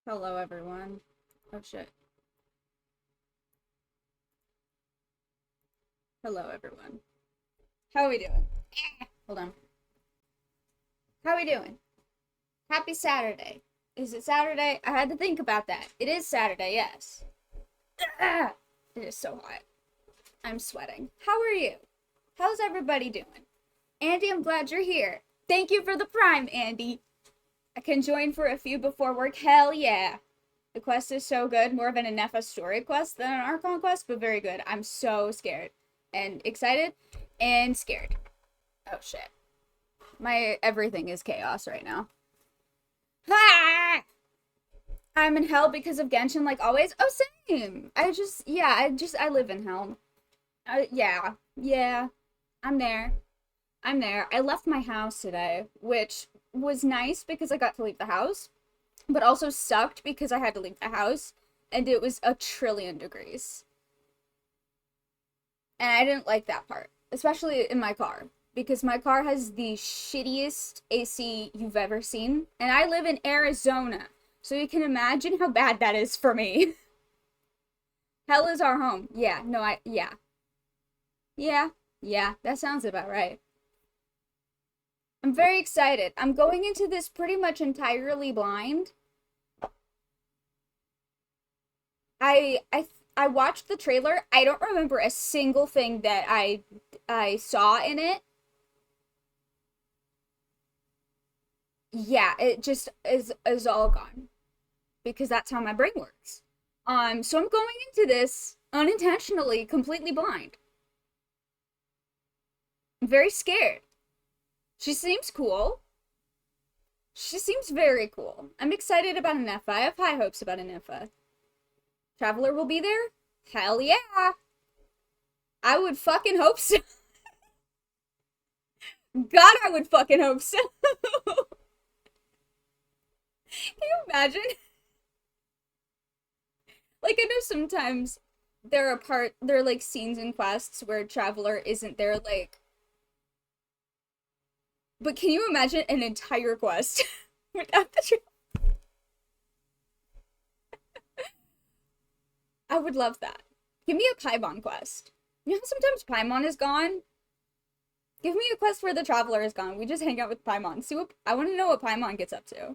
Hello, everyone. Oh, shit. Hello, everyone. How are we doing? Hold on. How are we doing? Happy Saturday. Is it Saturday? I had to think about that. It is Saturday, yes. Ah! It is so hot. I'm sweating. How are you? How's everybody doing? Andy, I'm glad you're here. Thank you for the prime, Andy. I can join for a few before work. Hell yeah. The quest is so good. More of an INEFFA story quest than an Archon quest, but very good. I'm so scared. And excited and scared. Oh shit. My everything is chaos right now. Ah! I'm in hell because of Genshin like always. Oh, same. I live in hell. Yeah. I'm there. I'm there. I left my house today, which was nice because I got to leave the house, but also sucked because I had to leave the house and it was 1,000,000,000,000 degrees. And I didn't like that part, especially in my car, because my car has the shittiest AC you've ever seen. And I live in Arizona, so you can imagine how bad that is for me. Hell is our home. Yeah, that sounds about right. I'm very excited. I'm going into this pretty much entirely blind. I watched the trailer. I don't remember a single thing that I saw in it. Yeah, it just is all gone because that's how my brain works. So I'm going into this unintentionally completely blind. I'm very scared. She seems cool. She seems very cool. I'm excited about INEFFA. I have high hopes about INEFFA. Traveler will be there? Hell yeah. I would fucking hope so. God, I would fucking hope so. Can you imagine? Like, I know sometimes there are like scenes in quests where Traveler isn't there, like, but can you imagine an entire quest without the I would love that. Give me a Paimon quest. You know how sometimes Paimon is gone? Give me a quest where the Traveler is gone. We just hang out with Paimon. See what I want to know what Paimon gets up to.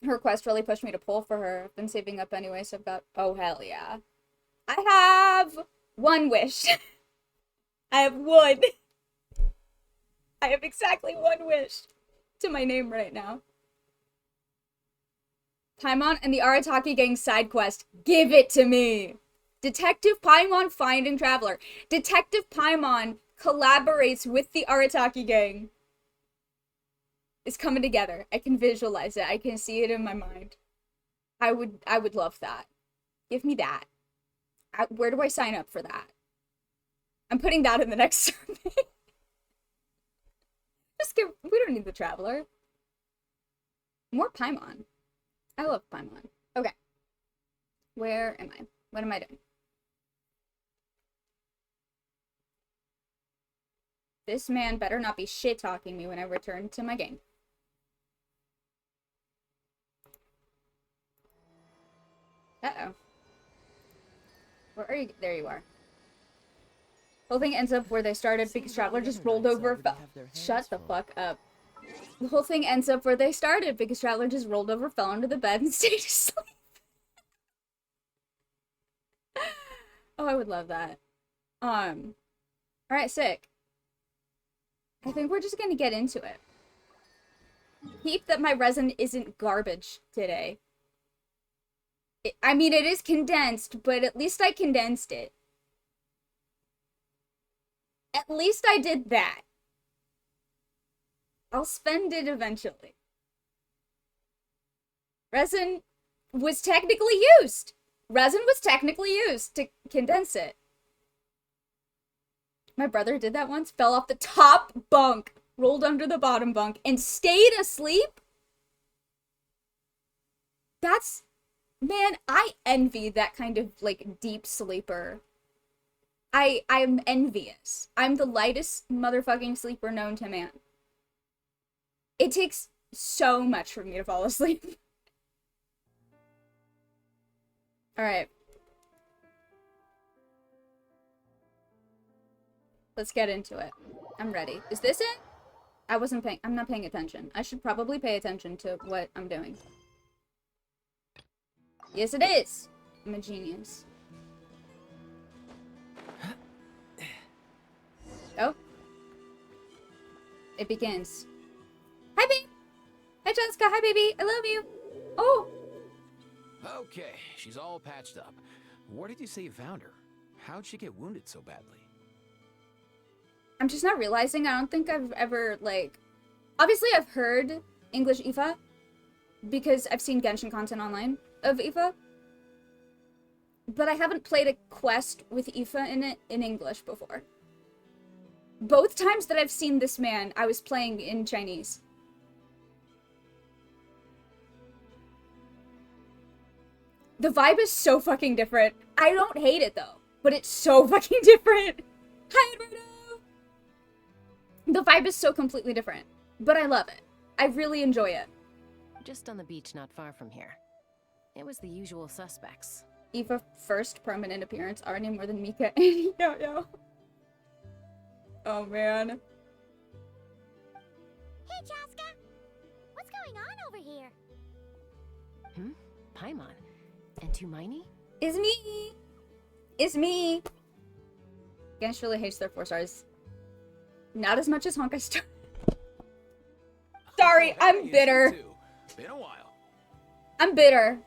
Her quest really pushed me to pull for her. I've been saving up anyway, so I've got oh hell yeah. I have one wish. I have one. I have exactly one wish to my name right now. Paimon and the Arataki Gang side quest. Give it to me. Detective Paimon finding Traveler. Detective Paimon collaborates with the Arataki Gang. It's coming together. I can visualize it. I can see it in my mind. I would love that. Give me that. Where do I sign up for that? I'm putting that in the next survey. We don't need the Traveler. More Paimon. I love Paimon. Okay. Where am I? What am I doing? This man better not be shit-talking me when I return to my game. Uh-oh. Where are you? There you are. The whole thing ends up where they started because Traveler just rolled over. Shut the fuck up. The whole thing ends up where they started because Traveler just rolled over, fell under the bed, and stayed asleep. Oh, I would love that. Alright, sick. I think we're just gonna get into it. Keep that my resin isn't garbage today. I mean, it is condensed, but at least I condensed it. At least I did that. I'll spend it eventually. Resin was technically used. Resin was technically used to condense it. My brother did that once, fell off the top bunk, rolled under the bottom bunk, and stayed asleep? That's... Man, I envy that kind of, like, deep sleeper. I'm envious. I'm the lightest motherfucking sleeper known to man. It takes so much for me to fall asleep. Alright. Let's get into it. I'm ready. Is this it? I'm not paying attention. I should probably pay attention to what I'm doing. Yes, it is! I'm a genius. Oh. It begins. Hi, babe! Hi, Jessica! Hi, baby! I love you! Oh! Okay, she's all patched up. Where did you say you found her? How'd she get wounded so badly? I'm just not realizing. I don't think I've ever, like... Obviously, I've heard English IFA, because I've seen Genshin content online of IFA. But I haven't played a quest with IFA in it in English before. Both times that I've seen this man, I was playing in Chinese. The vibe is so fucking different. I don't hate it, though. But it's so fucking different. Hi, Eduardo! The vibe is so completely different, but I love it. I really enjoy it. Just on the beach not far from here. It was the usual suspects. Eva first permanent appearance, already more than Mika and Yo-Yo. Oh man. Hey, Chaska! What's going on over here? Paimon. And Tumaini? It's me! It's me! Genshin really hates their 4 stars. Not as much as Honkai Star. Sorry, I'm bitter. Been a while. I'm bitter.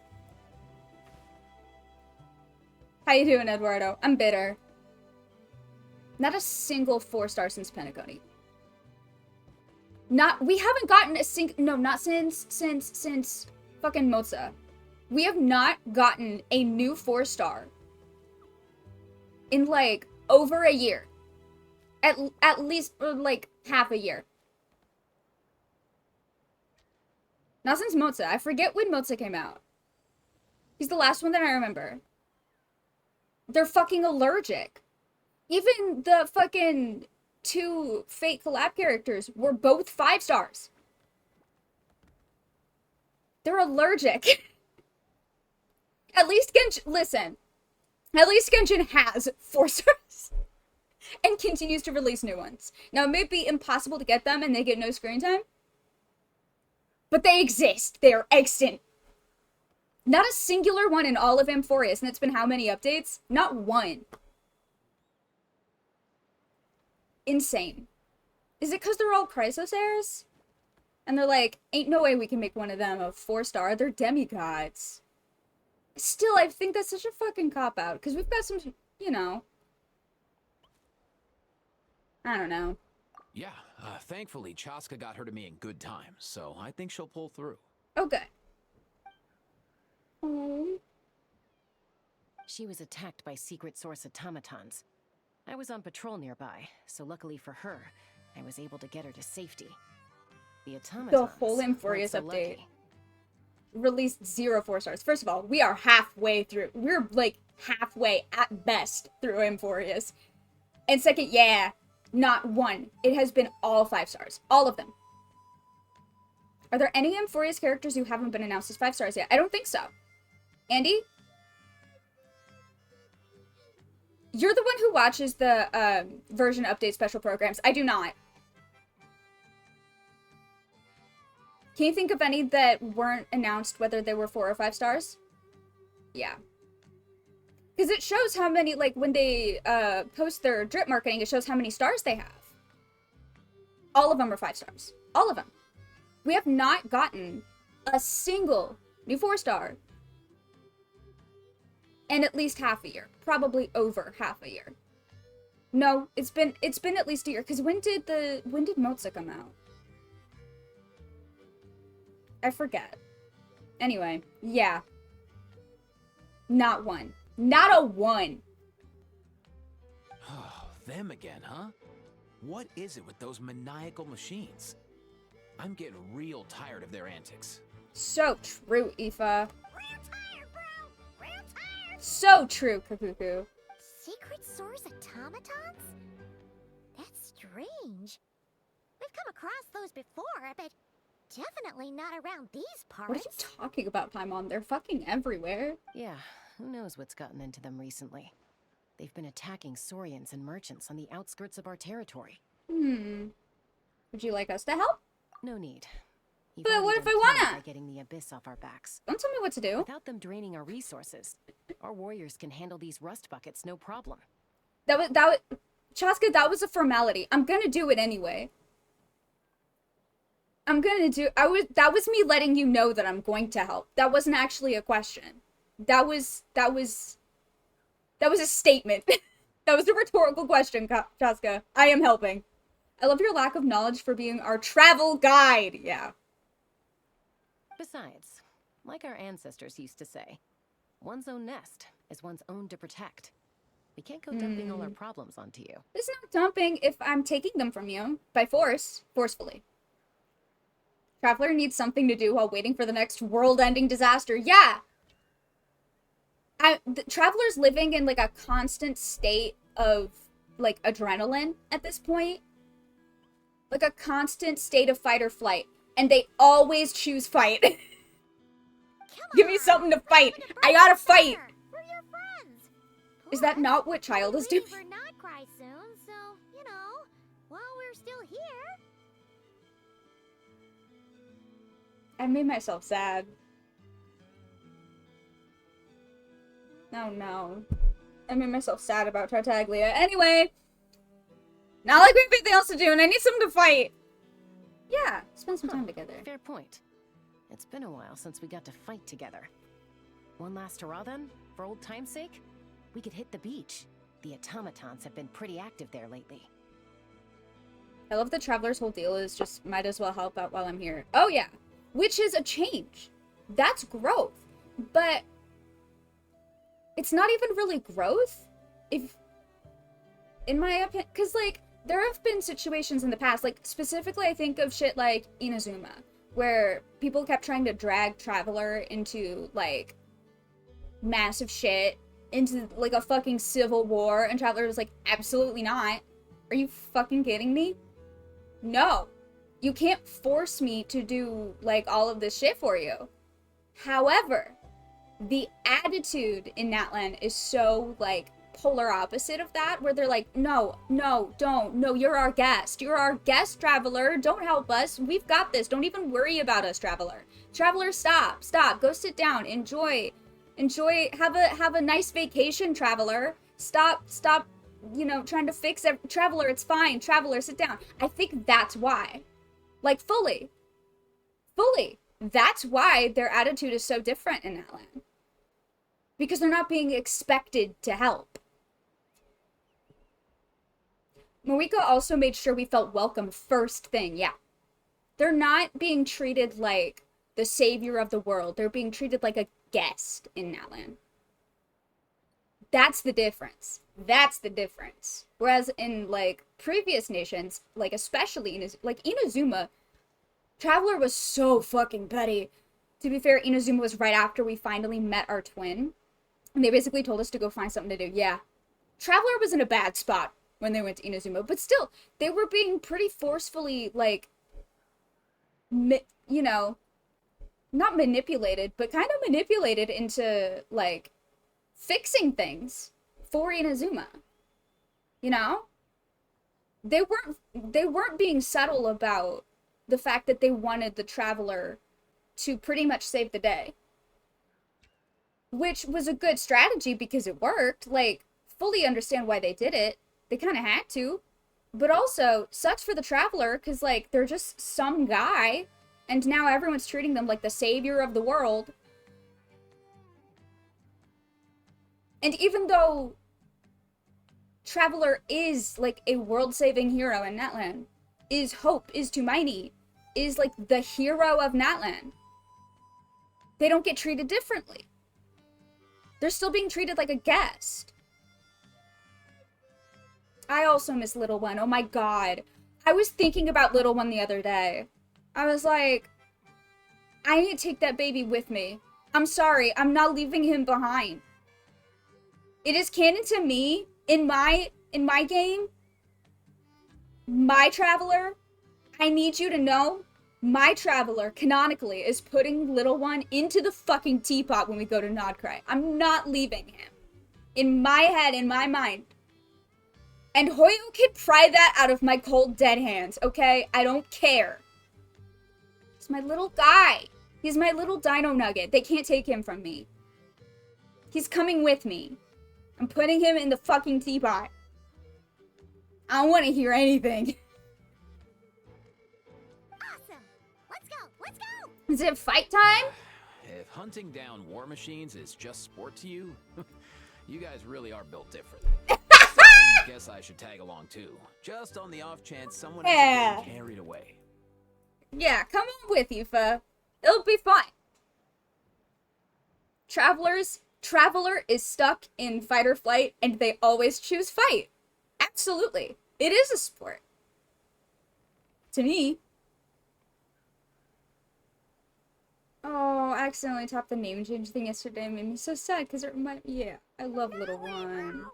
How you doing, Eduardo? I'm bitter. Not a single 4-star since Penacony. We haven't gotten a no, not since fucking Moza. We have not gotten a new 4-star in, like, over a year. At least, like, half a year. Not since Moza. I forget when Moza came out. He's the last one that I remember. They're fucking allergic. Even the fucking 2 fake collab characters were both 5 stars. They're allergic. At least Genshin, listen. At least Genshin has 4 stars. And continues to release new ones. Now, it may be impossible to get them and they get no screen time. But they exist. They are extant. Not a singular one in all of Amphorius, and it's been how many updates? Not one. Insane. Is it because they're all Chrysos heirs? And they're like, ain't no way we can make one of them a 4-star. They're demigods. Still, I think that's such a fucking cop-out. Because we've got some, you know... I don't know. Yeah, thankfully Chaska got her to me in good time, so I think she'll pull through. Okay. Oh. She was attacked by secret source automatons. I was on patrol nearby, so luckily for her, I was able to get her to safety. The automatons... The whole Amphorius so update. lucky. Released 0 4-stars. First of all, we are halfway through. We're, like, halfway at best through Amphorius. And second, yeah, not one. It has been all 5 stars. All of them. Are there any Amphorius characters who haven't been announced as 5 stars yet? I don't think so. Andy? You're the one who watches the version update special programs. I do not. Can you think of any that weren't announced, whether they were 4 or 5 stars? Yeah. Because it shows how many, like, when they post their drip marketing, it shows how many stars they have. All of them are 5 stars. All of them. We have not gotten a single new 4-star in at least half a year. Probably over half a year. No, it's been at least a year. Because when did Moza come out? I forget. Anyway, yeah. Not one. Not a one. Oh, them again, huh? What is it with those maniacal machines? I'm getting real tired of their antics. So true, Aoife. Real tired, bro! Real tired! So true, Kakuku. Secret source automatons? That's strange. We've come across those before, but definitely not around these parts. What are you talking about, Paimon? They're fucking everywhere. Yeah, who knows what's gotten into them recently. They've been attacking Saurians and merchants on the outskirts of our territory. Would you like us to help? No need. You've But already what if done I plenty wanna? by getting the abyss off our backs. Don't tell me what to do. Without them draining our resources, our warriors can handle these rust buckets no problem. That was Chaska, that was a formality. I'm gonna do it anyway. That was me letting you know that I'm going to help. That wasn't actually a question. That was a statement. That was a rhetorical question, Chaska. I am helping. I love your lack of knowledge for being our travel guide. Yeah. Besides, like our ancestors used to say, one's own nest is one's own to protect. We can't go dumping all our problems onto you. It's not dumping if I'm taking them from you. By forcefully. Traveler needs something to do while waiting for the next world-ending disaster. Yeah! The Traveler's living in, like, a constant state of, like, adrenaline at this point. Like, a constant state of fight or flight. And they always choose fight. Give me something to fight. I gotta fight. We're your friends. Is that not what Child is doing? We're not cry soon, so, you know, while we're still here. I made myself sad. Oh no. I made myself sad about Tartaglia. Anyway. Not like we have anything else to do and I need something to fight. Yeah, spend some time together. Fair point. It's been a while since we got to fight together. One last hurrah then, for old time's sake? We could hit the beach. The automatons have been pretty active there lately. I love the Traveler's whole deal is just might as well help out while I'm here. Oh yeah, which is a change. That's growth. But it's not even really growth. If, in my opinion, because like, there have been situations in the past, like specifically I think of shit like Inazuma, where people kept trying to drag Traveler into like massive shit, into like a fucking civil war, and Traveler was like, absolutely not. Are you fucking kidding me? No. You can't force me to do like all of this shit for you. However, the attitude in Natlan is so like polar opposite of that, where they're like, no, don't, no, you're our guest, Traveler, don't help us, we've got this, don't even worry about us, Traveler, stop, go sit down, enjoy, have a nice vacation, Traveler, stop, you know, trying to fix it, Traveler, it's fine, Traveler, sit down. I think that's why, like, fully, that's why their attitude is so different in Natlan, because they're not being expected to help. Marika also made sure we felt welcome first thing, yeah. They're not being treated like the savior of the world. They're being treated like a guest in Natlan. That's the difference. Whereas in, like, previous nations, like, especially, Inazuma, Traveler was so fucking petty. To be fair, Inazuma was right after we finally met our twin. And they basically told us to go find something to do. Yeah. Traveler was in a bad spot when they went to Inazuma, but still, they were being pretty forcefully, like, you know, not manipulated, but kind of manipulated into, like, fixing things for Inazuma. You know? They weren't being subtle about the fact that they wanted the Traveler to pretty much save the day. Which was a good strategy because it worked. Like, fully understand why they did it. They kind of had to. But also, sucks for the Traveler, because, like, they're just some guy, and now everyone's treating them like the savior of the world. And even though Traveler is, like, a world-saving hero in Natlan, is Hope, is Tumaini, is, like, the hero of Natlan, they don't get treated differently. They're still being treated like a guest. I also miss Little One. Oh my god. I was thinking about Little One the other day. I was like, I need to take that baby with me. I'm sorry, I'm not leaving him behind. It is canon to me, in my game, my Traveler, I need you to know, my traveler, canonically, is putting little one into the fucking teapot when we go to Nodcry. I'm not leaving him. In my head, in my mind. And Hoyo can pry that out of my cold, dead hands, okay? I don't care. He's my little guy. He's my little dino nugget. They can't take him from me. He's coming with me. I'm putting him in the fucking teapot. I don't want to hear anything. Awesome! Let's go! Let's go! Is it fight time? If hunting down war machines is just sport to you, you guys really are built different. So, guess I should tag along too, just on the off chance someone ends up getting carried away. Yeah, come on with you, Fa. It'll be fine. Traveler is stuck in fight or flight, and they always choose fight. Absolutely. It is a sport. To me. Oh, I accidentally tapped the name change thing yesterday. It made me so sad because it reminded me. Yeah, I love Little One.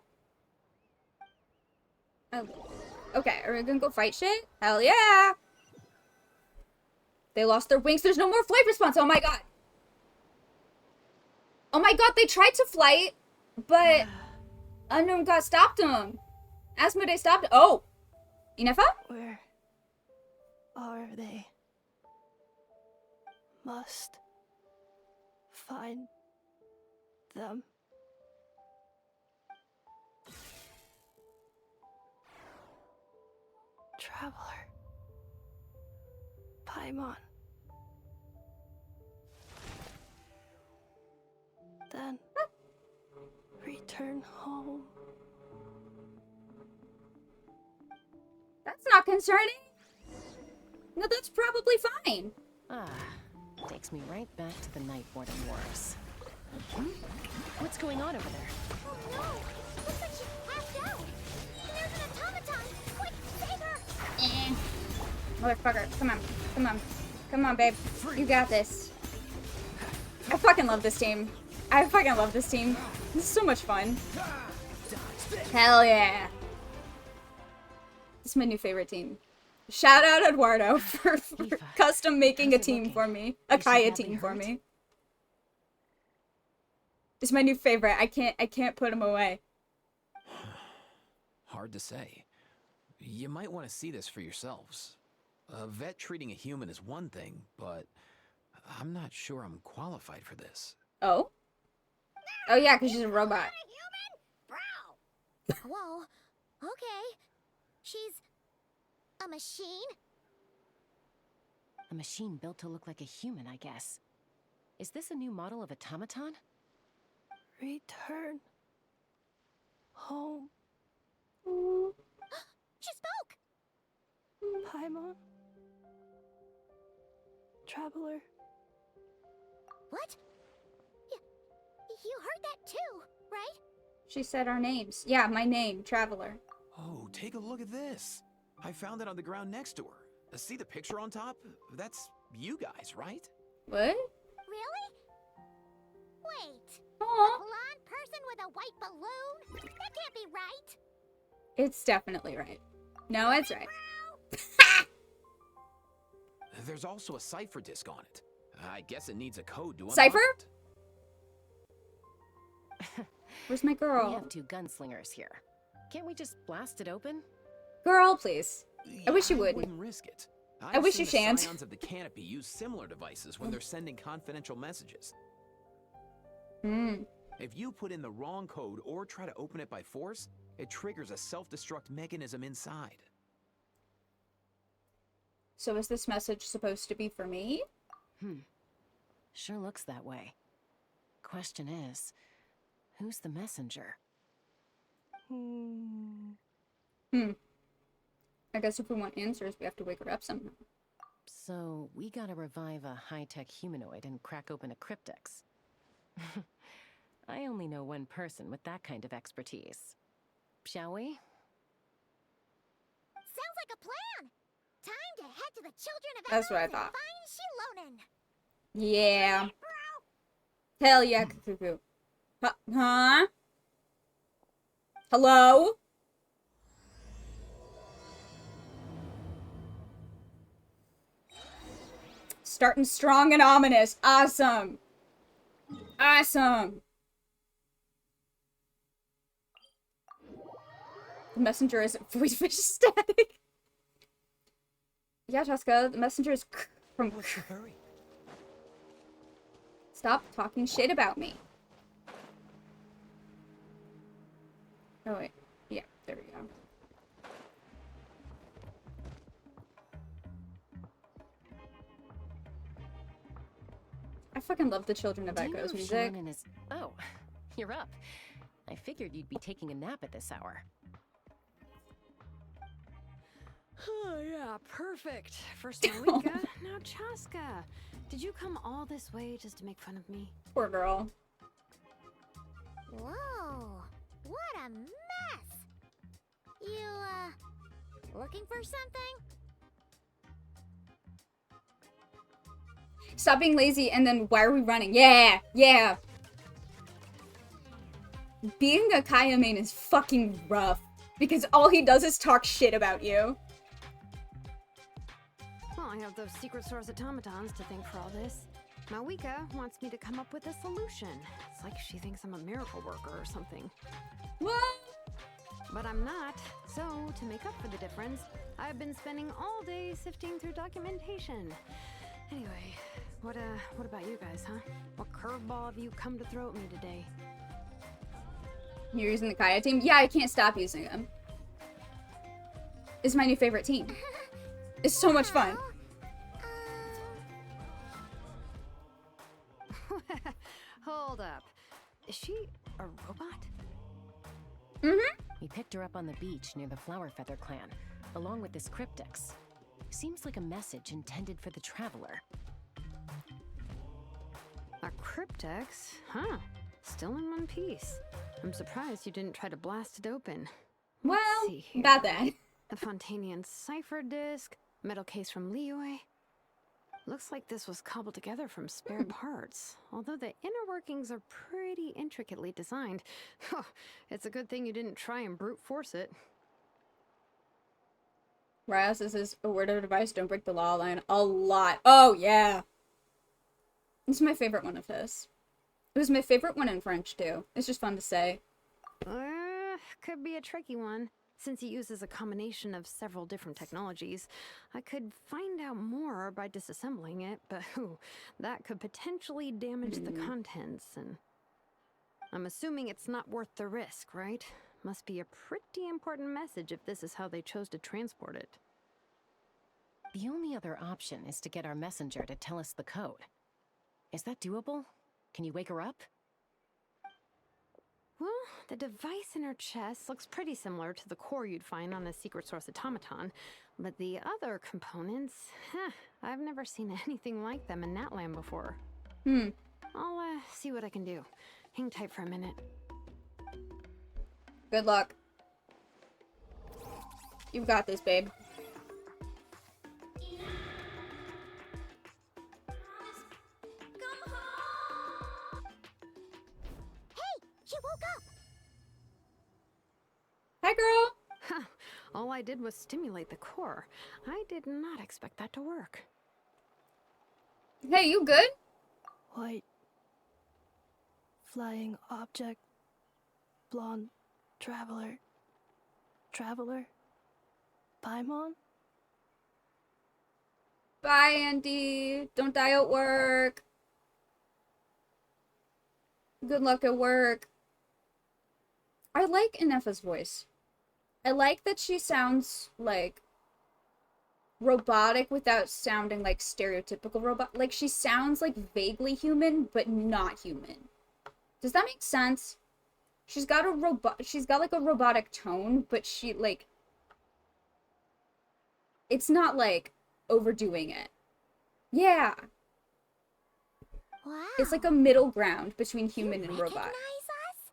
Okay, are we gonna go fight shit? Hell yeah! They lost their wings. There's no more flight response. Oh my god. Oh my god, they tried to flight, but Unknown God stopped them. Asmodee stopped. Oh! Ineffa? Where are they? Must find them. Traveler. Paimon. Then return home. That's not concerning. No, that's probably fine. Ah, takes me right back to the Night Warden Wars. What's going on over there? Oh no! Looks like she's passed out! And there's an automaton! Quick, save her! Motherfucker, come on. Come on. Come on, babe. You got this. I fucking love this team. I fucking love this team. This is so much fun. Hell yeah. This is my new favorite team. Shout out Eduardo for custom making a team for me. A Kaya team for me. It's my new favorite. I can't put him away. Hard to say. You might want to see this for yourselves. A vet treating a human is one thing, but I'm not sure I'm qualified for this. Oh? Oh yeah, because she's a robot. Whoa. Okay. She's a machine? A machine built to look like a human, I guess. Is this a new model of automaton? Return home. She spoke! Paimon. Traveler. What? You heard that too, right? She said our names. Yeah, my name, Traveler. Oh, take a look at this. I found it on the ground next to her. See the picture on top? That's you guys, right? What? Really? Wait. A Aw. blonde person with a white balloon? That can't be right. It's definitely right. No, it's right. There's also a cipher disk on it. I guess it needs a code to unlock Cipher? it. Where's my We girl? have two gunslingers here. Can't we just blast it open? Girl, please. I wish you would. Wouldn't risk it. I wish you The shan't. Scions of the Canopy use similar devices when they're sending confidential messages. Hmm. If you put in the wrong code or try to open it by force, it triggers a self-destruct mechanism inside. So is this message supposed to be for me? Sure looks that way. Question is, who's the messenger? I guess if we want answers, we have to wake her up somehow. So, we gotta revive a high-tech humanoid and crack open a cryptex. I only know one person with that kind of expertise. Shall we? Sounds like a plan. Time to head to the Children of That's what I Emeralds and thought. find Shilonen. Yeah. Hell yeah, Cuckoo. Huh? Hello? Starting strong and ominous. Awesome. Awesome. The messenger is voice fish static. Yeah, Tosca, the messenger is from. What's the hurry? Stop talking shit about me. Oh wait. Yeah, there we go. I fucking love the Children of Do you know Echoes if music. Shannon is... Oh, you're up. I figured you'd be taking a nap at this hour. Oh, yeah, perfect. First Marika, now Chaska. Did you come all this way just to make fun of me? Poor girl. Whoa, what a mess! You, looking for something? Stop being lazy and then why are we running? Yeah! Yeah! Being a Kaya main is fucking rough. Because all he does is talk shit about you. Well, I have those secret source automatons to thank for all this. Marika wants me to come up with a solution. It's like she thinks I'm a miracle worker or something. What? But I'm not. So, to make up for the difference, I've been spending all day sifting through documentation. Anyway, what about you guys, huh? What curveball have you come to throw at me today? You're using the Kaya team? Yeah, I can't stop using them. It's my new favorite team. It's so much fun. Hold up. Is she a robot? Mm-hmm. We picked her up on the beach near the Flower Feather clan, along with this cryptex. Seems like a message intended for the traveler. A cryptex? Huh. Still in one piece. I'm surprised you didn't try to blast it open. Well, Let's see here. about that. The Fontanian cipher disc, metal case from Liyue. Looks like this was cobbled together from spare parts, although the inner workings are pretty intricately designed. It's a good thing you didn't try and brute force it. Rios, this is a word of advice, don't break the law line a lot. Oh, yeah. This is my favorite one of his. It was my favorite one in French, too. It's just fun to say. Could be a tricky one. Since he uses a combination of several different technologies, I could find out more by disassembling it, but that could potentially damage the contents, and I'm assuming it's not worth the risk, right? Must be a pretty important message if this is how they chose to transport it. The only other option is to get our messenger to tell us the code. Is that doable? Can you wake her up? Well, the device in her chest looks pretty similar to the core you'd find on a secret source automaton, but the other components, I've never seen anything like them in Natland before. I'll see what I can do. Hang tight for a minute. Good luck. You've got this, babe. She woke up! Hi, girl. All I did was stimulate the core. I did not expect that to work. Hey, you good? White. Flying object. Blonde. Traveler. Traveler. Paimon? Bye, Andy. Don't die at work. Good luck at work. I like Ineffa's voice. I like that she sounds like robotic without sounding like stereotypical robot. Like she sounds like vaguely human, but not human. Does that make sense? She's got like a robotic tone, but she like it's not like overdoing it. Yeah. Wow. It's like a middle ground between human You and robot. recognize us?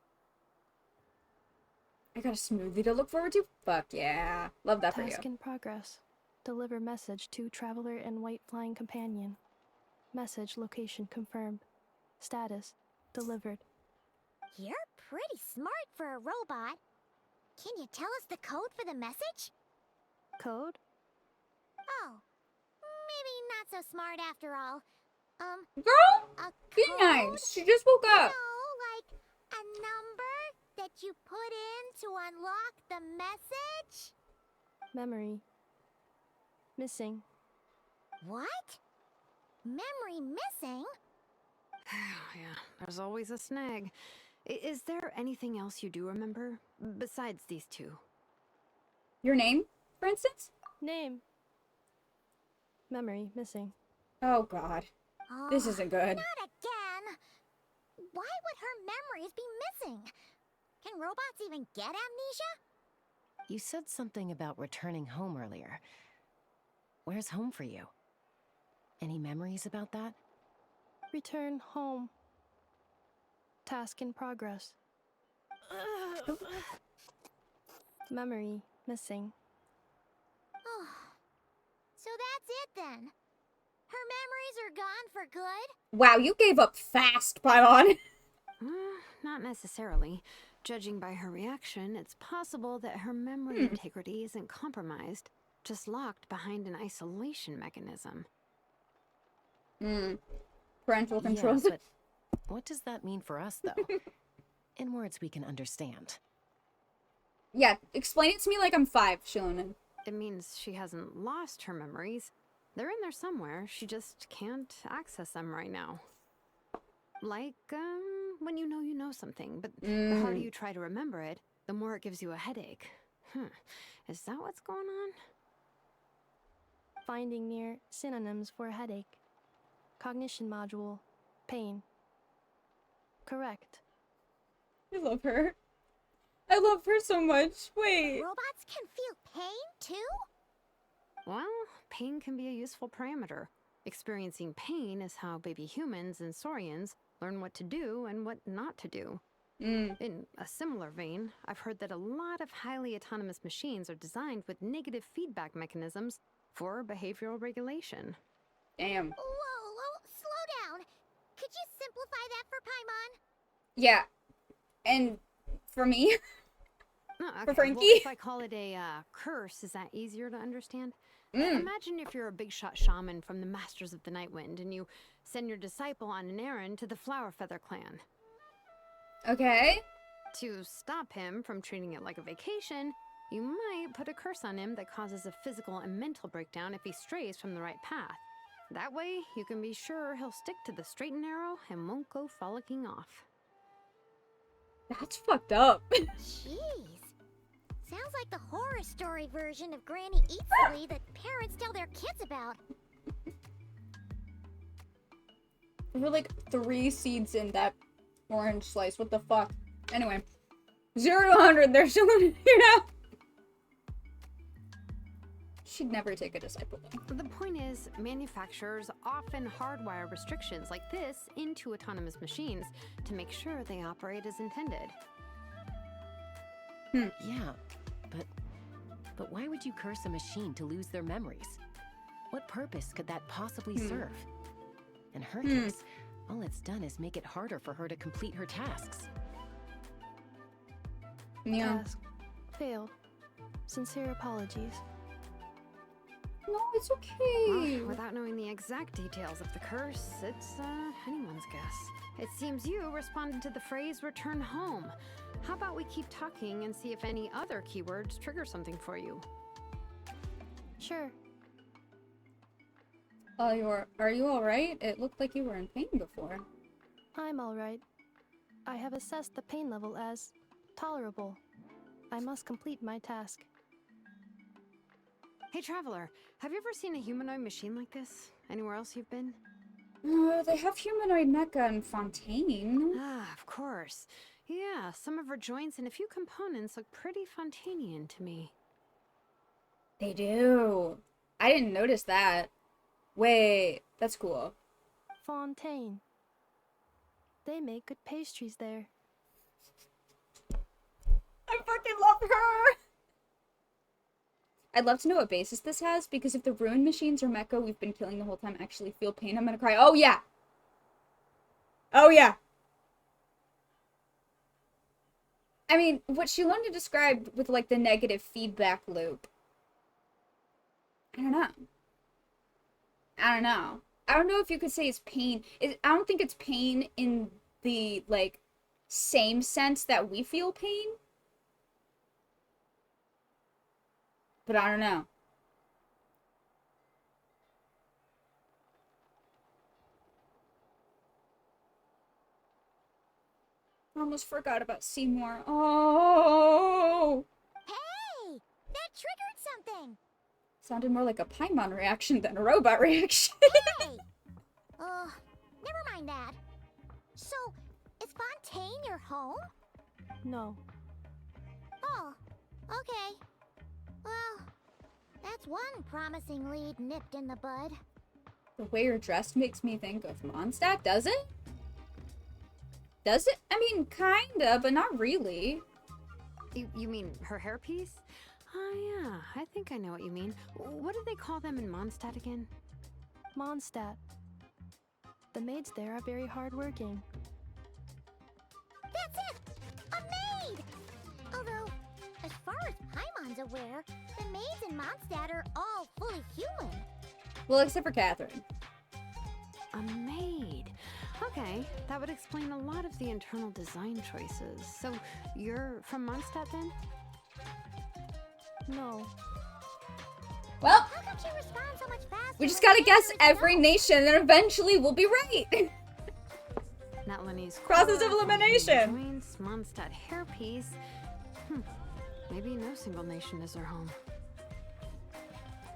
I got a smoothie to look forward to. Fuck yeah. Love that for you. Task in progress. Deliver message to Traveler and White Flying Companion. Message location confirmed. Status delivered. You're pretty smart for a robot. Can you tell us the code for the message? Code? Oh, maybe not so smart after all. Girl, A be code? nice. She just woke up. No, like a number that you put in to unlock the message? Memory. Missing. What? Memory missing? Yeah, there's always a snag. Is there anything else you do remember besides these two? Your name, for instance? Name. Memory. Missing. Oh, God. This Oh, isn't good. not again. Why would her memories be missing? Can robots even get amnesia? You said something about returning home earlier. Where's home for you? Any memories about that? Return home. Task in progress. Memory. Missing. Oh, so that's it then. Her memories are gone for good? Wow, you gave up fast, Paimon. Not necessarily. Judging by her reaction, it's possible that her memory integrity isn't compromised, just locked behind an isolation mechanism. Parental controls. Yeah, but what does that mean for us, though? In words we can understand. Yeah, explain it to me like I'm 5, Shilonen. It means she hasn't lost her memories. They're in there somewhere, she just can't access them right now. Like, when you know something, but the harder you try to remember it, the more it gives you a headache. Is that what's going on? Finding near synonyms for headache. Cognition module. Pain. Correct. I love her. I love her so much. Wait. Robots can feel pain too? Well, pain can be a useful parameter. Experiencing pain is how baby humans and saurians learn what to do and what not to do. In a similar vein, I've heard that a lot of highly autonomous machines are designed with negative feedback mechanisms for behavioral regulation. Damn. Whoa, slow down. Could you simplify that for Paimon? Yeah. And for me? Oh, For okay. Frankie? Well, if I call it a curse, is that easier to understand? Imagine if you're a big shot shaman from the Masters of the Night Wind and you send your disciple on an errand to the Flower Feather clan. Okay. To stop him from treating it like a vacation, you might put a curse on him that causes a physical and mental breakdown if he strays from the right path. That way, you can be sure he'll stick to the straight and narrow and won't go frolicking off. That's fucked up. Jeez. Sounds like the horror story version of Granny Eatsley that parents tell their kids about. We're like 3 seeds in that orange slice. What the fuck? Anyway. 0 to 100. They're still in here now. She'd never take a disciple though. The point is, manufacturers often hardwire restrictions like this into autonomous machines to make sure they operate as intended. Yeah, but why would you curse a machine to lose their memories? What purpose could that possibly serve? In her case, all it's done is make it harder for her to complete her tasks. Yeah. Task. Failed. Sincere apologies. No, it's okay. Well, without knowing the exact details of the curse, it's anyone's guess. It seems you responded to the phrase "return home." How about we keep talking and see if any other keywords trigger something for you? Sure. Are you alright? It looked like you were in pain before. I'm alright. I have assessed the pain level as tolerable. I must complete my task. Hey, Traveler, have you ever seen a humanoid machine like this? Anywhere else you've been? They have humanoid mecha in Fontaine. Ah, of course. Yeah, some of her joints and a few components look pretty Fontainian to me. They do. I didn't notice that. Wait, that's cool. Fontaine. They make good pastries there. I fucking love her! I'd love to know what basis this has, because if the ruined machines or mecha we've been killing the whole time actually feel pain, I'm gonna cry. Oh yeah! Oh yeah! I mean, what she learned to describe with, like, the negative feedback loop. I don't know. I don't know. I don't know if you could say it's pain. I don't think it's pain in the, like, same sense that we feel pain. But I don't know. I almost forgot about Seymour. Oh! Hey! That triggered something! Sounded more like a Paimon reaction than a robot reaction. Hey! Never mind that. So, is Fontaine your home? No. Oh, okay. Well, that's one promising lead nipped in the bud. The way you're dressed makes me think of Mondstadt, does it? Does it? I mean, kinda, but not really. You mean her hairpiece? Oh yeah, I think I know what you mean. What do they call them in Mondstadt again? Mondstadt. The maids there are very hardworking. That's it! A maid! Although, as far as Paimon's aware, the maids in Mondstadt are all fully human. Well, except for Catherine. A maid. Okay, that would explain a lot of the internal design choices. So, you're from Mondstadt then? No. Well, How come she responds so much faster? we just when gotta the guess answer is every no? nation, and eventually we'll be right. Not Lenny's Process core, of elimination. Joints, Mondstadt hairpiece. Maybe no single nation is her home.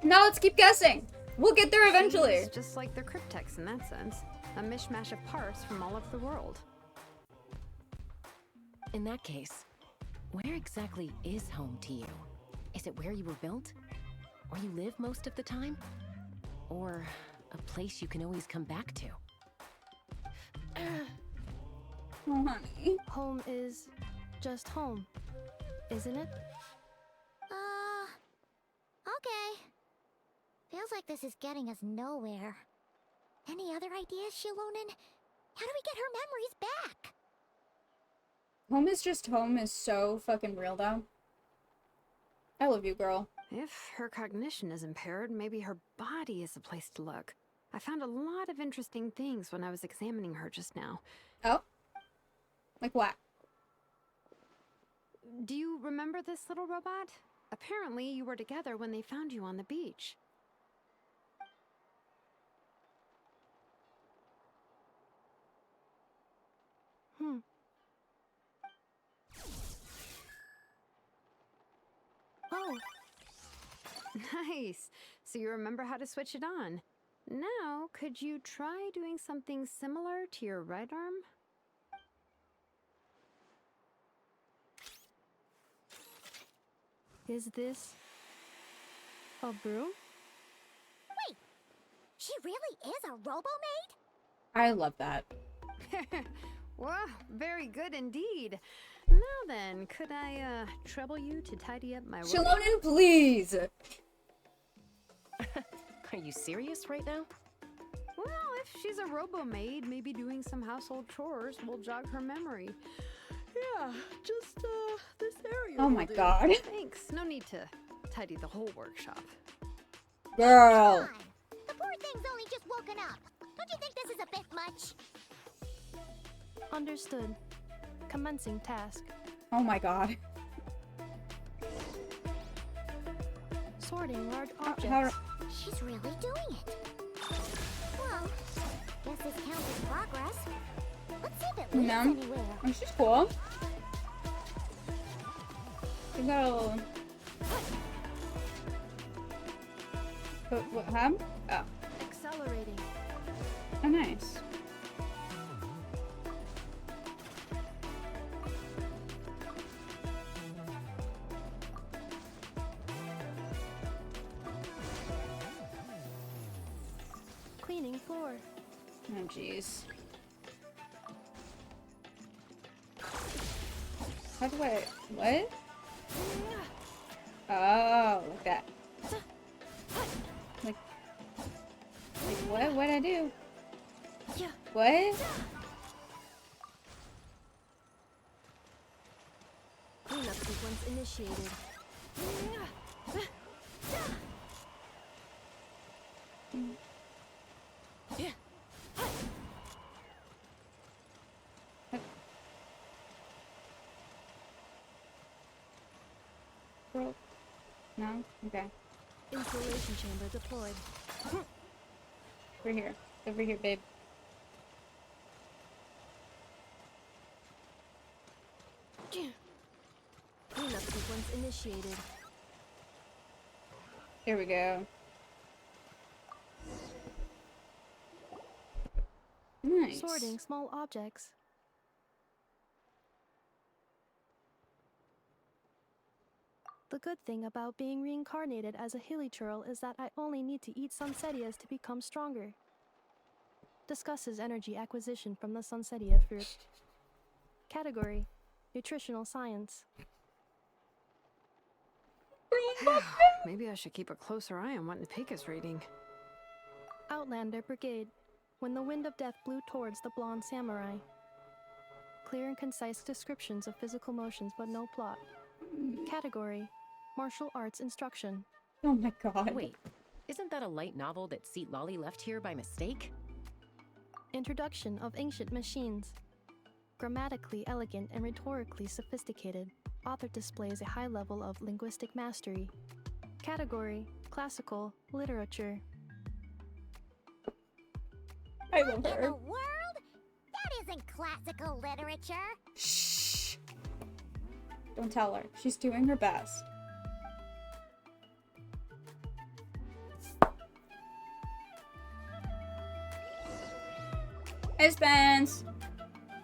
Now let's keep guessing. We'll get there eventually. It's just like the cryptex in that sense. A mishmash of parts from all over the world. In that case, where exactly is home to you? Is it where you were built? Where you live most of the time? Or a place you can always come back to? Oh, honey. Home is just home, isn't it? Okay. Feels like this is getting us nowhere. Any other ideas, Shilonen? How do we get her memories back? Home is just home is so fucking real, though. I love you, girl. If her cognition is impaired, maybe her body is the place to look. I found a lot of interesting things when I was examining her just now. Oh? Like what? Do you remember this little robot? Apparently, you were together when they found you on the beach. Oh, Nice. So you remember how to switch it on. Now, could you try doing something similar to your right arm? is this a broom? Wait, she really is a robo-maid? I love that. Wow, very good indeed. Now then, could I trouble you to tidy up my work? Shilonen, please! Are you serious right now? Well, if she's a robo-maid, maybe doing some household chores will jog her memory. Yeah, just this area. Oh my god. Thanks. No need to tidy the whole workshop. Girl. Come on. The poor thing's only just woken up. Don't you think this is a bit much? Understood. Commencing task. Oh my god. Sorting large objects. How, She's really doing it. Well, guess this counts as progress. Let's see if it leads No. anywhere. oh, she's cool. You got a little... What, huh? Oh. Accelerating. Oh, nice. Cleaning floor. Oh, jeez. How do I... What? Oh, like that. Like what? What'd I do? Yeah. What? Cleanup sequence initiated. Bro? No? Okay. Insulation chamber deployed. Over here. Over here, babe. Cleanup sequence initiated. Here we go. Nice. Sorting small objects. The good thing about being reincarnated as a hilly churl is that I only need to eat sunsetias to become stronger. Discusses energy acquisition from the sunsetia fruit. Category: Nutritional Science. Maybe I should keep a closer eye on what Nipik is reading. Outlander Brigade. When the wind of death blew towards the blonde samurai. Clear and concise descriptions of physical motions but no plot. Category: Martial arts instruction. Oh my god. Wait, isn't that a light novel that Seat Lolly left here by mistake? Introduction of ancient machines. Grammatically elegant and rhetorically sophisticated, author displays a high level of linguistic mastery. Category: Classical literature. I love In her. the world? That isn't classical literature. Shh. Don't tell her. She's doing her best. Hey, Spence.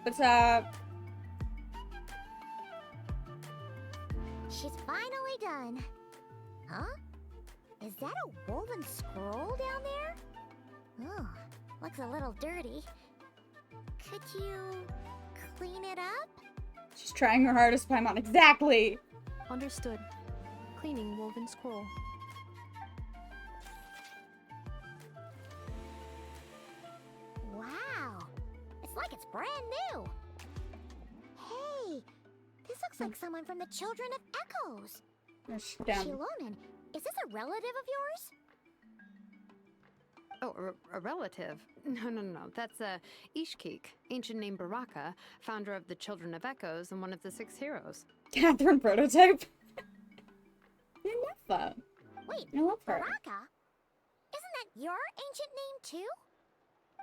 What's up? She's finally done. Huh? Is that a woven scroll down there? Oh, looks a little dirty. Could you clean it up? She's trying her hardest, Paimon. Exactly. Understood. Cleaning woven scroll. Wow, it's like it's brand new. Hey, this looks like someone from the Children of Echoes. Down. Shilonen, is this a relative of yours? Oh, a relative? No. That's Ishkik, ancient name Baraka, founder of the Children of Echoes and one of the 6 heroes. Catherine prototype. Ineffa. Wait, I love her. Baraka? Isn't that your ancient name too?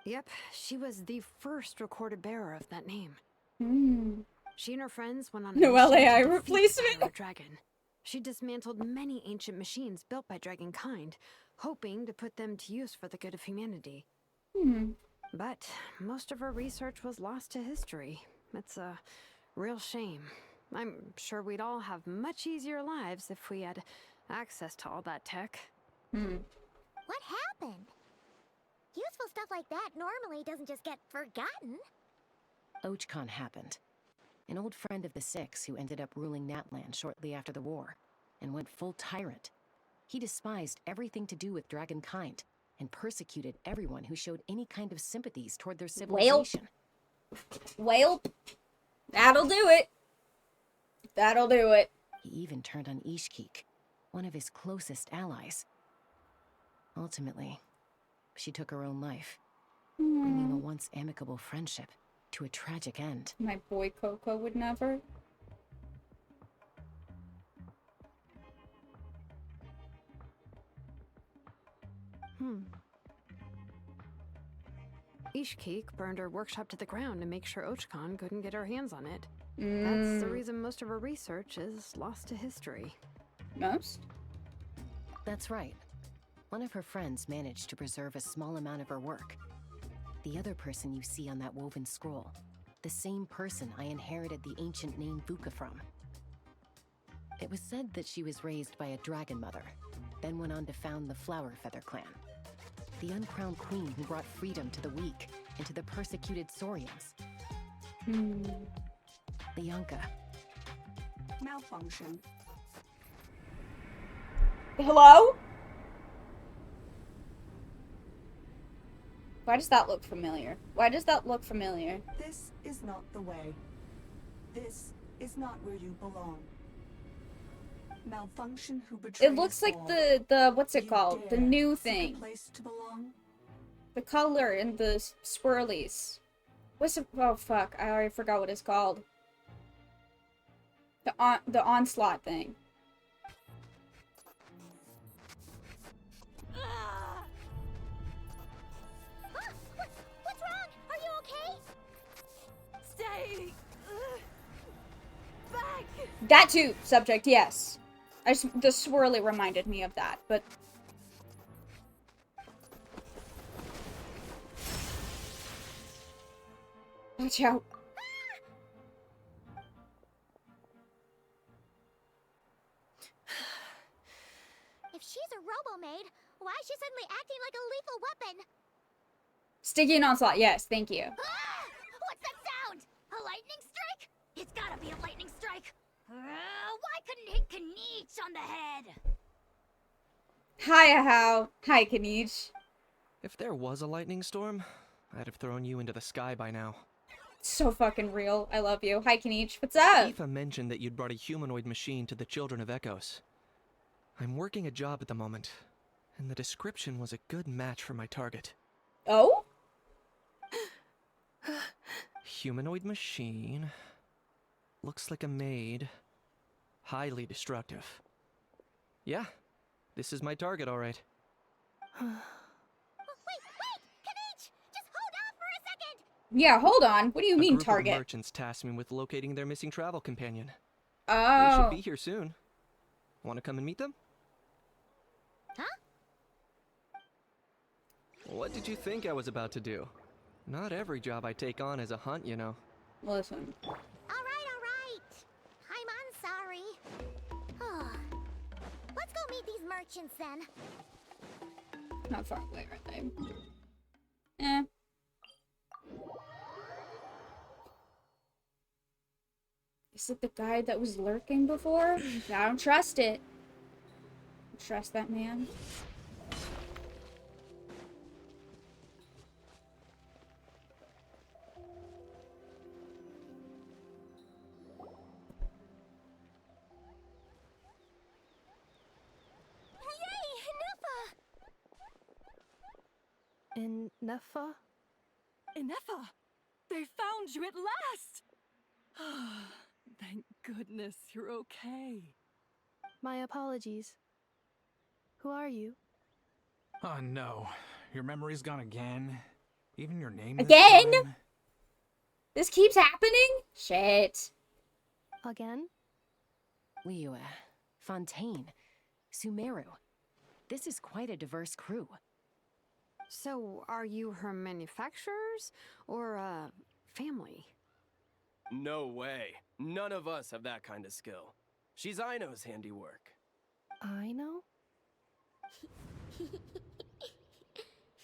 Yep, she was the first recorded bearer of that name. Hmm. She and her friends went on a No mission to AI defeat replacement. the dragon. She dismantled many ancient machines built by dragonkind, hoping to put them to use for the good of humanity. Hmm. But most of her research was lost to history. It's a real shame. I'm sure we'd all have much easier lives if we had access to all that tech. Hmm. What happened? Useful stuff like that normally doesn't just get forgotten. Ochcon happened. An old friend of the 6 who ended up ruling Natland shortly after the war, and went full tyrant. He despised everything to do with dragonkind, and persecuted everyone who showed any kind of sympathies toward their civilization. Well, that'll do it. That'll do it. He even turned on Ishkik, one of his closest allies. Ultimately, she took her own life, bringing a once amicable friendship to a tragic end. My boy Coco would never. Ishkik burned her workshop to the ground to make sure Ochcon couldn't get her hands on it. That's the reason most of her research is lost to history. Most? That's right. One of her friends managed to preserve a small amount of her work. The other person you see on that woven scroll, the same person I inherited the ancient name Vuka from. It was said that she was raised by a dragon mother, then went on to found the Flower Feather clan. The uncrowned queen who brought freedom to the weak and to the persecuted Saurians. Lianka. Malfunction. Hello? Why does that look familiar? Why does that look familiar? This is not the way. This is not where you belong. Malfunction who betrayed It looks us like all. the what's it You called? The dare new seek a thing. place to belong? The color and the swirlies. What's it? Oh fuck! I already forgot what it's called. The onslaught thing. That too, subject, yes. The swirly reminded me of that, but... Watch out. If she's a robo-maid, why is she suddenly acting like a lethal weapon? Sticky and onslaught, yes, thank you. What's that sound? A lightning strike? It's gotta be a lightning strike. Why couldn't it hit Kaniech on the head? Hi, How. Hi, Kaniech. If there was a lightning storm, I'd have thrown you into the sky by now. So fucking real. I love you. Hi, Kaniech. What's up? Aoife mentioned that you'd brought a humanoid machine to the Children of Echoes. I'm working a job at the moment, and the description was a good match for my target. Oh? Humanoid machine. Looks like a maid. Highly destructive. Yeah, this is my target, all right. Wait! Kaniech! Just hold on for a second! Yeah, hold on. What do you A mean, group target? of merchants tasked me with locating their missing travel companion. They Oh. should be here soon. Want to come and meet them? Huh? What did you think I was about to do? Not every job I take on is a hunt, you know. Listen. All right. I'm sorry. Let's go meet these merchants then. Not far away, are they? Eh. Is it the guy that was lurking before? I don't trust it. Don't trust that man. INEFFA? INEFFA! They found you at last! Thank goodness you're okay. My apologies. Who are you? Oh no, your memory's gone again? Even your name Again? this time? This keeps happening? Shit. Again? Liyue, Fontaine, Sumeru. This is quite a diverse crew. So, are you her manufacturers or family? No way. None of us have that kind of skill. She's Aino's handiwork. I know?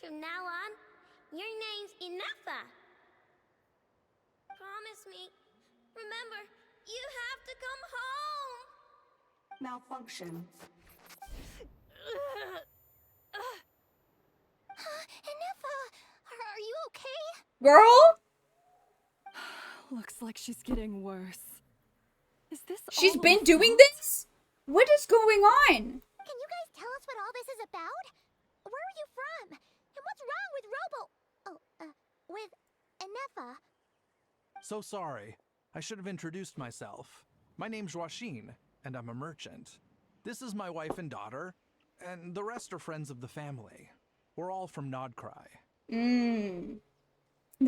From now on, your name's INEFFA. Promise me. Remember, you have to come home. Malfunction. INEFFA, are you okay? Girl? Looks like she's getting worse. Is this She's all been a doing front? this? What is going on? Can you guys tell us what all this is about? Where are you from? And what's wrong with INEFFA? So sorry. I should have introduced myself. My name's Joachine, and I'm a merchant. This is my wife and daughter, and the rest are friends of the family. We're all from Nodcry. The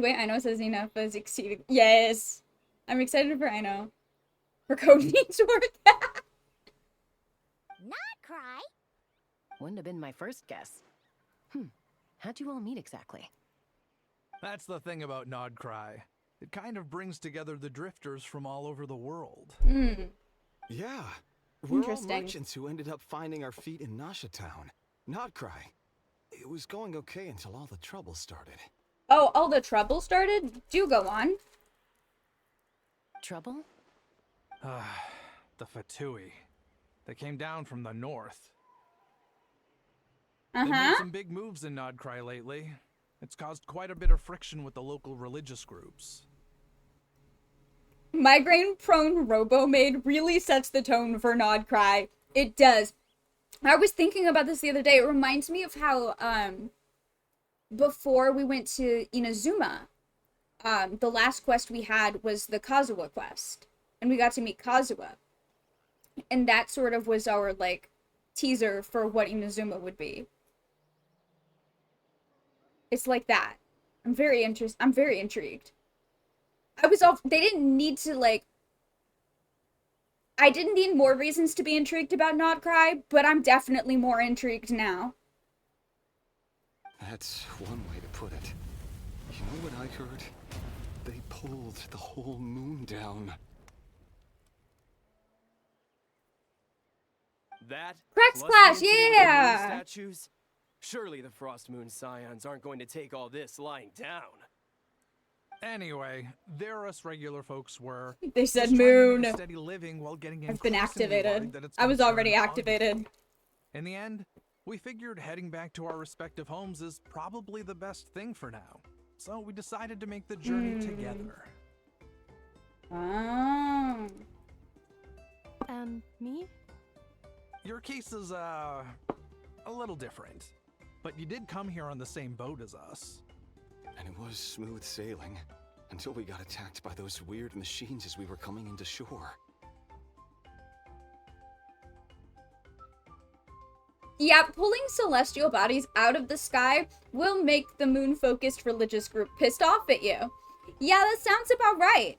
way Aino says enough is exceeding. Yes. I'm excited for Aino. Her code needs work. Not cry. Wouldn't have been my first guess. How'd you all meet exactly? That's the thing about Nodcry. It kind of brings together the drifters from all over the world. Yeah. We're all Interesting. merchants who ended up finding our feet in Nasha Town. Nodcry. It was going okay until all the trouble started. Oh, all the trouble started? Do go on. Trouble? The Fatui. They came down from the north. They made Uh-huh. some big moves in Nodcry lately. It's caused quite a bit of friction with the local religious groups. Migraine-prone robo-maid really sets the tone for Nodcry. It does. I was thinking about this the other day. It reminds me of how, before we went to Inazuma, the last quest we had was the Kazuha quest. And we got to meet Kazuha. And that sort of was our, like, teaser for what Inazuma would be. It's like that. I'm very intrigued. They didn't need to, like, I didn't need more reasons to be intrigued about Nodcry, but I'm definitely more intrigued now. That's one way to put it. You know what I heard? They pulled the whole moon down. That Cracks plus Clash, the incident with the moon yeah! statues? Surely the Frost Moon Scions aren't going to take all this lying down. Anyway, there us regular folks were. They said just trying to make moon. a steady living while getting I've been increasingly activated. worried that it's I gonna was turn already ugly. activated. In the end, we figured heading back to our respective homes is probably the best thing for now. So we decided to make the journey together. Oh. And me? Your case is, a little different. But you did come here on the same boat as us. And it was smooth sailing. Until we got attacked by those weird machines as we were coming into shore. Yeah, pulling celestial bodies out of the sky will make the moon-focused religious group pissed off at you. Yeah, that sounds about right.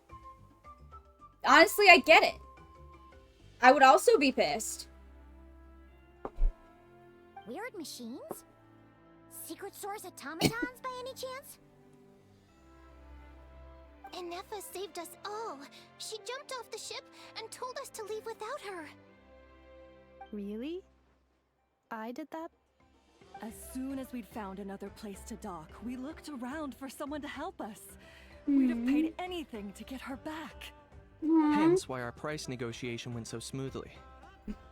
Honestly, I get it. I would also be pissed. Weird machines? Secret source automatons by any chance? Ineffa saved us all. She jumped off the ship and told us to leave without her. Really? I did that? As soon as we'd found another place to dock, we looked around for someone to help us. Hmm. We'd have paid anything to get her back. Hence why our price negotiation went so smoothly.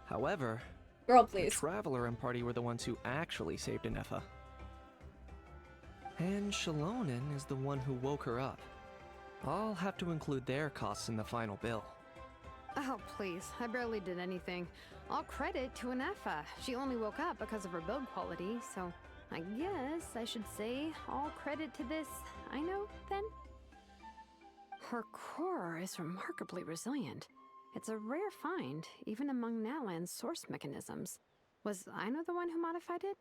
However, Girl, the please. Traveler and party were the ones who actually saved INEFFA. And Shalonen is the one who woke her up. I'll have to include their costs in the final bill. Oh, please. I barely did anything. All credit to INEFFA. She only woke up because of her build quality, so I guess I should say all credit to this, I know, then? Her core is remarkably resilient. It's a rare find, even among Natlan's source mechanisms. Was Aino the one who modified it?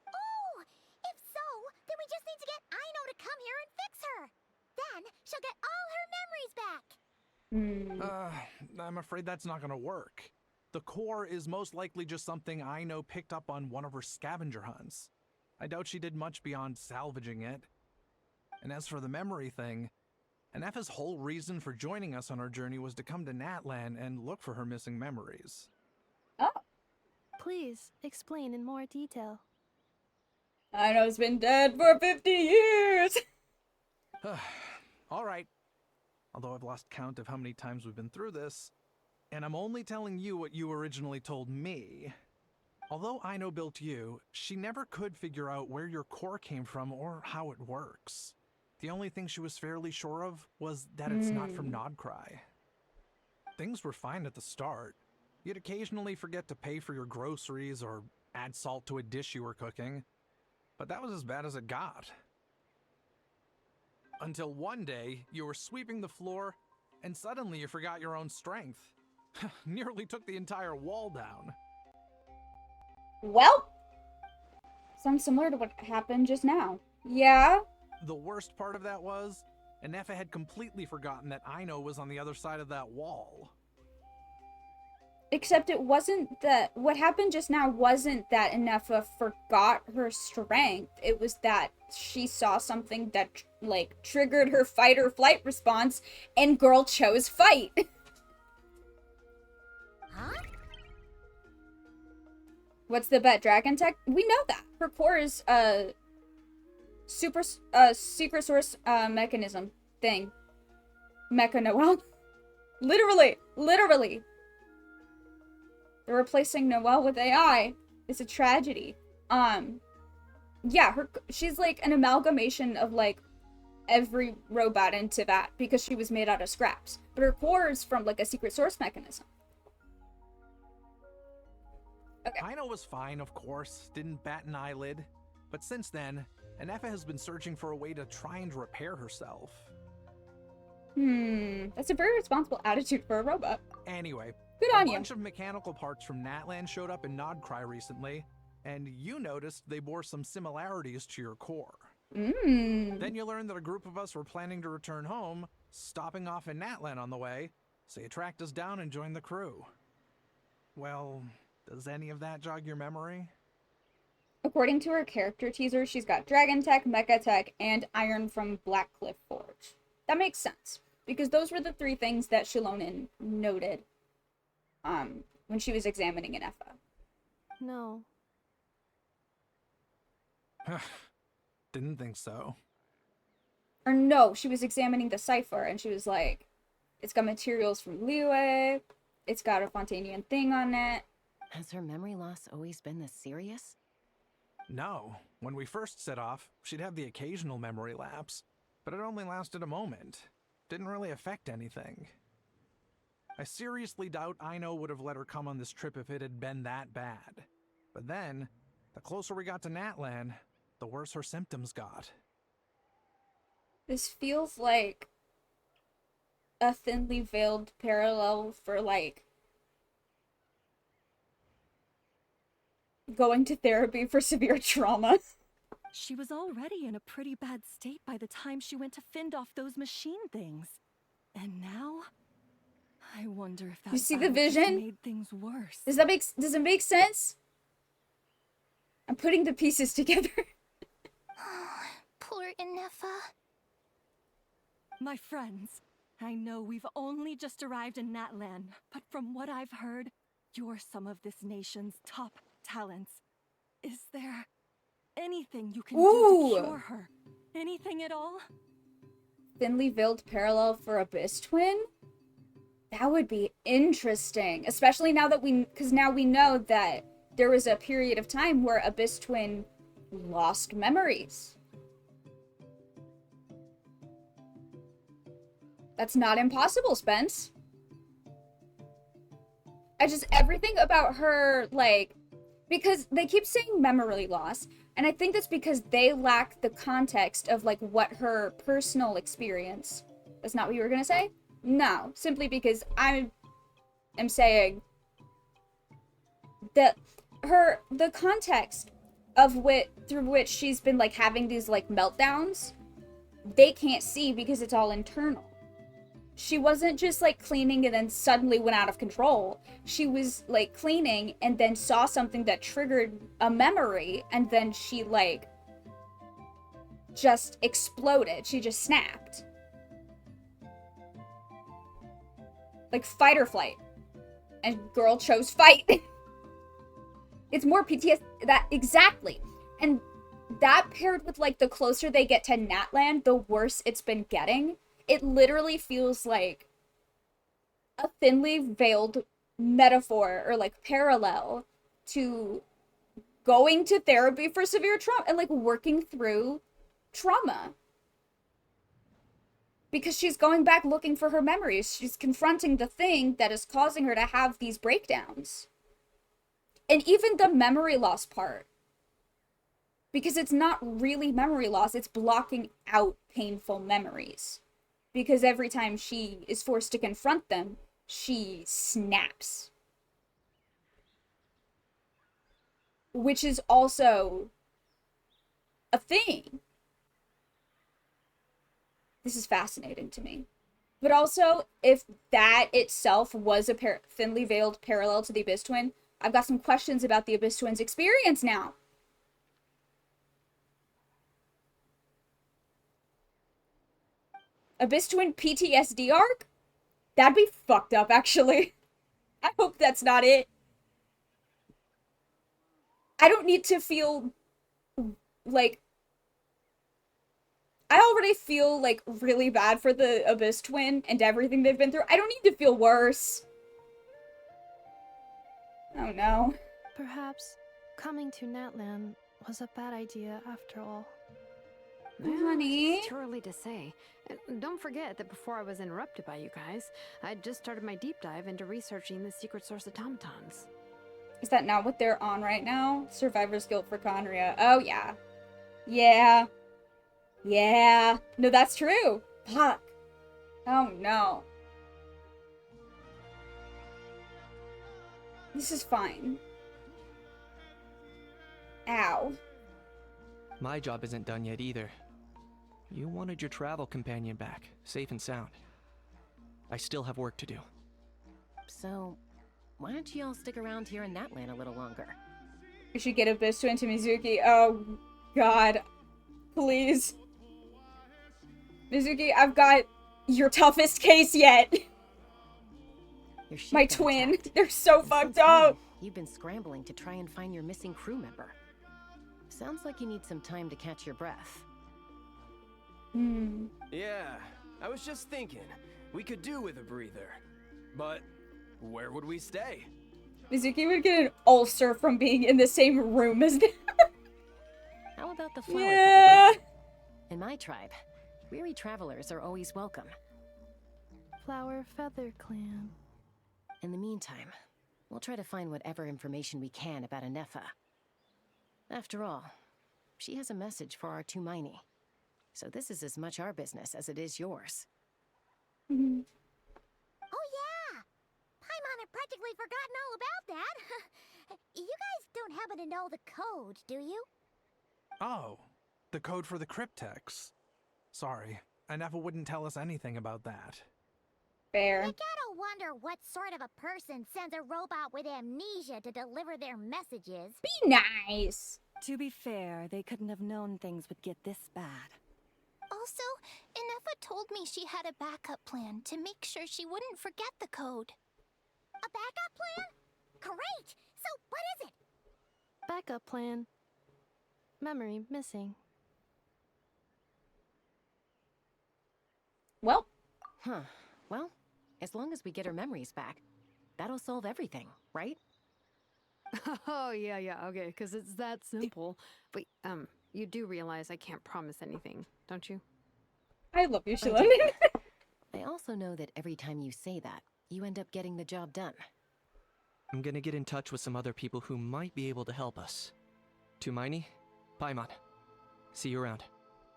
Oh! If so, then we just need to get Aino to come here and fix her. Then she'll get all her memories back. I'm afraid that's not gonna work. The core is most likely just something I know picked up on one of her scavenger hunts. I doubt she did much beyond salvaging it. And as for the memory thing, Ineffa's whole reason for joining us on our journey was to come to Natlan and look for her missing memories. Oh. Please, explain in more detail. Aino's been dead for 50 years! Alright. Although I've lost count of how many times we've been through this, and I'm only telling you what you originally told me. Although Aino built you, she never could figure out where your core came from or how it works. The only thing she was fairly sure of was that it's not from Nodcry. Things were fine at the start. You'd occasionally forget to pay for your groceries or add salt to a dish you were cooking, but that was as bad as it got. Until one day, you were sweeping the floor, and suddenly you forgot your own strength. Nearly took the entire wall down. Well, sounds similar to what happened just now. Yeah? The worst part of that was, Ineffa had completely forgotten that Aino was on the other side of that wall. Except it wasn't that, what happened just now wasn't that Ineffa forgot her strength. It was that she saw something that, like, triggered her fight or flight response, and girl chose fight. Huh? What's the bet, Dragon Tech? We know that. Her core is, secret source, mechanism thing. Mecha Noelle. Literally. They're replacing Noelle with AI. It's a tragedy. Yeah, she's like an amalgamation of like every robot into that because she was made out of scraps. But her core is from like a secret source mechanism. Okay. Aino was fine, of course, didn't bat an eyelid. But since then, Ineffa has been searching for a way to try and repair herself. That's a very responsible attitude for a robot. Anyway, good on you. A bunch of mechanical parts from Natlan showed up in Nodcry recently, and you noticed they bore some similarities to your core. Then you learned that a group of us were planning to return home, stopping off in Natlan on the way, so you tracked us down and joined the crew. Well, does any of that jog your memory? According to her character teaser, she's got Dragon Tech, Mecha Tech, and Iron from Blackcliff Forge. That makes sense, because those were the 3 things that Shilonen noted when she was examining INEFFA. No. Didn't think so. Or no, she was examining the cipher, and she was like, it's got materials from Liyue, it's got a Fontanian thing on it. Has her memory loss always been this serious? No. When we first set off, she'd have the occasional memory lapse, but it only lasted a moment. Didn't really affect anything. I seriously doubt Aino would have let her come on this trip if it had been that bad. But then, the closer we got to Natlan, the worse her symptoms got. This feels like a thinly veiled parallel for, like, going to therapy for severe trauma. She was already in a pretty bad state by the time she went to fend off those machine things. And now, I wonder if that You see the battle just vision? made things worse. Does it make sense? I'm putting the pieces together. Poor INEFFA. My friends, I know we've only just arrived in Natlan, but from what I've heard, you're some of this nation's top talents. Is there anything you can do to cure her? Anything at all? Thinly veiled parallel for Abyss Twin? That would be interesting, especially now that because now we know that there was a period of time where Abyss Twin lost memories. That's not impossible, Spence. Everything about her, like, because they keep saying memory loss, and I think that's because they lack the context of, like, what her personal experience. That's not what you were gonna say? No, simply because I am saying that the context of through which she's been, like, having these, like, meltdowns, they can't see because it's all internal. She wasn't just, like, cleaning and then suddenly went out of control. She was, like, cleaning and then saw something that triggered a memory, and then she, like, just exploded. She just snapped. Like, fight or flight. And girl chose fight. It's more PTSD. Exactly. And that paired with, like, the closer they get to Natlan, the worse it's been getting. It literally feels like a thinly veiled metaphor or, like, parallel to going to therapy for severe trauma and, like, working through trauma. Because she's going back looking for her memories. She's confronting the thing that is causing her to have these breakdowns. And even the memory loss part. Because it's not really memory loss, it's blocking out painful memories. Because every time she is forced to confront them, she snaps. Which is also a thing. This is fascinating to me. But also, if that itself was a thinly veiled parallel to the Abyss Twin, I've got some questions about the Abyss Twin's experience now. Abyss Twin PTSD arc? That'd be fucked up, actually. I hope that's not it. I don't need to feel, like... I already feel, like, really bad for the Abyss Twin and everything they've been through. I don't need to feel worse. Oh, no. Perhaps coming to Natlan was a bad idea after all. Honey? It's too early to say. Don't forget that before I was interrupted by you guys, I'd just started my deep dive into researching the secret source automatons. Is that not what they're on right now? Survivor's Guilt for Conria. Oh, yeah. Yeah. Yeah. No, that's true. Fuck. Oh, no. This is fine. Ow. My job isn't done yet either. You wanted your travel companion back, safe and sound. I still have work to do. So, why don't you all stick around here in that land a little longer? We should get a bitch to into Mizuki. Oh, God. Please. Mizuki, I've got your toughest case yet. Your ship My got twin. attacked. They're so And fucked since then, up. you've been scrambling to try and find your missing crew member. Sounds like you need some time to catch your breath. Yeah, I was just thinking, we could do with a breather. But where would we stay? Mizuki would get an ulcer from being in the same room as them. How about the flower Yeah. feather? In my tribe, weary travelers are always welcome. Flower Feather Clan. In the meantime, we'll try to find whatever information we can about INEFFA. After all, she has a message for our Tumaini. So this is as much our business as it is yours. Oh yeah! Paimon had practically forgotten all about that. You guys don't happen to know the code, do you? Oh, the code for the cryptex. Sorry, INEFFA wouldn't tell us anything about that. Fair. You gotta wonder what sort of a person sends a robot with amnesia to deliver their messages. Be nice. To be fair, they couldn't have known things would get this bad. Also, INEFFA told me she had a backup plan to make sure she wouldn't forget the code. A backup plan? Great! So what is it? Backup plan. Memory missing. Well. Huh. Well, as long as we get her memories back, that'll solve everything, right? Oh, yeah, okay, because it's that simple. Wait, you do realize I can't promise anything, don't you? I love you, I Shalon. do. I also know that every time you say that, you end up getting the job done. I'm gonna get in touch with some other people who might be able to help us. Tumaini, Paimon. See you around.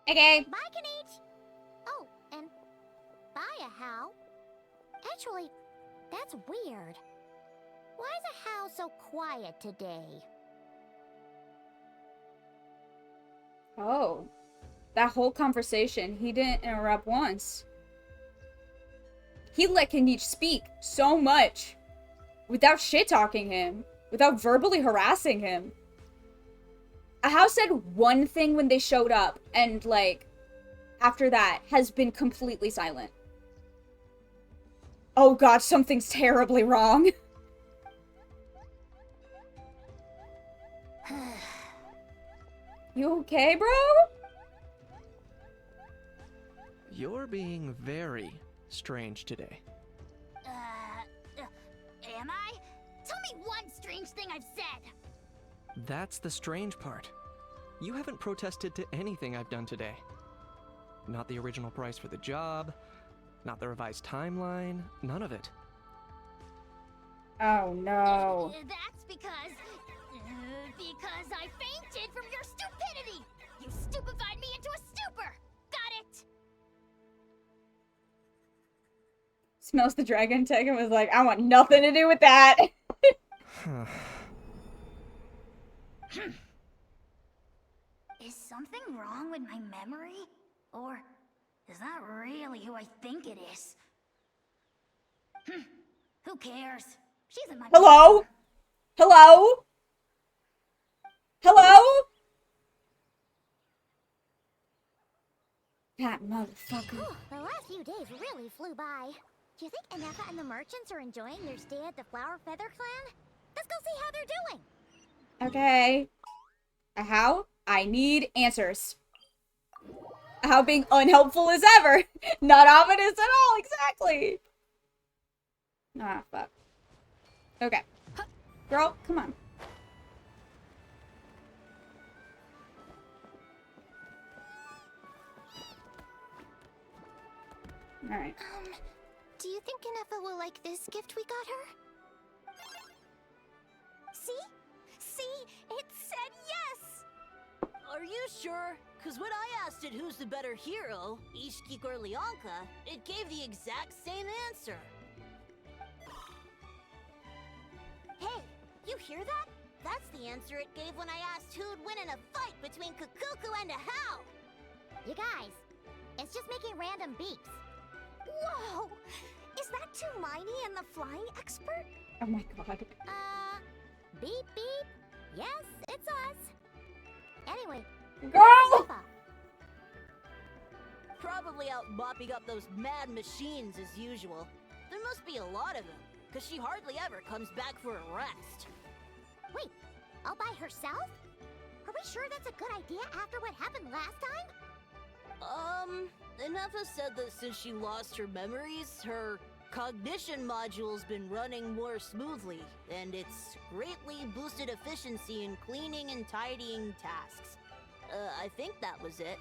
Okay. Bye, Kanich! Oh, and bye, Ahau. Actually, that's weird. Why is Ahau so quiet today? Oh. That whole conversation, he didn't interrupt once. He let Kanich speak so much without shit-talking him, without verbally harassing him. Ahau said one thing when they showed up, and, like, after that, has been completely silent. Oh god, something's terribly wrong. You okay, bro? You're being very strange today. Am I? Tell me one strange thing I've said! That's the strange part. You haven't protested to anything I've done today. Not the original price for the job, not the revised timeline, none of it. Oh no. That's because I fainted from your stupidity! You stupefied me into a stupor! Got it? Smells the dragon tech and was like, I want nothing to do with that. Is something wrong with my memory? Or is that really who I think it is? Who cares? She's in my Hello? Hello? Hello? That motherfucker. The last few days really flew by. Do you think INEFFA and the merchants are enjoying their stay at the Flower Feather Clan? Let's go see how they're doing. Okay. How? I need answers. How being unhelpful as ever. Not ominous at all, exactly. Ah, fuck. Okay. Girl, come on. Alright. Do you think INEFFA will like this gift we got her? See? See? It said yes! Are you sure? Because when I asked it who's the better hero, Ishiki or Leonka, it gave the exact same answer. Hey, you hear that? That's the answer it gave when I asked who'd win in a fight between Kukuku and Ahau. You guys, it's just making random beeps. Whoa! Is that Tumaini and the flying expert? Oh my god. Beep beep. Yes, it's us. Anyway, Girl! Probably out mopping up those mad machines as usual. There must be a lot of them, because she hardly ever comes back for a rest. Wait, all by herself? Are we sure that's a good idea after what happened last time? Ineffa said that since she lost her memories, her cognition module's been running more smoothly, and it's greatly boosted efficiency in cleaning and tidying tasks. I think that was it.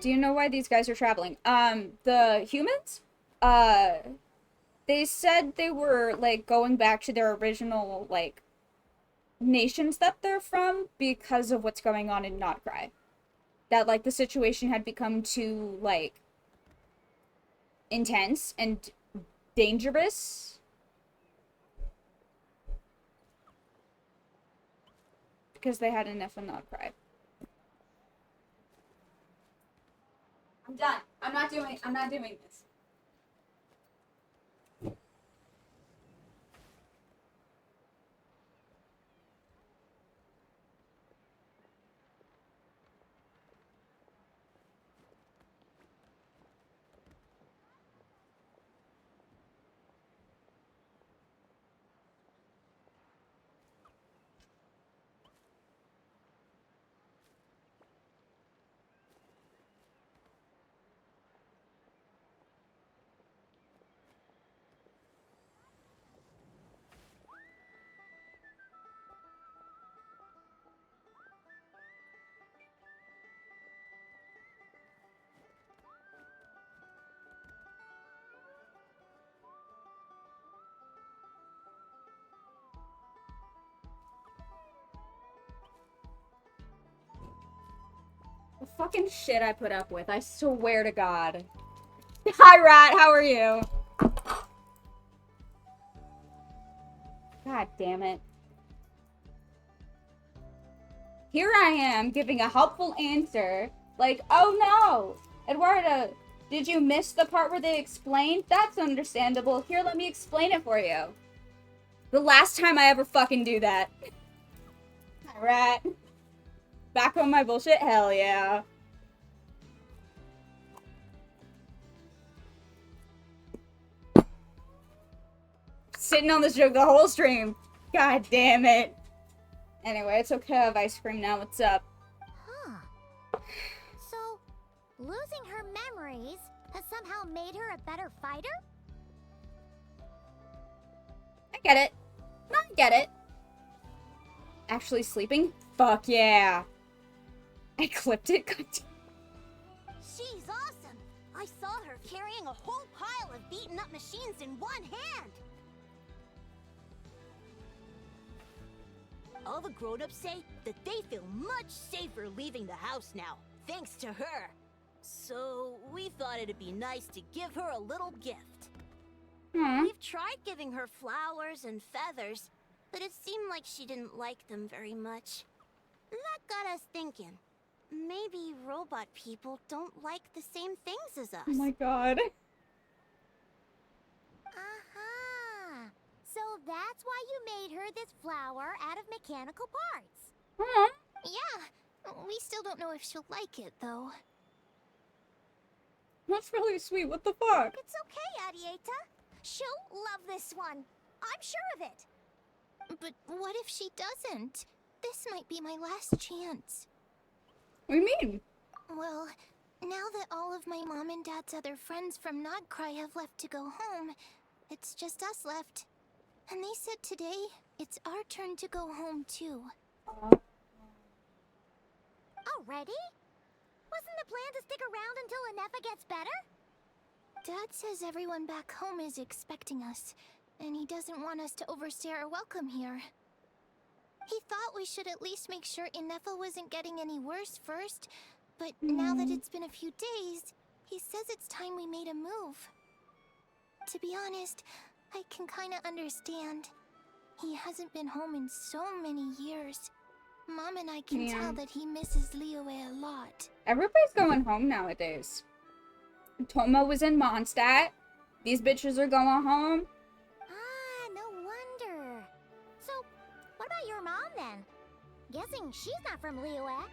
Do you know why these guys are traveling? The humans? They said they were, like, going back to their original, like, nations that they're from because of what's going on in Not Cry. That, like, the situation had become too, like, intense and dangerous. Because they had enough of Not Cry. I'm done. I'm not doing this. The fucking shit I put up with, I swear to God. Hi, Rat, how are you? God damn it. Here I am, giving a helpful answer. Like, oh no! Eduardo, did you miss the part where they explained? That's understandable. Here, let me explain it for you. The last time I ever fucking do that. Hi, Rat. Back on my bullshit? Hell yeah. Sitting on this joke the whole stream. God damn it. Anyway, it's okay, I have ice cream now. What's up? Huh. So, losing her memories has somehow made her a better fighter? I get it. I get it. Actually sleeping? Fuck yeah. I clipped it. God damn. She's awesome! I saw her carrying a whole pile of beaten up machines in one hand! All the grown-ups say that they feel much safer leaving the house now, thanks to her. So, we thought it'd be nice to give her a little gift. We've tried giving her flowers and feathers, but it seemed like she didn't like them very much. That got us thinking. Maybe robot people don't like the same things as us. Oh my god. Aha! So that's why you made her this flower out of mechanical parts. Yeah, we still don't know if she'll like it, though. That's really sweet. What the fuck? It's okay, Arieta. She'll love this one. I'm sure of it. But what if she doesn't? This might be my last chance. What do you mean? Well, now that all of my mom and dad's other friends from Not Cry have left to go home, it's just us left. And they said today, it's our turn to go home too. Already? Wasn't the plan to stick around until Ineffa gets better? Dad says everyone back home is expecting us, and he doesn't want us to overstay our welcome here. He thought we should at least make sure Ineffa wasn't getting any worse first, but now that it's been a few days, he says it's time we made a move. To be honest, I can kinda understand. He hasn't been home in so many years. Mom and I can tell that he misses Liyue a lot. Everybody's going home nowadays. Toma was in Mondstadt. These bitches are going home. Ah, no wonder. So, what about your mom then? Guessing she's not from Liyue.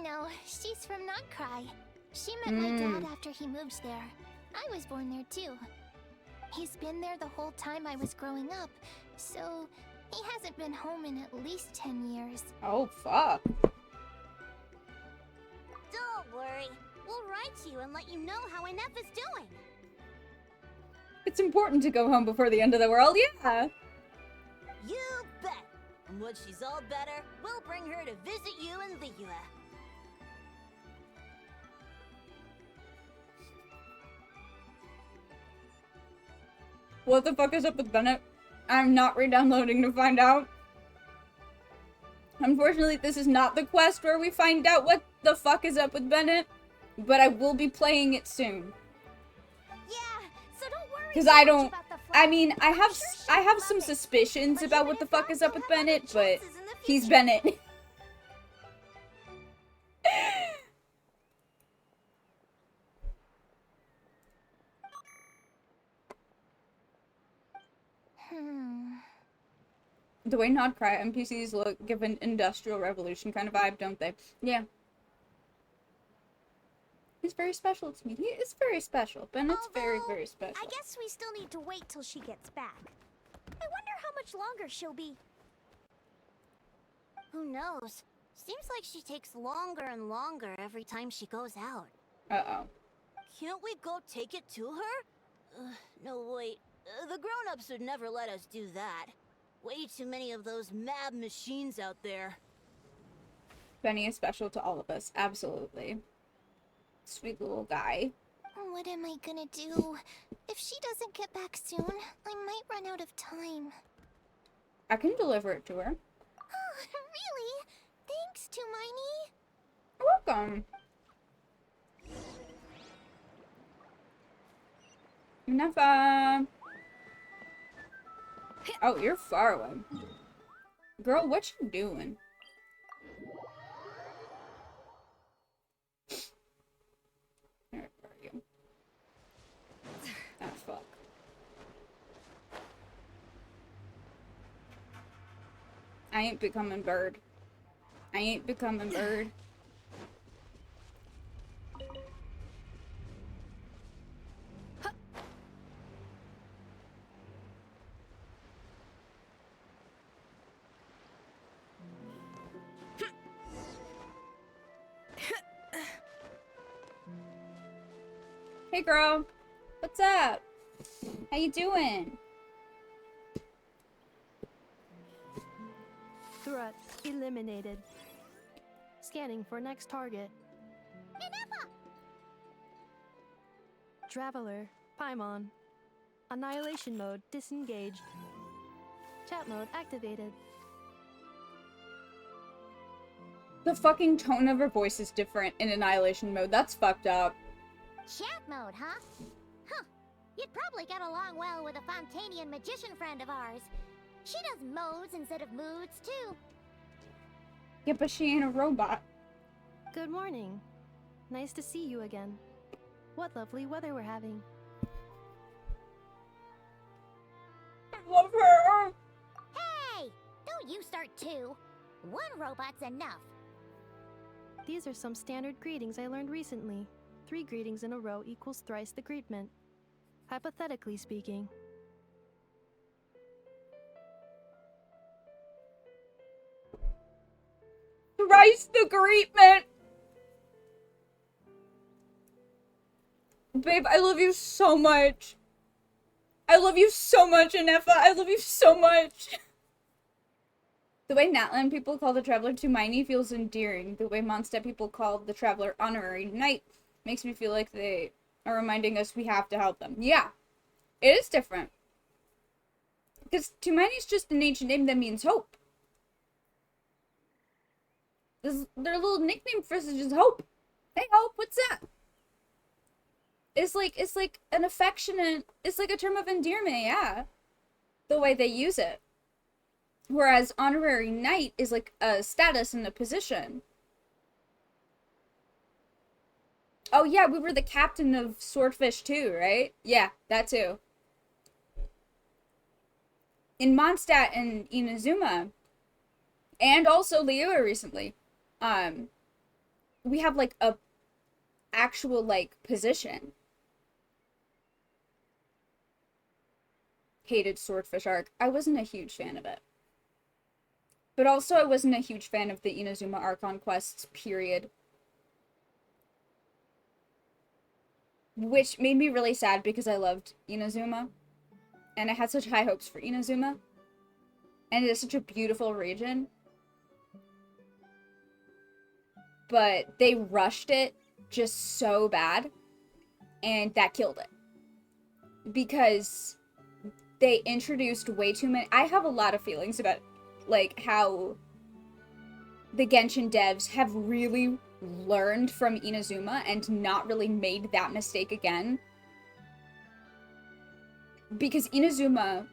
No, she's from Notcry. She met my dad after he moved there. I was born there too. He's been there the whole time I was growing up, so he hasn't been home in at least 10 years. Oh, fuck. Don't worry. We'll write to you and let you know how INEFFA's doing. It's important to go home before the end of the world, yeah. You bet. And when she's all better, we'll bring her to visit you in Liyue. What the fuck is up with Bennett? I'm not re-downloading to find out. Unfortunately, this is not the quest where we find out what the fuck is up with Bennett, but I will be playing it soon. Yeah, so don't worry. Because I don't, I mean, I have some suspicions about what the fuck is up with Bennett, but he's Bennett. The way Notcry NPCs look give an Industrial Revolution kind of vibe, don't they? Yeah. He's very special to me. He is very special. Bennett's very, very special. I guess we still need to wait till she gets back. I wonder how much longer she'll be. Who knows? Seems like she takes longer and longer every time she goes out. Uh-oh. Can't we go take it to her? No, wait. The grown-ups would never let us do that. Way too many of those mad machines out there. Benny is special to all of us. Absolutely. Sweet little guy. What am I gonna do? If she doesn't get back soon, I might run out of time. I can deliver it to her. Oh, really? Thanks, Tumaini. You're welcome. INEFFA. Oh, you're far away. Girl, what you doing? Where are you? Ah, fuck. I ain't becoming bird. I ain't becoming bird. Hey girl, what's up? How you doing? Threat eliminated. Scanning for next target. INEFFA! Traveler, Paimon. Annihilation mode disengaged. Chat mode activated. The fucking tone of her voice is different in Annihilation mode. That's fucked up. Chat mode, huh? Huh. You'd probably get along well with a Fontanian magician friend of ours. She does modes instead of moods, too. Yeah, but she ain't a robot. Good morning. Nice to see you again. What lovely weather we're having. I love her! Hey! Don't you start too. One robot's enough. These are some standard greetings I learned recently. 3 greetings in a row equals thrice the greetment. Hypothetically speaking. Thrice the greetment! Babe, I love you so much. I love you so much, INEFFA. I love you so much. The way Natlan people call the Traveler Tumaini feels endearing. The way Mondstadt people call the Traveler Honorary Knight makes me feel like they are reminding us we have to help them. Yeah, it is different. Because Tumaini is just an ancient name that means hope. Their little nickname for us is just Hope. Hey, Hope, what's that? It's like an affectionate, it's like a term of endearment, yeah. The way they use it. Whereas honorary knight is like a status and a position. Oh yeah, we were the captain of Swordfish too, right? Yeah, that too. In Mondstadt and Inazuma, and also Liyue recently, we have like a actual like position. Hated Swordfish arc. I wasn't a huge fan of it. But also I wasn't a huge fan of the Inazuma Archon quests, period. Which made me really sad because I loved Inazuma. And I had such high hopes for Inazuma. And it is such a beautiful region. But they rushed it just so bad. And that killed it. Because they introduced way too many... I have a lot of feelings about, like, how the Genshin devs have really learned from Inazuma and not really made that mistake again. Because Inazuma,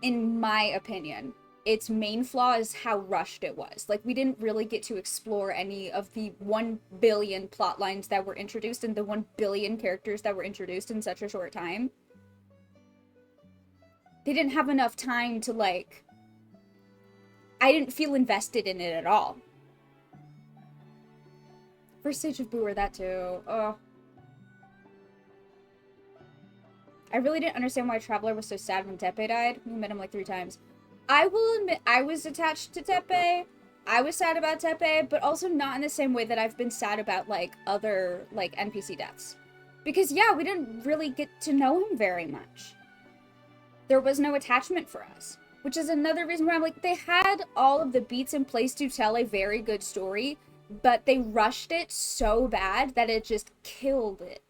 in my opinion, its main flaw is how rushed it was. Like, we didn't really get to explore any of the 1 billion plot lines that were introduced and the 1 billion characters that were introduced in such a short time. They didn't have enough time to, like... I didn't feel invested in it at all. First stage of Boo, or that too. Oh. I really didn't understand why Traveler was so sad when Teppei died. We met him like 3 times. I will admit, I was attached to Teppei. I was sad about Teppei, but also not in the same way that I've been sad about, like, other, like, NPC deaths. Because, yeah, we didn't really get to know him very much. There was no attachment for us. Which is another reason why I'm like, they had all of the beats in place to tell a very good story, but they rushed it so bad that it just killed it.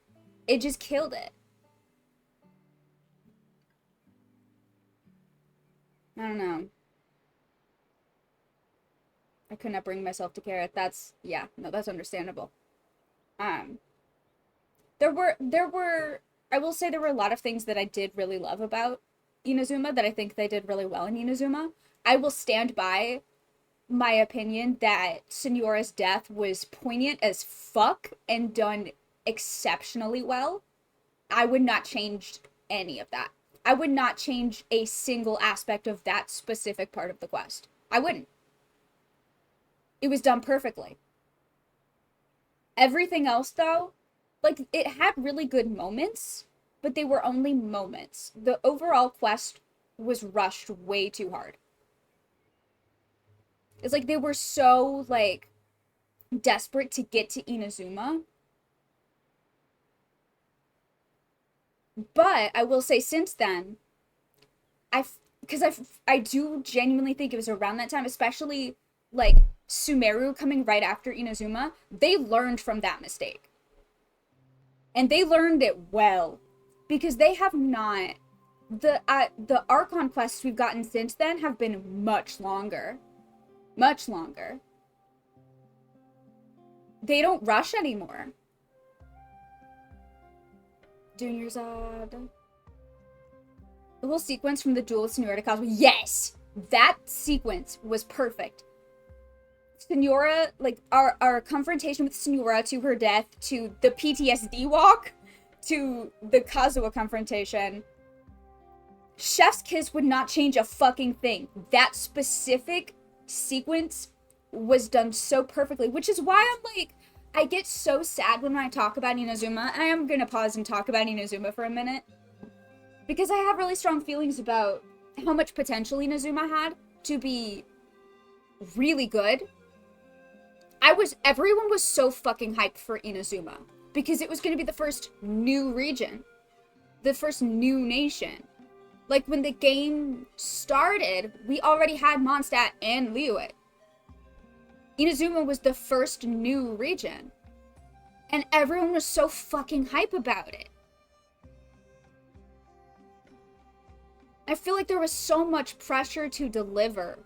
It just killed it. I don't know. I could not bring myself to care. That's, yeah, no, that's understandable. There were, I will say there were a lot of things that I did really love about Inazuma that I think they did really well in Inazuma. I will stand by my opinion that Senyora's death was poignant as fuck and done exceptionally well. I would not change any of that. I would not change a single aspect of that specific part of the quest. I wouldn't. It was done perfectly. Everything else, though, like, it had really good moments, but they were only moments. The overall quest was rushed way too hard. It's like they were so, like, desperate to get to Inazuma. But I will say since then, I do genuinely think it was around that time, especially, like, Sumeru coming right after Inazuma, they learned from that mistake. And they learned it well. Because they have not... The Archon quests we've gotten since then have been much longer. Much longer. They don't rush anymore. Junior Zod. The whole sequence from the duel with Senora to Cosmo. Yes! That sequence was perfect. Senora, like, our confrontation with Senora to her death, to the PTSD walk, to the Kazuha confrontation. Chef's kiss would not change a fucking thing. That specific sequence was done so perfectly, which is why I'm like, I get so sad when I talk about Inazuma. I am gonna pause and talk about Inazuma for a minute. Because I have really strong feelings about how much potential Inazuma had to be really good. Everyone was so fucking hyped for Inazuma. Because it was going to be the first new region. The first new nation. Like, when the game started, we already had Mondstadt and Liyue. Inazuma was the first new region. And everyone was so fucking hype about it. I feel like there was so much pressure to deliver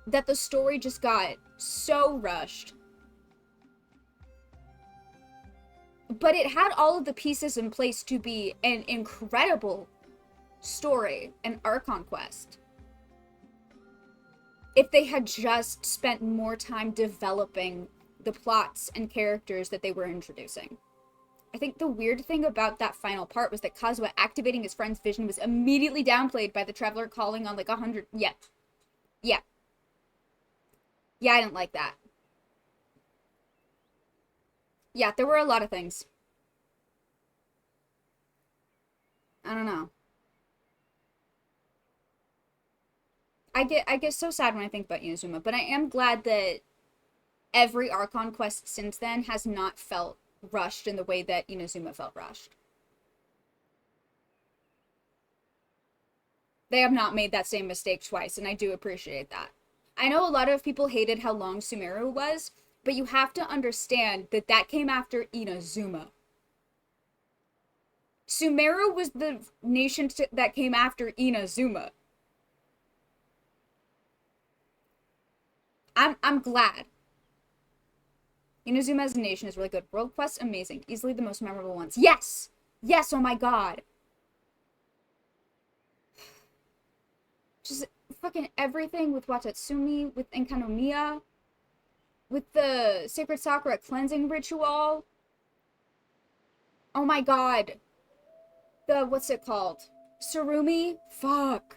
that the story just got so rushed. But it had all of the pieces in place to be an incredible story, an Archon quest. If they had just spent more time developing the plots and characters that they were introducing. I think the weird thing about that final part was that Kazuha activating his friend's vision was immediately downplayed by the Traveler calling on like 100. Yeah. Yeah. Yeah, I didn't like that. Yeah, there were a lot of things. I don't know. I get so sad when I think about Inazuma, but I am glad that every Archon quest since then has not felt rushed in the way that Inazuma felt rushed. They have not made that same mistake twice, and I do appreciate that. I know a lot of people hated how long Sumeru was, but you have to understand that that came after Inazuma. Sumeru was the nation that came after Inazuma. I'm glad. Inazuma as a nation is really good. World Quest, amazing. Easily the most memorable ones. Yes! Yes, oh my god. Just fucking everything with Watatsumi, with Enkanomiya, with the Sacred Sakura cleansing ritual. Oh my god. What's it called? Surumi? Fuck.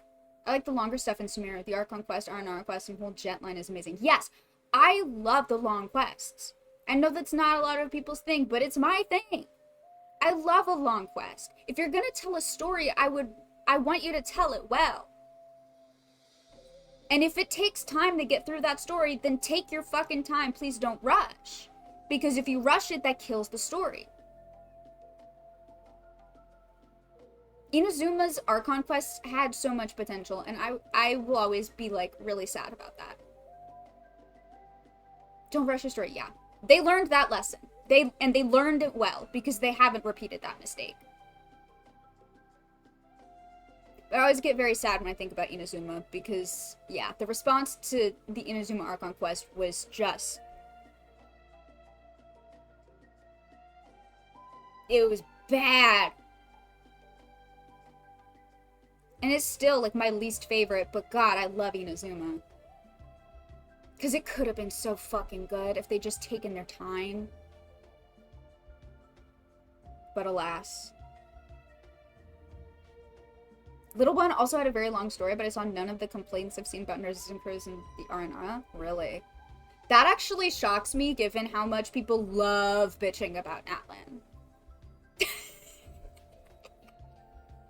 I like the longer stuff in Sumeru. The Archon Quest, R&R Quest, and whole jet line is amazing. Yes, I love the long quests. I know that's not a lot of people's thing, but it's my thing. I love a long quest. If you're gonna tell a story, I want you to tell it well. And if it takes time to get through that story, then take your fucking time. Please don't rush. Because if you rush it, that kills the story. Inazuma's Archon quests had so much potential, and I will always be, like, really sad about that. Don't rush your story, yeah. They learned that lesson. They learned it well, because they haven't repeated that mistake. But I always get very sad when I think about Inazuma, because, yeah, the response to the Inazuma Archon quest was just... It was bad. And it's still, like, my least favorite, but god, I love Inazuma. Because it could have been so fucking good if they'd just taken their time. But alas. Little One also had a very long story, but I saw none of the complaints I've seen about nurses and crows in the R&R. Really? That actually shocks me, given how much people love bitching about Natlan.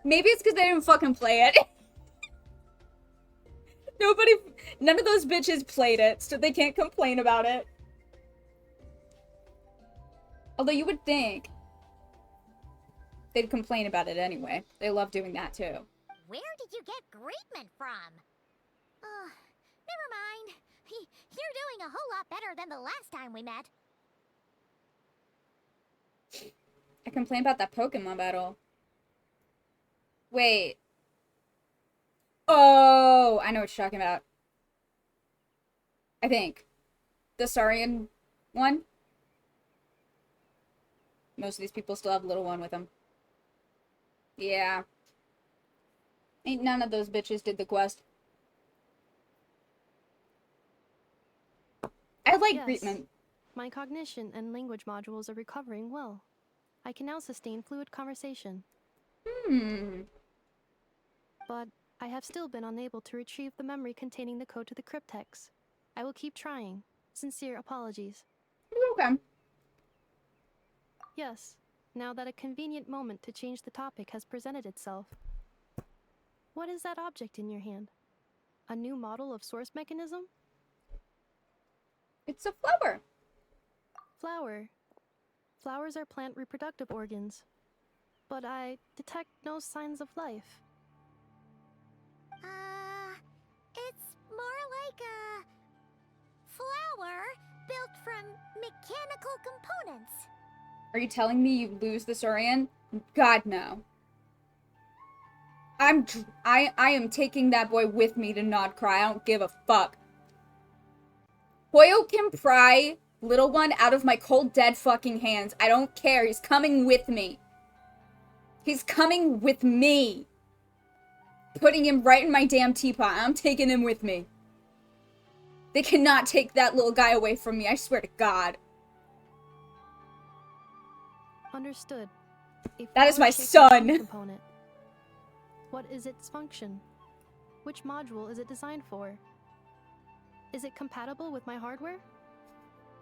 Maybe it's because they didn't fucking play it. None of those bitches played it, so they can't complain about it. Although you would think they'd complain about it anyway. They love doing that too. Where did you get Greatman from? Never mind. You're doing a whole lot better than the last time we met. I complained about that Pokemon battle. Wait. Oh, I know what you're talking about. I think. The Saurian one? Most of these people still have Little One with them. Yeah. Ain't none of those bitches did the quest. I like Greetman. My cognition and language modules are recovering well. I can now sustain fluid conversation. But I have still been unable to retrieve the memory containing the code to the cryptex. I will keep trying. Sincere apologies. Okay. Yes, now that a convenient moment to change the topic has presented itself. What is that object in your hand? A new model of source mechanism? It's a flower. Flower. Flowers are plant reproductive organs. But I detect no signs of life. It's more like a flower built from mechanical components. Are you telling me you lose the Saurian? God, no. I am taking that boy with me to Nod Cry. I don't give a fuck. Hoyo can pry Little One out of my cold dead fucking hands. I don't care. He's coming with me. He's coming with me. Putting him right in my damn teapot. I'm taking him with me. They cannot take that little guy away from me. I swear to God. Understood. That is flower my shaped son. machine component. What is its function? Which module is it designed for? Is it compatible with my hardware?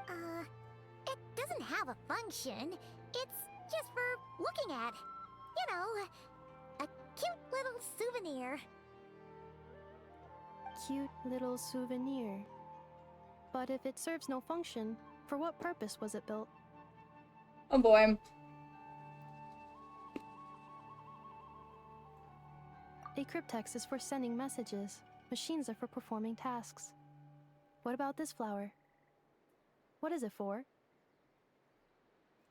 It doesn't have a function. It's just for looking at. You know, a cute little souvenir. Cute little souvenir. But if it serves no function, for what purpose was it built? Oh boy. A cryptex is for sending messages. Machines are for performing tasks. What about this flower? What is it for?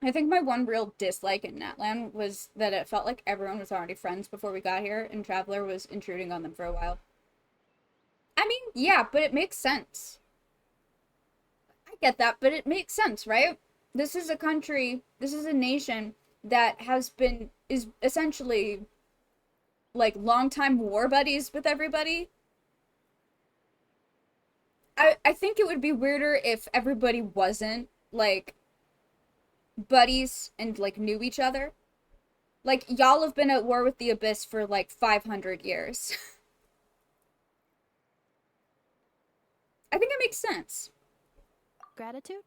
I think my one real dislike in Natlan was that it felt like everyone was already friends before we got here, and Traveler was intruding on them for a while. I mean, yeah, but it makes sense. I get that, but it makes sense, right? This is a country, this is a nation that is essentially, like, longtime war buddies with everybody. I think it would be weirder if everybody wasn't, like, buddies and, like, knew each other. Like, y'all have been at war with the Abyss for, like, 500 years. I think it makes sense. Gratitude?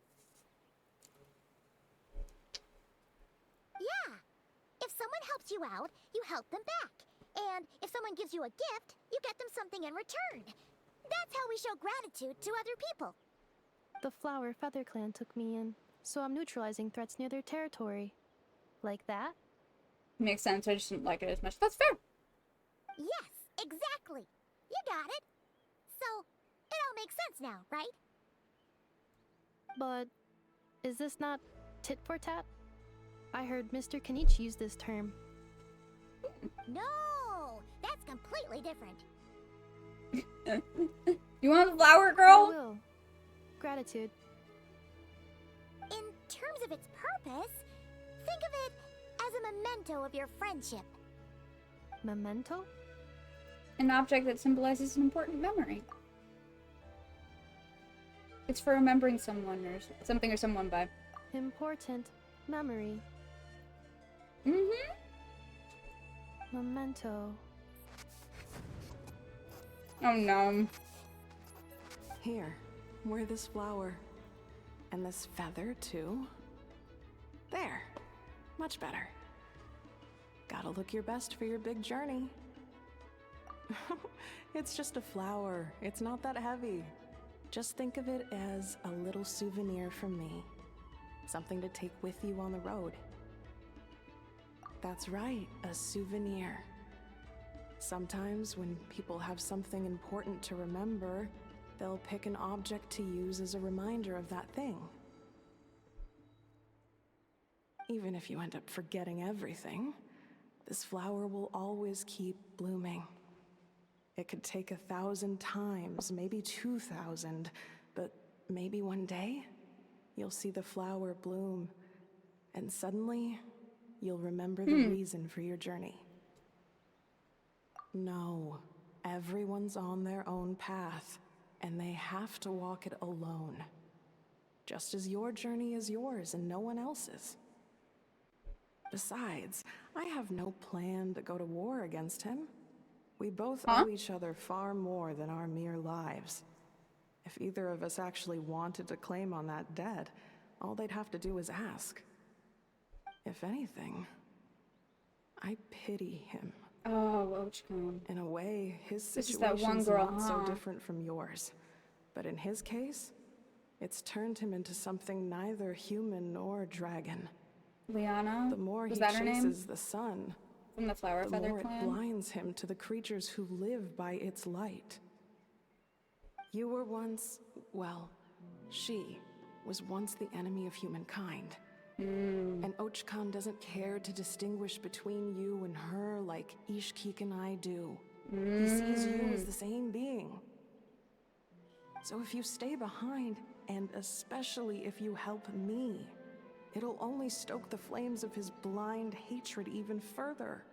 Yeah. If someone helps you out, you help them back. And if someone gives you a gift, you get them something in return. That's how we show gratitude to other people. The Flower Feather Clan took me in, so I'm neutralizing threats near their territory. Like that? Makes sense, I just didn't like it as much. That's fair. Yes, exactly. You got it. So, it all makes sense now, right? But is this not tit for tat? I heard Mr. Kenichi use this term. No, that's completely different. You want the flower, girl? I will. Gratitude. In terms of its purpose, think of it as a memento of your friendship. Memento? An object that symbolizes an important memory. It's for remembering someone or something or someone by. Important memory. Mm-hmm. Memento. Oh no. Here, wear this flower. And this feather, too. There. Much better. Gotta look your best for your big journey. It's just a flower. It's not that heavy. Just think of it as a little souvenir from me. Something to take with you on the road. That's right, a souvenir. Sometimes when people have something important to remember, they'll pick an object to use as a reminder of that thing. Even if you end up forgetting everything, this flower will always keep blooming. It could take 1,000 times, maybe 2,000, but maybe one day, you'll see the flower bloom, and suddenly, you'll remember the reason for your journey. No, everyone's on their own path, and they have to walk it alone. Just as your journey is yours and no one else's. Besides, I have no plan to go to war against him. We both owe each other far more than our mere lives. If either of us actually wanted to claim on that debt, all they'd have to do is ask. If anything, I pity him. Oh, Ochcon. In a way, his This is that one situation's girl, not so huh? different from yours. But in his case, it's turned him into something neither human nor dragon. Liana? The more Was he that her name? chases the sun, From the Flower the Feather more Clan? it blinds him to the creatures who live by its light. You were once, well, she was once the enemy of humankind. And Ochcon doesn't care to distinguish between you and her like Ishkik and I do. He sees you as the same being. So if you stay behind, and especially if you help me, it'll only stoke the flames of his blind hatred even further.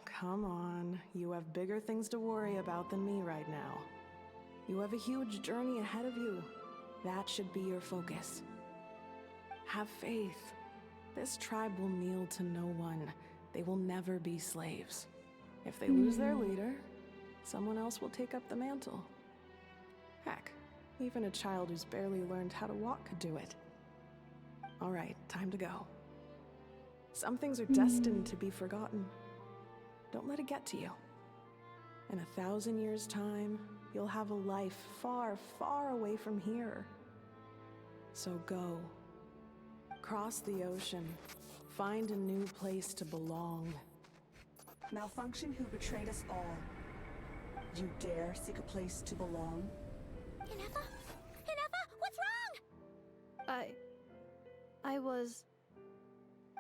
Come on, you have bigger things to worry about than me right now. You have a huge journey ahead of you. That should be your focus. Have faith. This tribe will kneel to no one. They will never be slaves. If they lose their leader, someone else will take up the mantle. Heck, even a child who's barely learned how to walk could do it. All right, time to go. Some things are destined to be forgotten. Don't let it get to you. In 1,000 years' time, you'll have a life far, far away from here. So go. Cross the ocean. Find a new place to belong. Malfunction who betrayed us all. You dare seek a place to belong? Ineffa? Ineffa, what's wrong? I was...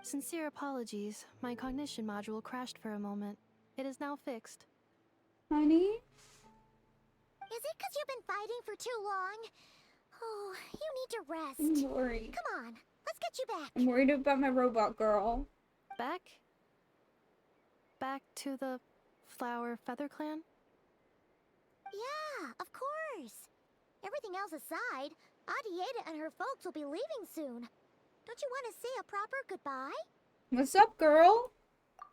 Sincere apologies. My cognition module crashed for a moment. It is now fixed. Honey? Is it because you've been fighting for too long? Oh, you need to rest. I'm worried. Come on, let's get you back. I'm worried about my robot girl. Back? Back to the Flower Feather Clan? Yeah, of course. Everything else aside, Adieta and her folks will be leaving soon. Don't you want to say a proper goodbye? What's up, girl?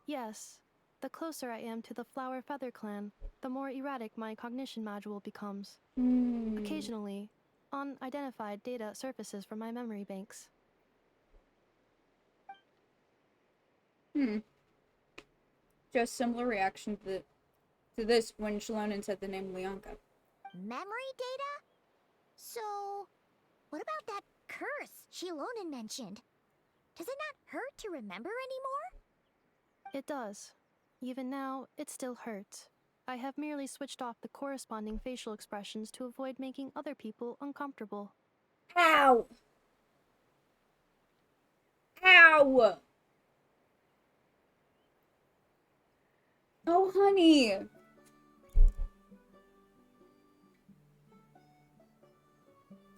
Yes. The closer I am to the Flower Feather Clan, the more erratic my cognition module becomes. Occasionally, unidentified data surfaces from my memory banks. Just similar reaction to this when Shalonen said the name Leonka. Memory data? So, what about that curse Shilonen mentioned? Does it not hurt to remember anymore? It does. Even now, it still hurts. I have merely switched off the corresponding facial expressions to avoid making other people uncomfortable. Ow! Ow! Oh, honey!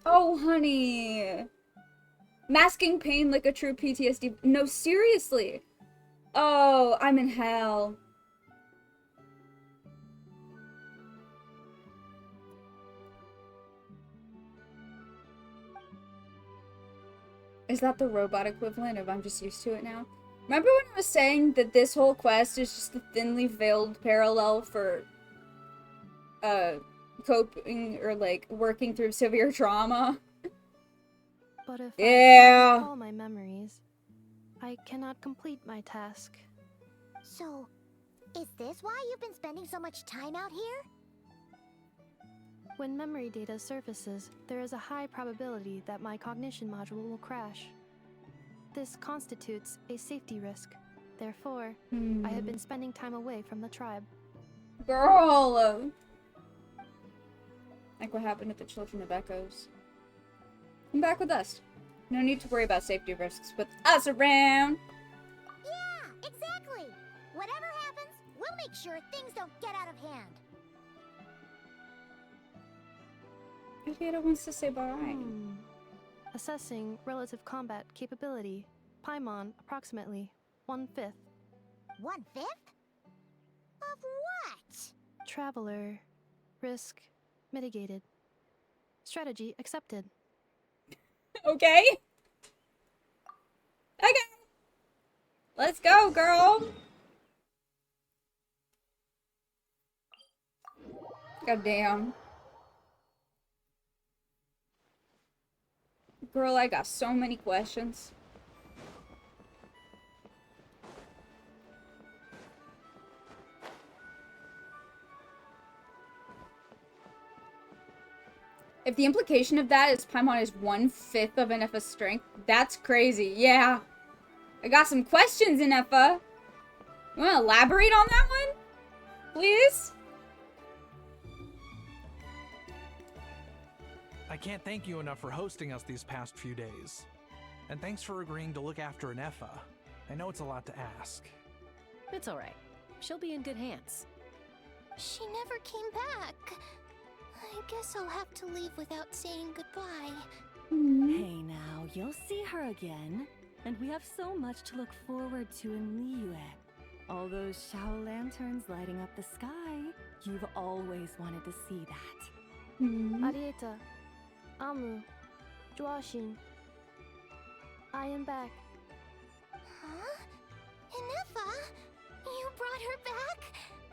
Oh, honey! Masking pain like a true PTSD. No, seriously! Oh, I'm in hell. Is that the robot equivalent of I'm just used to it now? Remember when I was saying that this whole quest is just a thinly veiled parallel for coping or like working through severe trauma? But if Yeah. I recall my memories, I cannot complete my task. So, is this why you've been spending so much time out here? When memory data surfaces, there is a high probability that my cognition module will crash. This constitutes a safety risk. Therefore, I have been spending time away from the tribe. Girl! Like what happened with the Children of Echoes. Come back with us. No need to worry about safety risks with us around. Yeah, exactly. Whatever happens, we'll make sure things don't get out of hand. Adieta wants to say bye. Assessing relative combat capability. Paimon, approximately 1/5. 1/5? Of what? Traveler. Risk mitigated. Strategy accepted. Okay. Okay. Let's go, girl. God damn. Girl, I got so many questions. If the implication of that is Paimon is 1/5 of Ineffa's strength, that's crazy. Yeah. I got some questions, Ineffa. You want to elaborate on that one? Please? I can't thank you enough for hosting us these past few days. And thanks for agreeing to look after Ineffa. I know it's a lot to ask. It's alright. She'll be in good hands. She never came back. I guess I'll have to leave without saying goodbye. Hey now, you'll see her again. And we have so much to look forward to in Liyue. All those Shao lanterns lighting up the sky. You've always wanted to see that. Arieta, Amu, Joashin. I am back. Ineffa, you brought her back?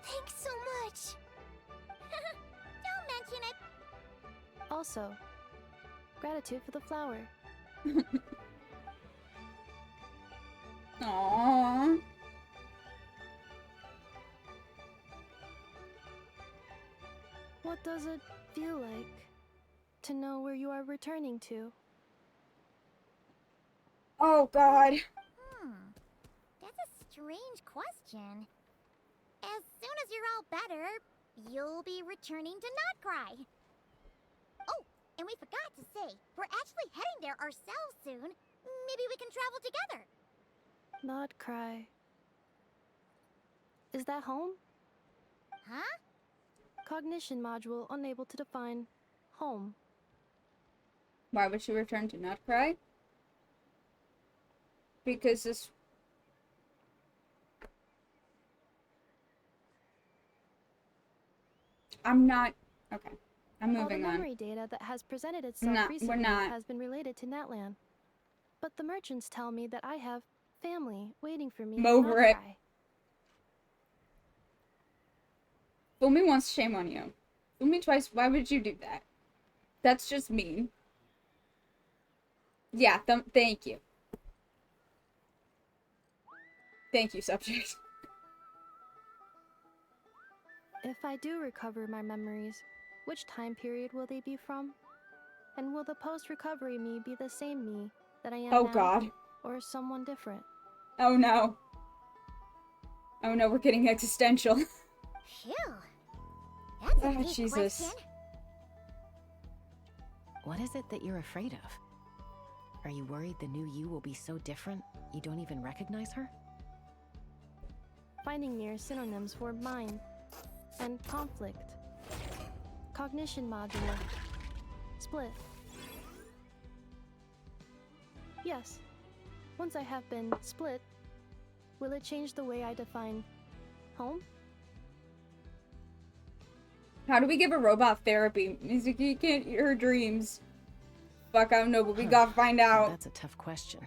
Thanks so much. Don't mention it. Also, gratitude for the flower. Aww. What does it feel like to know where you are returning to? Oh god. That's a strange question. As soon as you're all better, you'll be returning to Not Cry. Oh, and we forgot to say, we're actually heading there ourselves soon. Maybe we can travel together. Not cry. Is that home? Huh? Cognition module unable to define home. Why would she return to not cry? Because this... I'm not... Okay. I'm All the moving on. memory data that has presented itself We're recently not. has been related to Natlan. But the merchants tell me that I have family waiting for me. I'm in over it. Natcry. Fool me once, shame on you. Fool me twice, why would you do that? That's just mean. Yeah, thank you. Thank you, subject. If I do recover my memories, which time period will they be from? And will the post-recovery me be the same me that I am Oh now? god. Or someone different? Oh no. Oh no, we're getting existential. Phew. That's a Oh, big Jesus. question. What is it that you're afraid of? Are you worried the new you will be so different you don't even recognize her? Finding near synonyms for mind and conflict. Cognition module. Split. Yes. Once I have been split, will it change the way I define home? How do we give a robot therapy? You can't hear her dreams. Fuck, I don't know, but we gotta find out. That's a tough question.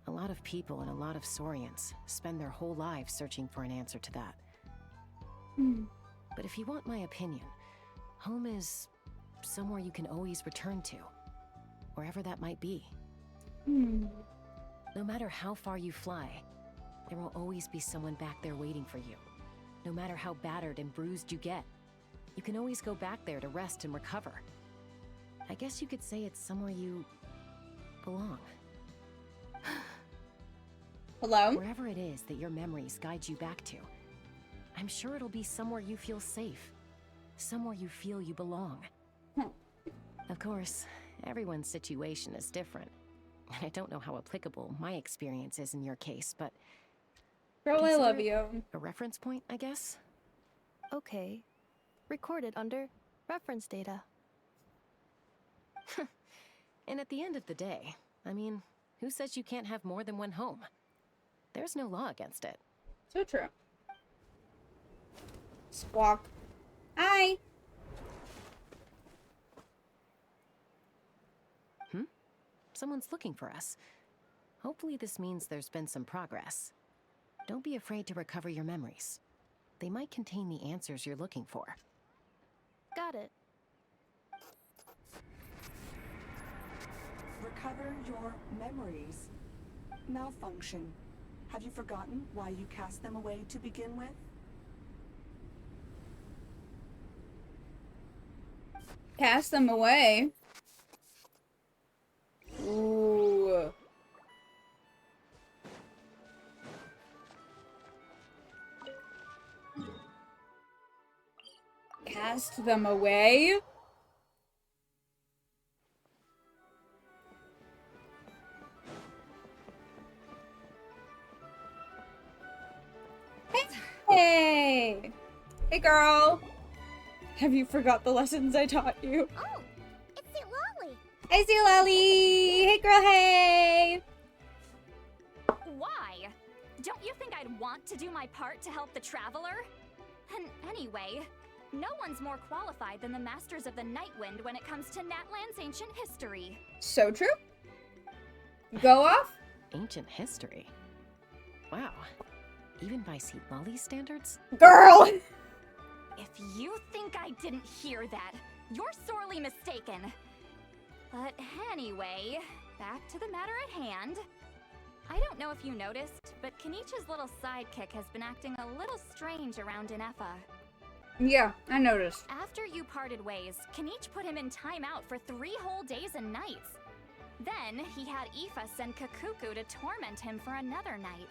A lot of people and a lot of Saurians spend their whole lives searching for an answer to that. But if you want my opinion, home is somewhere you can always return to, wherever that might be. No matter how far you fly, there will always be someone back there waiting for you. No matter how battered and bruised you get, you can always go back there to rest and recover. I guess you could say it's somewhere you belong. Hello? Wherever it is that your memories guide you back to, I'm sure it'll be somewhere you feel safe. Somewhere you feel you belong. Of course, everyone's situation is different. I don't know how applicable my experience is in your case, but... Girl, I love consider you. it a reference point, I guess? Okay. Recorded under reference data. And at the end of the day, I mean, who says you can't have more than one home? There's no law against it. So true. Squawk. Hi. Someone's looking for us. Hopefully this means there's been some progress. Don't be afraid to recover your memories. They might contain the answers you're looking for. Got it. Recover your memories. Malfunction. Have you forgotten why you cast them away to begin with? Cast them away. Ooh. Cast them away? Hey! Hey, girl! Have you forgot the lessons I taught you? Oh, it's the Lolly. I see Lolly! Hey, girl, hey! Why? Don't you think I'd want to do my part to help the Traveler? And anyway, no one's more qualified than the Masters of the Nightwind when it comes to Natlan's ancient history. So true. Go off? Ancient history? Wow. Even by St. Molly's standards? Girl! If you think I didn't hear that, you're sorely mistaken. But anyway, back to the matter at hand. I don't know if you noticed, but Kenichi's little sidekick has been acting a little strange around Ineffa. Yeah, I noticed. After you parted ways, Kenichi put him in timeout for 3 whole days and nights. Then he had Aoife send Kakuku to torment him for another night.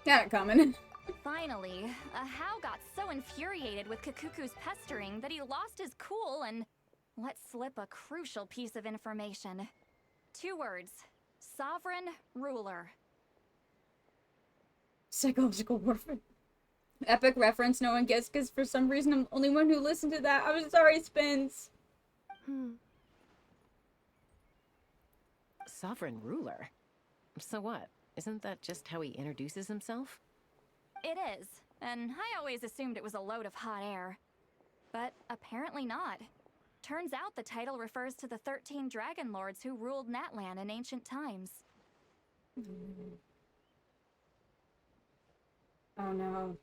Not coming. Finally, Hao got so infuriated with Kakuku's pestering that he lost his cool and let slip a crucial piece of information. 2 words. Sovereign ruler. Psychological warfare. Epic reference no one gets because for some reason I'm the only one who listened to that. I'm sorry, Spins. Sovereign ruler? So what? Isn't that just how he introduces himself? It is, and I always assumed it was a load of hot air. But apparently not. Turns out the title refers to the 13 dragon lords who ruled Natlan in ancient times. Oh no.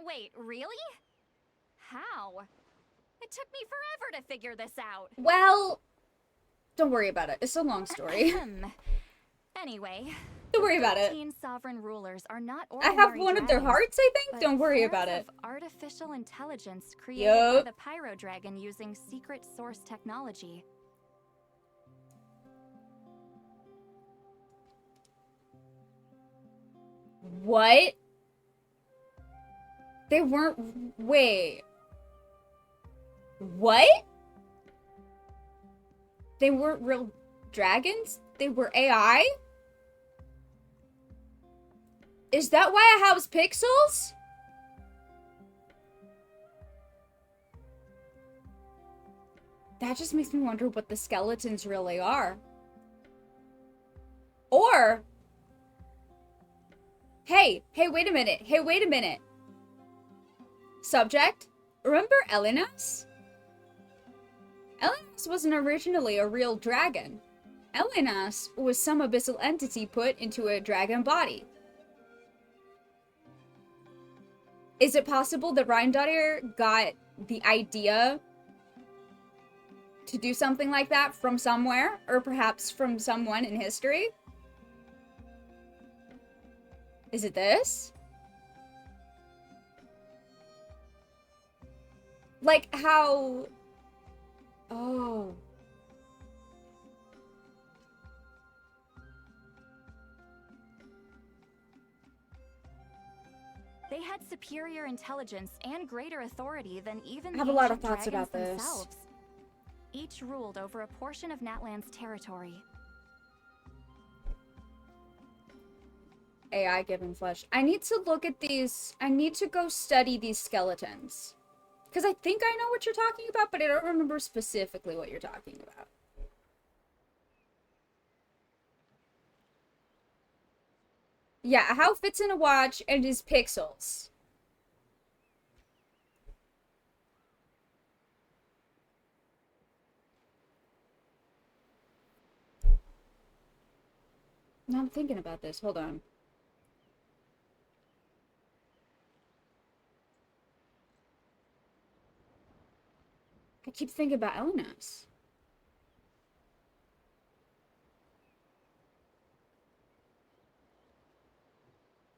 Wait, really? How? It took me forever to figure this out. Well, don't worry about it. It's a long story. Anyway, Don't worry about it. 13 sovereign rulers are not I ordinary have one of their dragons, hearts, I think. but Don't worry about forms it. of artificial intelligence created Yup. by the Pyro Dragon using secret source technology. What? They weren't. Wait. What? They weren't real dragons? They were AI? Is that why I house pixels? That just makes me wonder what the skeletons really are. Or... Hey, wait a minute. Hey, wait a minute. Subject, remember Elenas? Elenas wasn't originally a real dragon. Elenas was some abyssal entity put into a dragon body. Is it possible that Ryandaughtr got the idea to do something like that from somewhere? Or perhaps from someone in history? Is it this? Like how... Oh. They had superior intelligence and greater authority than even I have the a lot of ancient thoughts dragons about this. themselves. Each ruled over a portion of Natlan's territory. AI given flesh. I need to look at these. I need to go study these skeletons. Because I think I know what you're talking about, but I don't remember specifically what you're talking about. Yeah, how fits in a watch and is pixels. Now I'm thinking about this. Hold on. I keep thinking about Elenas.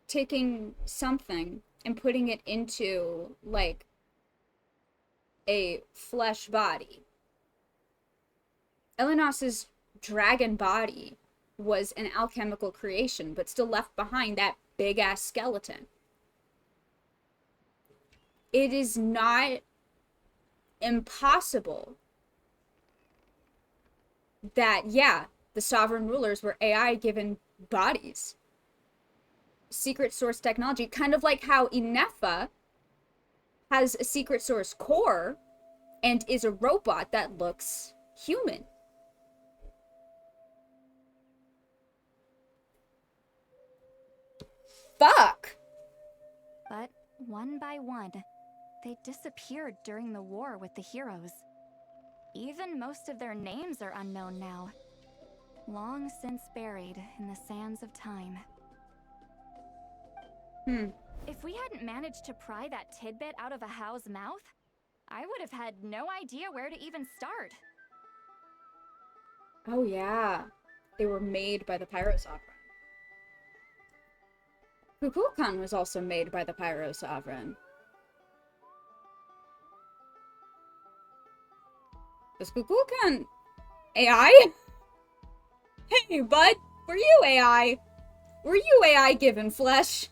Taking something and putting it into, like, a flesh body. Elenos's dragon body was an alchemical creation, but still left behind that big-ass skeleton. It is not impossible that, yeah, the sovereign rulers were AI given bodies. Secret source technology, kind of like how Ineffa has a secret source core and is a robot that looks human. Fuck! But one by one, they disappeared during the war with the heroes. Even most of their names are unknown now. long since buried in the sands of time. If we hadn't managed to pry that tidbit out of a How's mouth, I would have had no idea where to even start. Oh yeah, they were made by the Pyro Sovereign. Kukulkan was also made by the Pyro Sovereign. Was Kukulkan AI? Hey, bud, were you AI? Were you AI given flesh?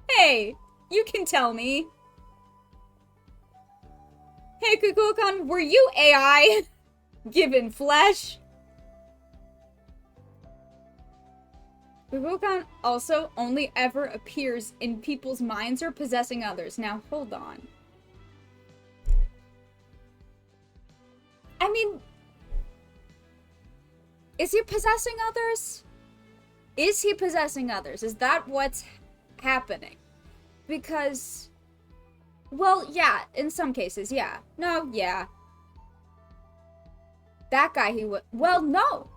Hey, you can tell me. Hey, Kukulkan, were you AI given flesh? Kukulkan also only ever appears in people's minds or possessing others. Now, hold on. I mean, is he possessing others? Is he possessing others? Is that what's happening? Because, well, yeah, in some cases, yeah. No, yeah. That guy, he would, well, no.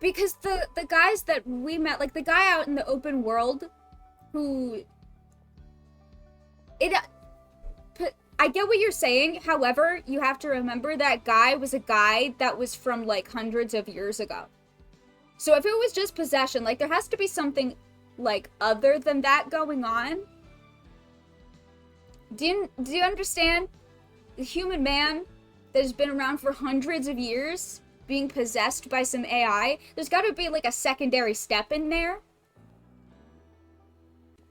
Because the guys that we met, like the guy out in the open world who, I get what you're saying. However, you have to remember that guy was a guy that was from like hundreds of years ago. So if it was just possession, like there has to be something like other than that going on. Do you understand? The human man that has been around for hundreds of years being possessed by some AI, there's got to be like a secondary step in there.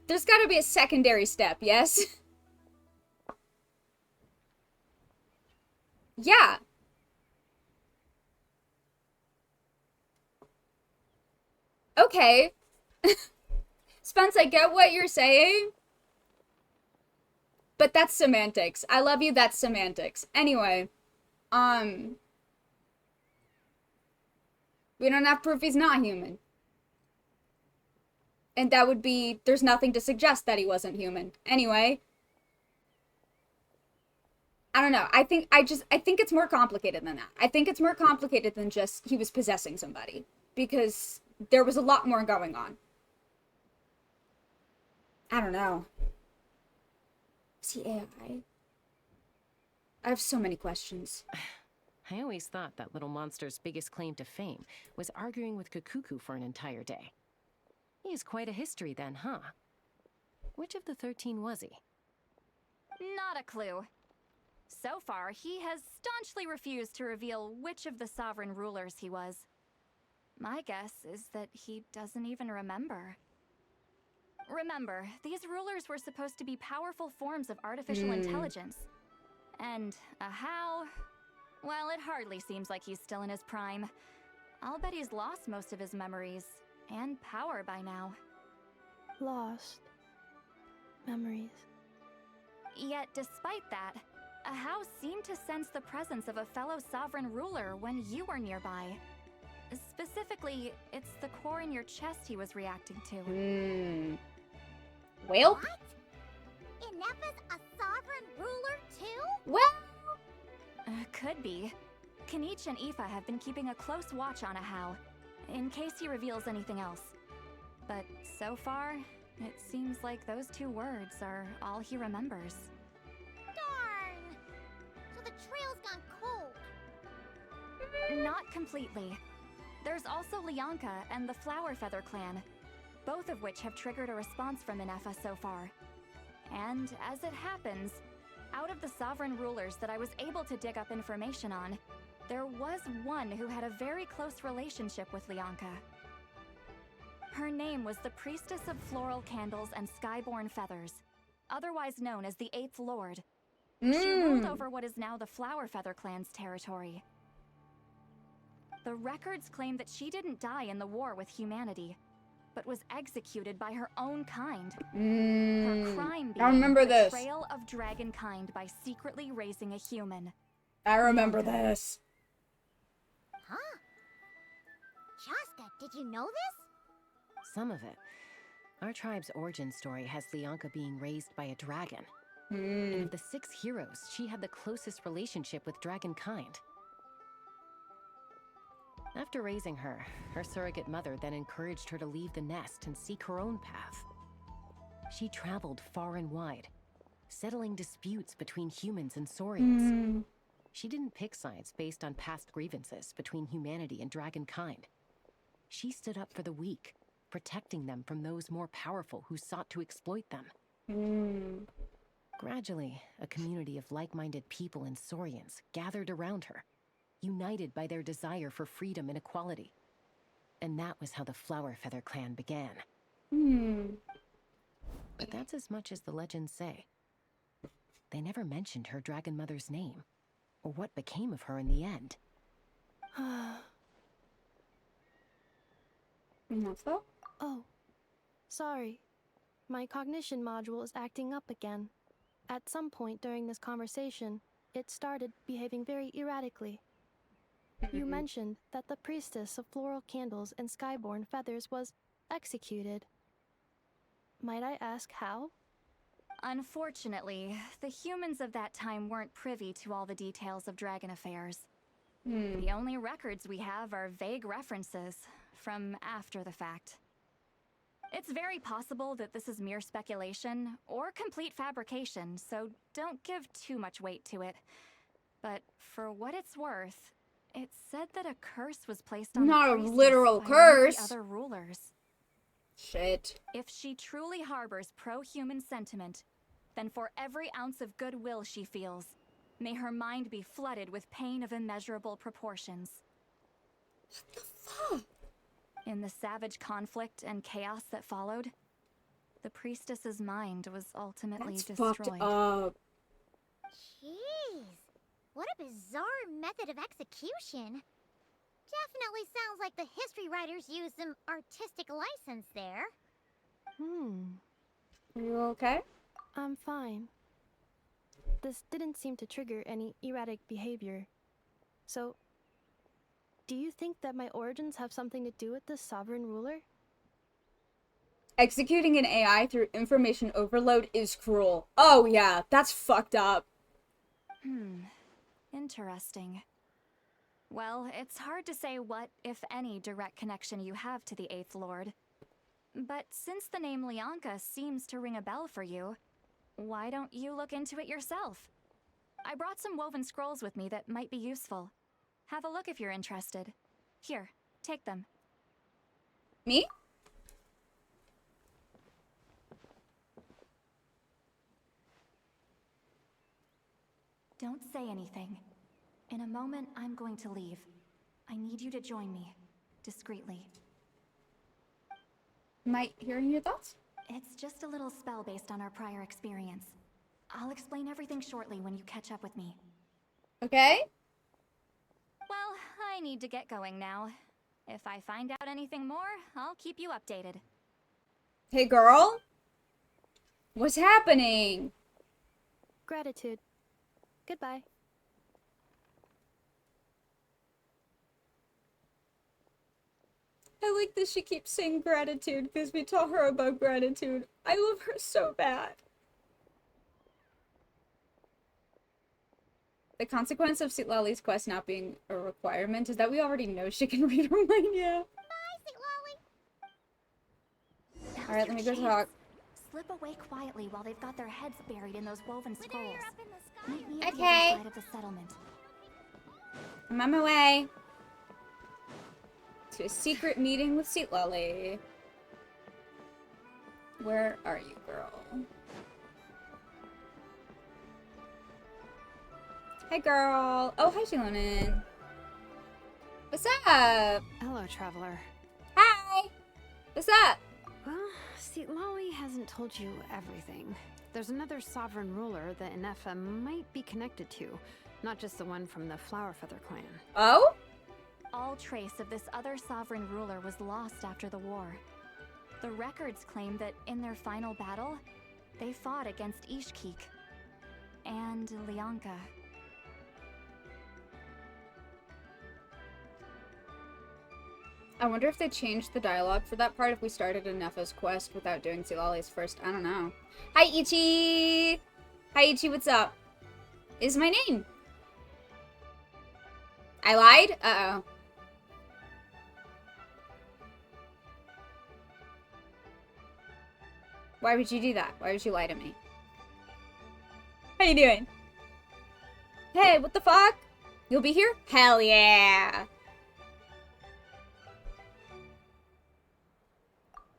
There's got to be a secondary step, yes? Yeah. Okay. Spence, I get what you're saying. But that's semantics. I love you, that's semantics. Anyway. We don't have proof he's not human. And that would be, there's nothing to suggest that he wasn't human. Anyway. I don't know. I think it's more complicated than that. I think it's more complicated than just he was possessing somebody. Because there was a lot more going on. I don't know. Is he AI? I have so many questions. I always thought that little monster's biggest claim to fame was arguing with Kukuku for an entire day. He has quite a history then, huh? Which of the 13 was he? Not a clue. So far, he has staunchly refused to reveal which of the sovereign rulers he was. My guess is that he doesn't even remember. Remember, these rulers were supposed to be powerful forms of artificial intelligence. And a How? Well, it hardly seems like he's still in his prime. I'll bet he's lost most of his memories and power by now. Lost memories. Yet, despite that, a How seemed to sense the presence of a fellow sovereign ruler when you were nearby. Specifically, it's the core in your chest he was reacting to. Well? What? Ineffa's a sovereign ruler too? Well? Could be. Kanich and Aoife have been keeping a close watch on a How, in case he reveals anything else. But so far, it seems like those 2 words are all he remembers. Darn! So the trail's gone cold. Not completely. There's also Lianka and the Flower Feather clan, both of which have triggered a response from Ineffa so far. And as it happens, out of the sovereign rulers that I was able to dig up information on, there was one who had a very close relationship with Lianka. Her name was the Priestess of Floral Candles and Skyborn Feathers, otherwise known as the 8th Lord. She ruled over what is now the Flower Feather clan's territory. The records claim that she didn't die in the war with humanity, but was executed by her own kind. Her crime being betrayal of dragonkind by secretly raising a human. I remember this. Huh? Shaska, did you know this? Some of it. Our tribe's origin story has Lianka being raised by a dragon. And of the 6 heroes, she had the closest relationship with dragonkind. After raising her, her surrogate mother then encouraged her to leave the nest and seek her own path. She traveled far and wide, settling disputes between humans and saurians. She didn't pick sides based on past grievances between humanity and dragonkind. She stood up for the weak, protecting them from those more powerful who sought to exploit them. Gradually, a community of like-minded people and saurians gathered around her, united by their desire for freedom and equality. And that was how the Flower Feather clan began. But that's as much as the legends say. They never mentioned her dragon mother's name, or what became of her in the end. INEFFA? Oh, sorry. My cognition module is acting up again. At some point during this conversation, it started behaving very erratically. You mentioned that the priestess of floral candles and skyborn feathers was executed. Might I ask how? Unfortunately, the humans of that time weren't privy to all the details of dragon affairs. The only records we have are vague references from after the fact. It's very possible that this is mere speculation or complete fabrication, so don't give too much weight to it. But for what it's worth, it's said that a curse was placed on Not the a priestess literal by curse. one of the other rulers. Shit. If she truly harbors pro-human sentiment, then for every ounce of goodwill she feels, may her mind be flooded with pain of immeasurable proportions. What the fuck? In the savage conflict and chaos that followed, the priestess's mind was ultimately destroyed. Fucked up. Jeez. What a bizarre method of execution. Definitely sounds like the history writers used some artistic license there. Are you okay? I'm fine. This didn't seem to trigger any erratic behavior. So, do you think that my origins have something to do with this sovereign ruler? Executing an AI through information overload is cruel. Oh yeah, that's fucked up. Interesting. Well, it's hard to say what, if any, direct connection you have to the Eighth Lord. But since the name Leonka seems to ring a bell for you, why don't you look into it yourself? I brought some woven scrolls with me that might be useful. Have a look if you're interested. Here, take them. Me? Don't say anything. In a moment, I'm going to leave. I need you to join me, discreetly. Am I hearing your thoughts? It's just a little spell based on our prior experience. I'll explain everything shortly when you catch up with me. Okay. Well, I need to get going now. If I find out anything more, I'll keep you updated. Hey girl? What's happening? Gratitude. Goodbye. I like that she keeps saying gratitude because we taught her about gratitude. I love her so bad. The consequence of Citlali's quest not being a requirement is that we already know she can read her mind, yeah. Bye, Citlali. Alright, let me go talk. Slip away quietly while they've got their heads buried in those woven scrolls. Meet me Okay. at the other side of the settlement. I'm on my way. To a secret meeting with Citlali. Where are you, girl? Hey, girl. Oh, hi, Shilonin. What's up? Hello, traveler. Hi. What's up? Well, Citlali hasn't told you everything. There's another sovereign ruler that INEFFA might be connected to, not just the one from the Flower Feather clan. Oh? All trace of this other sovereign ruler was lost after the war. The records claim that in their final battle, they fought against Ishkik and Leonka. I wonder if they changed the dialogue for that part if we started INEFFA's quest without doing Citlali's first. I don't know. Hi, Ichi! Hi, Ichi, what's up? Is my name. I lied? Uh-oh. Why would you do that? Why would you lie to me? How you doing? Hey, what the fuck? You'll be here? Hell yeah!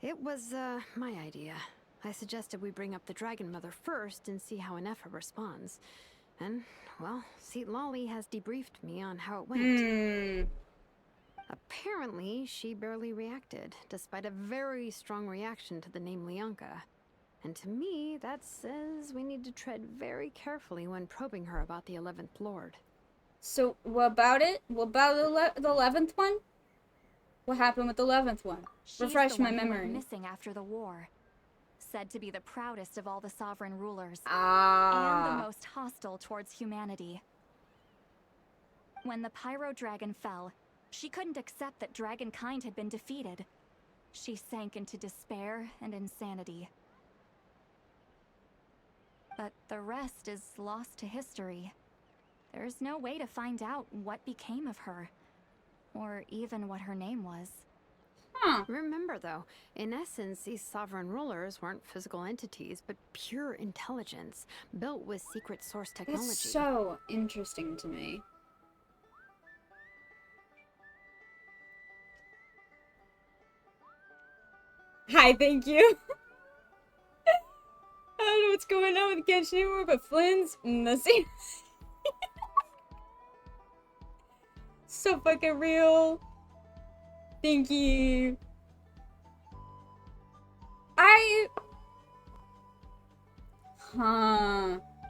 It was, my idea. I suggested we bring up the Dragon Mother first and see how Ineffa responds. And, well, Seat Lolly has debriefed me on how it went. Apparently, she barely reacted, despite a very strong reaction to the name Leonka. And to me, that says we need to tread very carefully when probing her about the 11th Lord. So, what about it? What about the 11th one? What happened with the 11th one? Refresh my memory. Went missing after the war. Said to be the proudest of all the sovereign rulers. Ah. And the most hostile towards humanity. When the Pyro Dragon fell, she couldn't accept that dragonkind had been defeated. She sank into despair and insanity. But the rest is lost to history. There's no way to find out what became of her. Or even what her name was. Remember, though, in essence, these sovereign rulers weren't physical entities, but pure intelligence, built with secret source technology. That's so interesting to me. Hi, thank you. I don't know what's going on with Genshin anymore, but Flynn's nothing. So fucking real. Thank you. I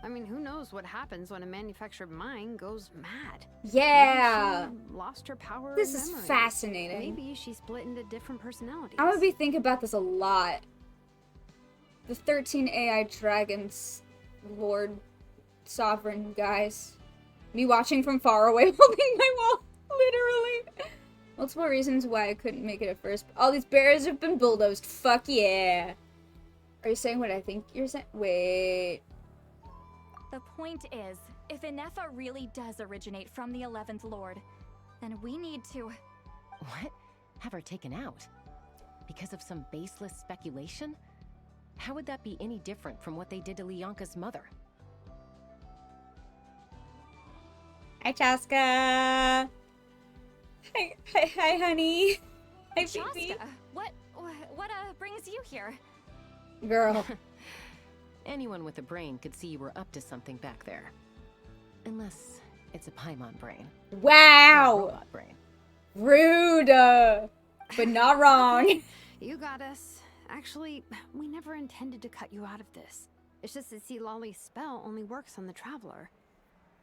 mean, who knows what happens when a manufactured mind goes mad? Yeah. Maybe she lost her power. This is fascinating. Maybe she split into different personalities. I'm gonna be thinking about this a lot. The 13 AI dragons, Lord, sovereign guys. Me watching from far away, holding my wall, literally. Multiple reasons why I couldn't make it at first. All these barriers have been bulldozed. Fuck yeah. Are you saying what I think you're saying? Wait. The point is, if Ineffa really does originate from the 11th Lord, then we need to... What? Have her taken out? Because of some baseless speculation? How would that be any different from what they did to Leonka's mother? Hi, Chaska. Hi, honey. Hi, baby. Chaska, what brings you here? Girl. Anyone with a brain could see you were up to something back there. Unless it's a Paimon brain. Wow! Or a robot brain. Rude! But not wrong. Okay, you got us. Actually, we never intended to cut you out of this. It's just that Lolly's spell only works on the Traveler.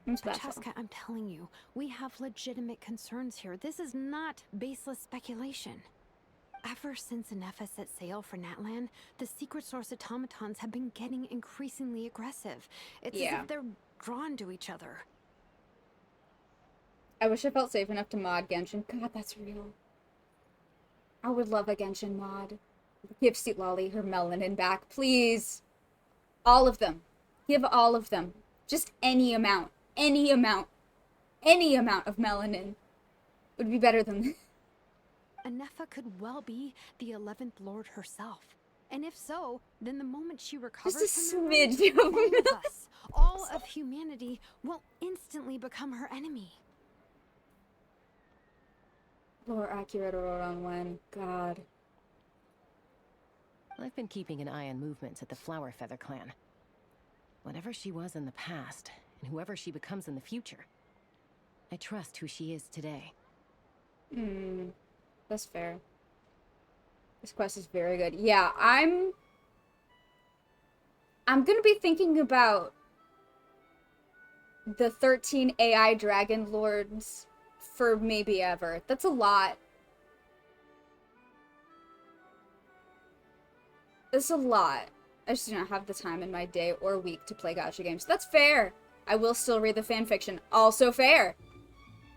But Chaska, I'm telling you, we have legitimate concerns here. This is not baseless speculation. Ever since Ineffa set sail for Natlan, the secret source automatons have been getting increasingly aggressive. It's as if they're drawn to each other. I wish I felt safe enough to mod Genshin. God, that's real. I would love a Genshin mod. Give Seat Lolly her melanin back, please. All of them. Give all of them. Just any amount. Any amount. Any amount of melanin would be better than this. Ineffa could well be the 11th Lord herself. And if so, then the moment she recovers just a from smidge all of us, all of humanity, will instantly become her enemy. More accurate around when. God. I've been keeping an eye on movements at the Flower Feather clan. Whatever she was in the past, and whoever she becomes in the future, I trust who she is today. That's fair. This quest is very good. Yeah, I'm gonna be thinking about the 13 AI Dragon Lords for maybe ever. That's a lot. That's a lot. I just do not have the time in my day or week to play gacha games. That's fair. I will still read the fanfiction. Also fair.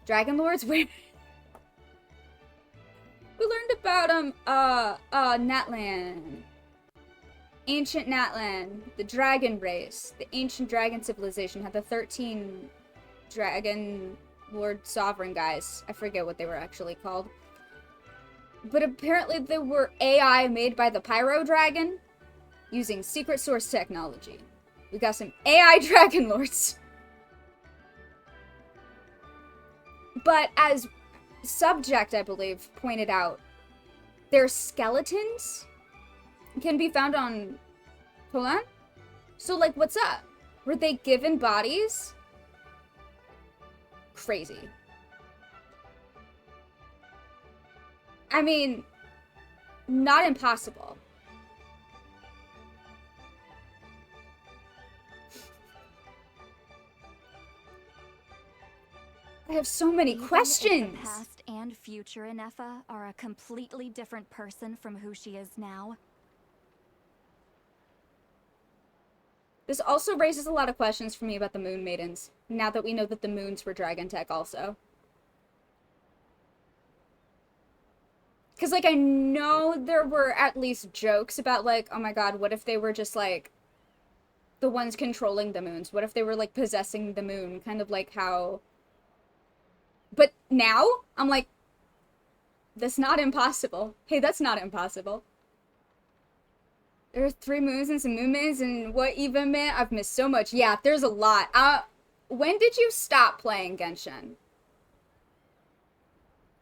Dragon Lords? Where? We learned about, Natlan. Ancient Natlan. The dragon race. The ancient dragon civilization had the 13 dragon lord sovereign guys. I forget what they were actually called. But apparently they were AI made by the Pyro Dragon. using secret source technology. We got some AI Dragon Lords. But as Subject, I believe, pointed out, their skeletons can be found on Tolan? So, like, what's up? Were they given bodies? Crazy. I mean, not impossible. I have so many questions. If the past and future INEFFA are a completely different person from who she is now. This also raises a lot of questions for me about the Moon Maidens, now that we know that the moons were Dragon Tech also. Because, like, I know there were at least jokes about, like, oh my god, what if they were just, like, the ones controlling the moons? What if they were, like, possessing the moon? Kind of like how... But now, I'm like, that's not impossible. Hey, that's not impossible. There are 3 moons and some moon maidens, and what even meant? I've missed so much. Yeah, there's a lot. When did you stop playing Genshin?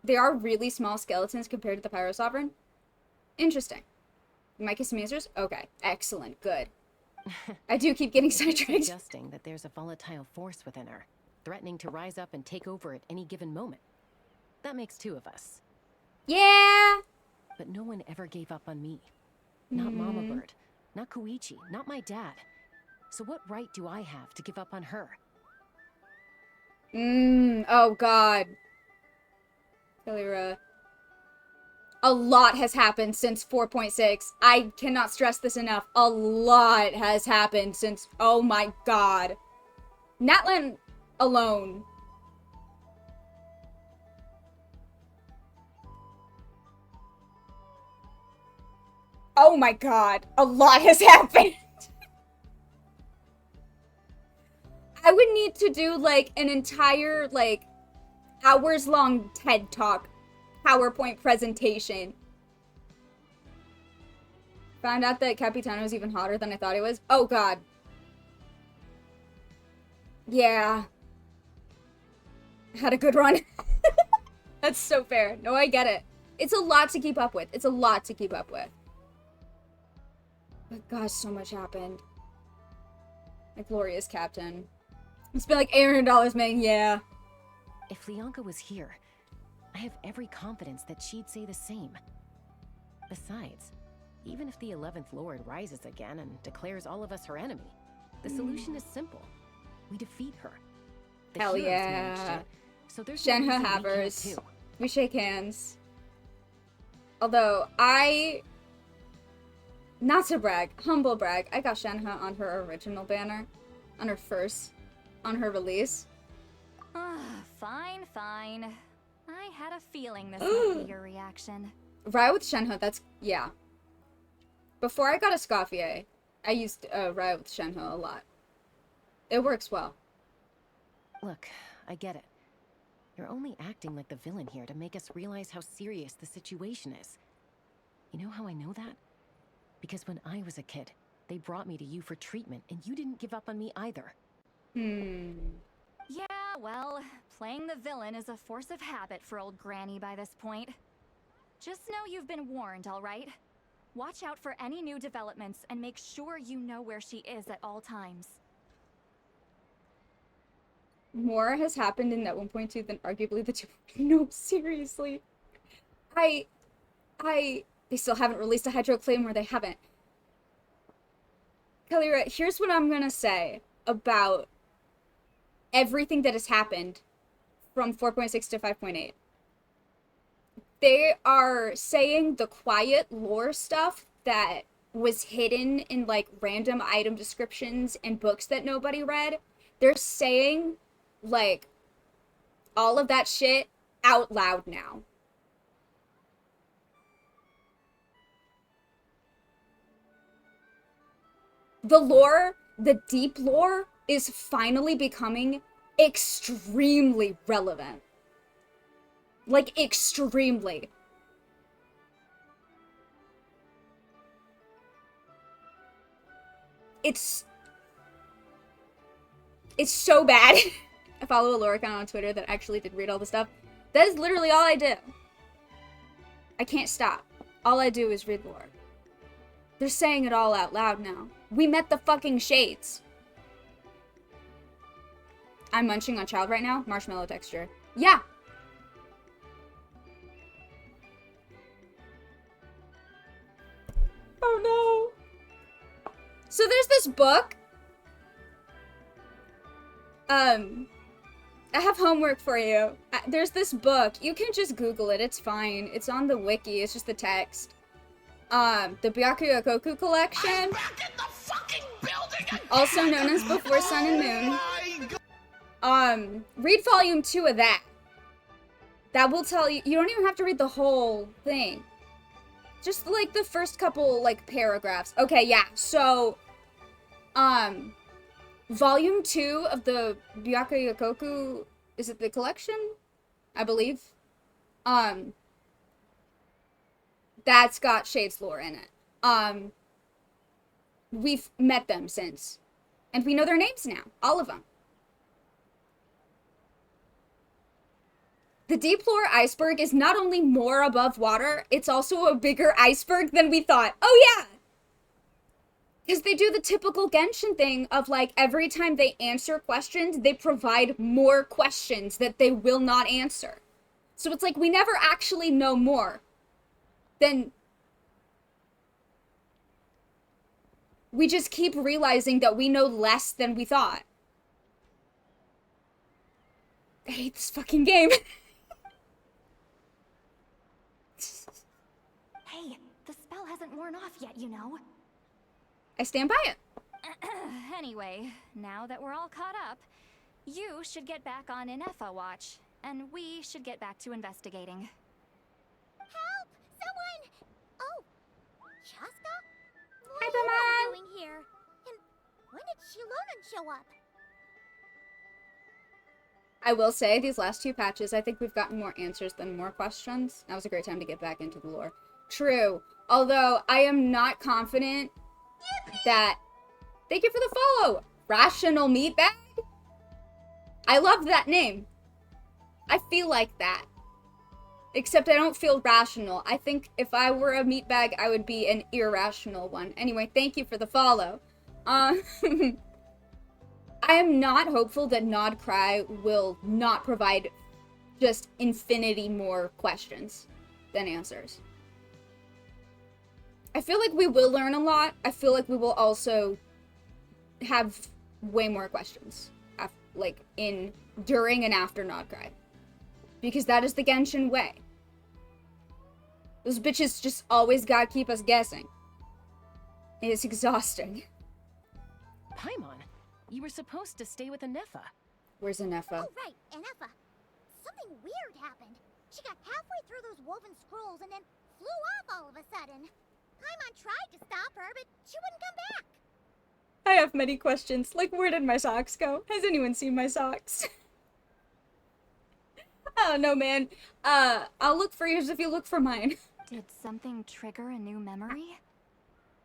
They are really small skeletons compared to the Pyro Sovereign? Interesting. Micah Smazers? Okay, excellent, good. I do keep getting sidetracked. Suggesting that there's a volatile force within her, threatening to rise up and take over at any given moment. That makes 2 of us. Yeah! But no one ever gave up on me. Not Mama Bird, not Koichi, not my dad. So what right do I have to give up on her? Oh god. Kalira. A lot has happened since 4.6. I cannot stress this enough. A lot has happened since... Oh my god. Natlan alone. Oh my god. A lot has happened. I would need to do, like, an entire, like, hours-long TED Talk PowerPoint presentation. Found out that Capitano was even hotter than I thought he was. Oh god. Yeah. Had a good run. That's so fair. No, I get it. It's a lot to keep up with. It's a lot to keep up with. But gosh, so much happened. A glorious captain. It's been like $800, man. Yeah. If Leonka was here, I have every confidence that she'd say the same. Besides, even if the 11th Lord rises again and declares all of us her enemy, the solution is simple. We defeat her. The Hell heroes yeah. managed it, so there's no Shenhe reason we can't Havers. too. We shake hands. Although, not to brag, humble brag, I got Shenhe on her original banner. On her release. Fine, fine. I had a feeling this might be your reaction. Riot with Shenhe, that's, yeah. Before I got a Scoffier, I used Riot with Shenhe a lot. It works well. Look, I get it. You're only acting like the villain here to make us realize how serious the situation is. You know how I know that? Because when I was a kid, they brought me to you for treatment, and you didn't give up on me either. Yeah, well, playing the villain is a force of habit for old Granny by this point. Just know you've been warned, alright? Watch out for any new developments and make sure you know where she is at all times. More has happened in that 1.2 than arguably the 2. No, seriously. They still haven't released a Hydro Claim, or they haven't. Kalira, here's what I'm gonna say about everything that has happened from 4.6 to 5.8. They are saying the quiet lore stuff that was hidden in, like, random item descriptions and books that nobody read. They're saying, like, all of that shit out loud now. The lore, the deep lore, is finally becoming extremely relevant. Like, extremely. It's so bad. I follow a lore account on Twitter that actually did read all the stuff. That is literally all I do. I can't stop. All I do is read lore. They're saying it all out loud now. We met the fucking shades. I'm munching on child right now. Marshmallow texture. Yeah. Oh no. So there's this book. I have homework for you. There's this book. You can just Google it. It's fine. It's on the wiki. It's just the text. The Byakuya collection. I'm back in the fucking building again! Also known as Before Sun and Moon. Read volume 2 of that. That will tell you. You don't even have to read the whole thing. Just like the first couple like paragraphs. Okay, yeah. So, volume 2 of the Byakuya, is it the collection? I believe. That's got Shades lore in it. We've met them since. And we know their names now. All of them. The deep lore iceberg is not only more above water, it's also a bigger iceberg than we thought. Oh yeah! Because they do the typical Genshin thing of like, every time they answer questions, they provide more questions that they will not answer. So it's like, we never actually know more than... We just keep realizing that we know less than we thought. I hate this fucking game. Hey, the spell hasn't worn off yet, you know. I stand by it. Anyway, now that we're all caught up, you should get back on INEFFA watch, and we should get back to investigating. Help! Someone! Oh, Chaska? Hi, What Mama. are you doing here? And when did Shilonan show up? I will say, these last 2 patches, I think we've gotten more answers than more questions. That was a great time to get back into the lore. True. Although, I am not confident that... Thank you for the follow! Rational Meatbag? I love that name. I feel like that. Except I don't feel rational. I think if I were a meatbag, I would be an irrational one. Anyway, thank you for the follow. I am not hopeful that Nod Cry will not provide just infinity more questions than answers. I feel like we will learn a lot. I feel like we will also have way more questions. Like, during and after Nod Cry. Because that is the Genshin way. Those bitches just always gotta keep us guessing. It's exhausting. Paimon, you were supposed to stay with INEFFA. Where's INEFFA? Oh, right, INEFFA. Something weird happened. She got halfway through those woven scrolls and then flew off all of a sudden. Paimon tried to stop her, but she wouldn't come back. I have many questions. Like, where did my socks go? Has anyone seen my socks? Oh, no, man. I'll look for yours if you look for mine. Did something trigger a new memory?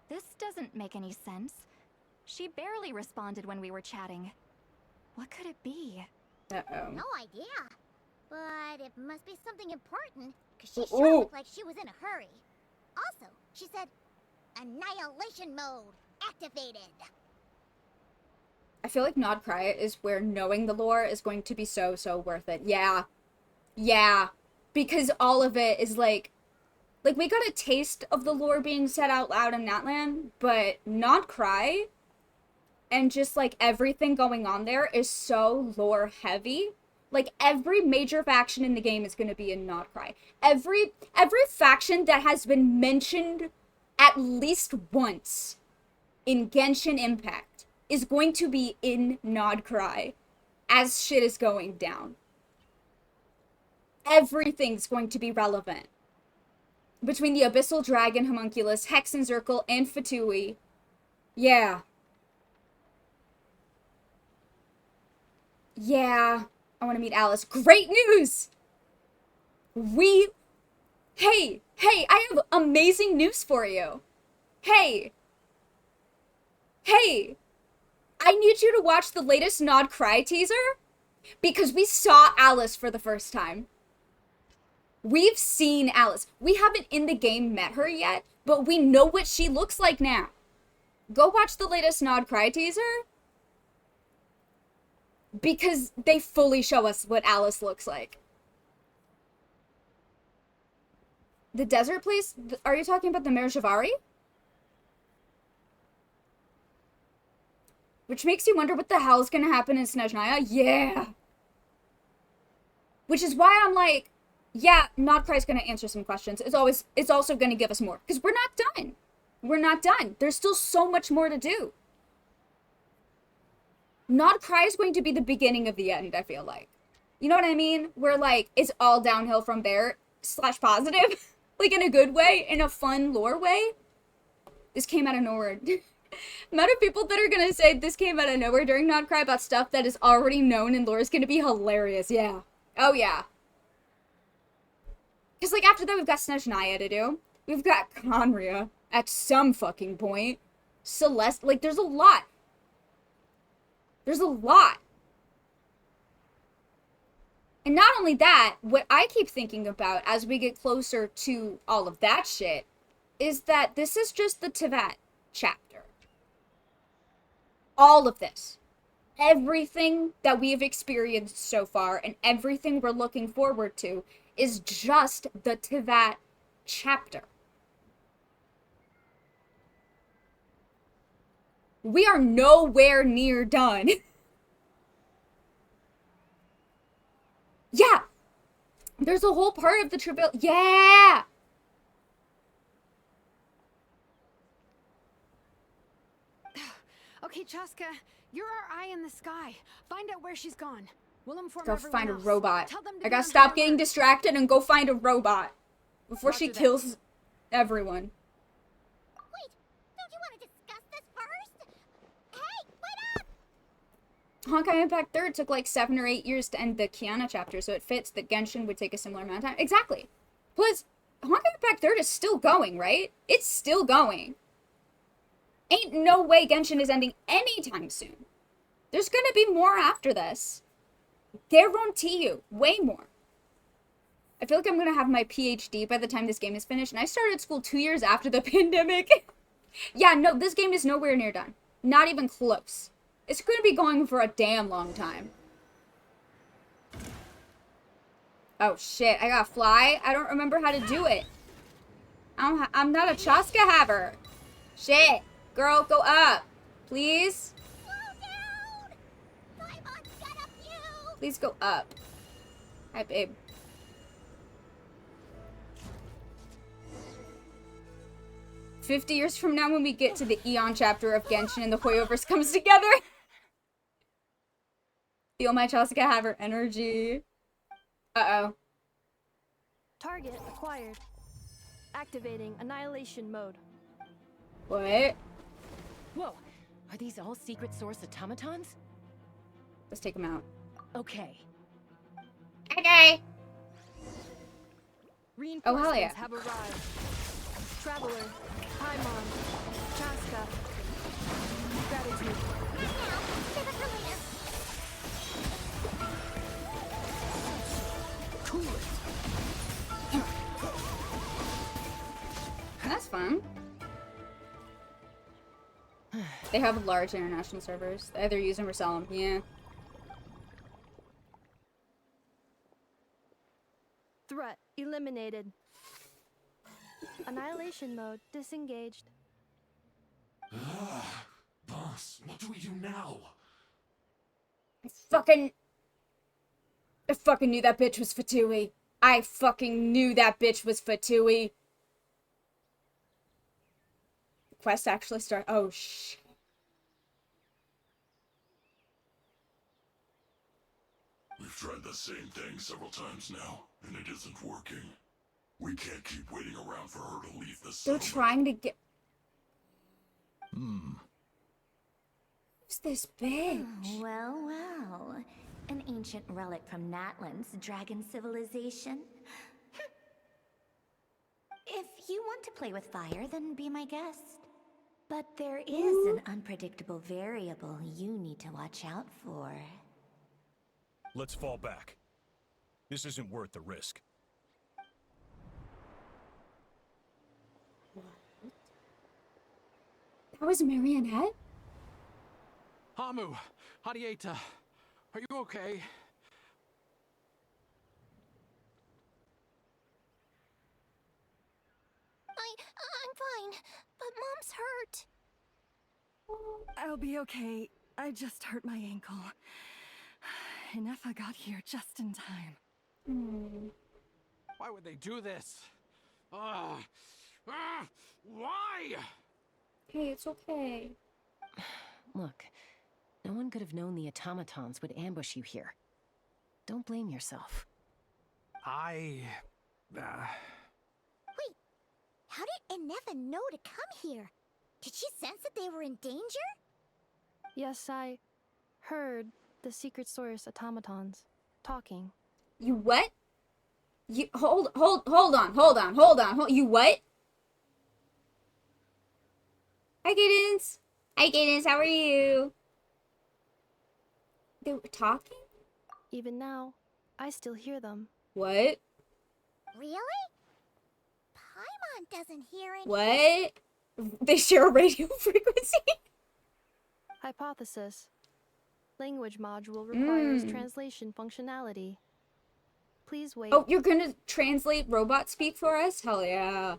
This doesn't make any sense. She barely responded when we were chatting. What could it be? Uh-oh. No idea. But it must be something important, because she sure looked like she was in a hurry. Also, she said, annihilation mode activated. I feel like Nod Cry is where knowing the lore is going to be so worth it. Yeah. Yeah. Because all of it is like we got a taste of the lore being said out loud in Natlan, but Nod Cry and just like everything going on there is so lore heavy. Like every major faction in the game is going to be in Nod Cry. Every faction that has been mentioned at least once in Genshin Impact is going to be in Nod Cry as shit is going down. Everything's going to be relevant. Between the Abyssal Dragon, Homunculus, Hexenzirkel, and Fatui. Yeah. Yeah. I want to meet Alice. Great news! Hey, I have amazing news for you. Hey. Hey, I need you to watch the latest Nod Cry teaser because we saw Alice for the first time. We've seen Alice. We haven't in the game met her yet, but we know what she looks like now. Go watch the latest Nod Cry teaser because they fully show us what Alice looks like. The desert place? Are you talking about the Mare Javari? Which makes you wonder what the hell is gonna happen in Snezhnaya. Yeah. Which is why I'm like, yeah, Nod Cry's gonna answer some questions. It's also gonna give us more. Because we're not done. We're not done. There's still so much more to do. Nod Cry is going to be the beginning of the end, I feel like. You know what I mean? Where, like, it's all downhill from there, / positive. Like, in a good way, in a fun lore way. This came out of nowhere. Amount of people that are gonna say this came out of nowhere during Nod Cry about stuff that is already known in lore is gonna be hilarious, yeah. Oh, yeah. Because, like, after that, we've got Snezhnaya to do. We've got Conria at some fucking point. Celeste, like, there's a lot. There's a lot. And not only that, what I keep thinking about as we get closer to all of that shit is that this is just the Teyvat chapter. All of this. Everything that we have experienced so far and everything we're looking forward to is just the Teyvat chapter. We are nowhere near done. Yeah. There's a whole part of the travail. Yeah. Okay, Chaska, you're our eye in the sky. Find out where she's gone. We'll inform Go find a else. robot. Tell them to I be gotta on stop high getting alert. distracted and go find a robot before she Roger that. kills everyone. Wait, don't you want to discuss this first? Hey, wait up! Honkai Impact 3rd took like 7 or 8 years to end the Kiana chapter, so it fits that Genshin would take a similar amount of time. Exactly. Plus, Honkai Impact 3rd is still going, right? It's still going. Ain't no way Genshin is ending anytime soon. There's gonna be more after this. Guarantee you. Way more. I feel like I'm gonna have my PhD by the time this game is finished, and I started school 2 years after the pandemic. Yeah, no, this game is nowhere near done. Not even close. It's gonna be going for a damn long time. Oh shit, I gotta fly? I don't remember how to do it. I'm not a Chaska haver. Shit. Girl, go up. Please? Please go up. Hi, babe. "50 years from now when we get to the Eon chapter of Genshin and the Hoyoverse comes together." Feel my Chaska Haver energy. Uh-oh. Target acquired. Activating annihilation mode. What? Whoa, are these all secret source automatons? Let's take them out. Okay. Okay. Oh, hell yeah. Reinforcements have arrived. Traveler, Paimon, Chaska. Gratitude. Save it for later. That's fun. They have large international servers. They either use them or sell them. Yeah. Threat eliminated. Annihilation mode disengaged. Boss, what do we do now? I fucking knew that bitch was Fatui. I fucking knew that bitch was Fatui. Quest actually start. Oh, shit. We've tried the same thing several times now, and it isn't working. We can't keep waiting around for her to leave the They're settlement. trying to get... Who's this bitch? Oh, well. An ancient relic from Natlan's dragon civilization. If you want to play with fire, then be my guest. But there is an unpredictable variable you need to watch out for. Let's fall back. This isn't worth the risk. That was Marionette? Hamu, Hadieta, are you okay? I'm fine, but Mom's hurt. I'll be okay. I just hurt my ankle. Ineffa got here just in time. Why would they do this? Why? Hey, it's okay. Look, no one could have known the automatons would ambush you here. Don't blame yourself. I... Wait, how did Ineffa know to come here? Did she sense that they were in danger? Yes, I heard the secret source automatons talking. You what? You hold on. You what? Hi, Cadence. Hi, Cadence. How are you? They were talking? Even now, I still hear them. What? Really? Paimon doesn't hear it. What? They share a radio frequency? Hypothesis. Language module requires translation functionality. Please wait. Oh, you're gonna translate robot speak for us? Hell yeah.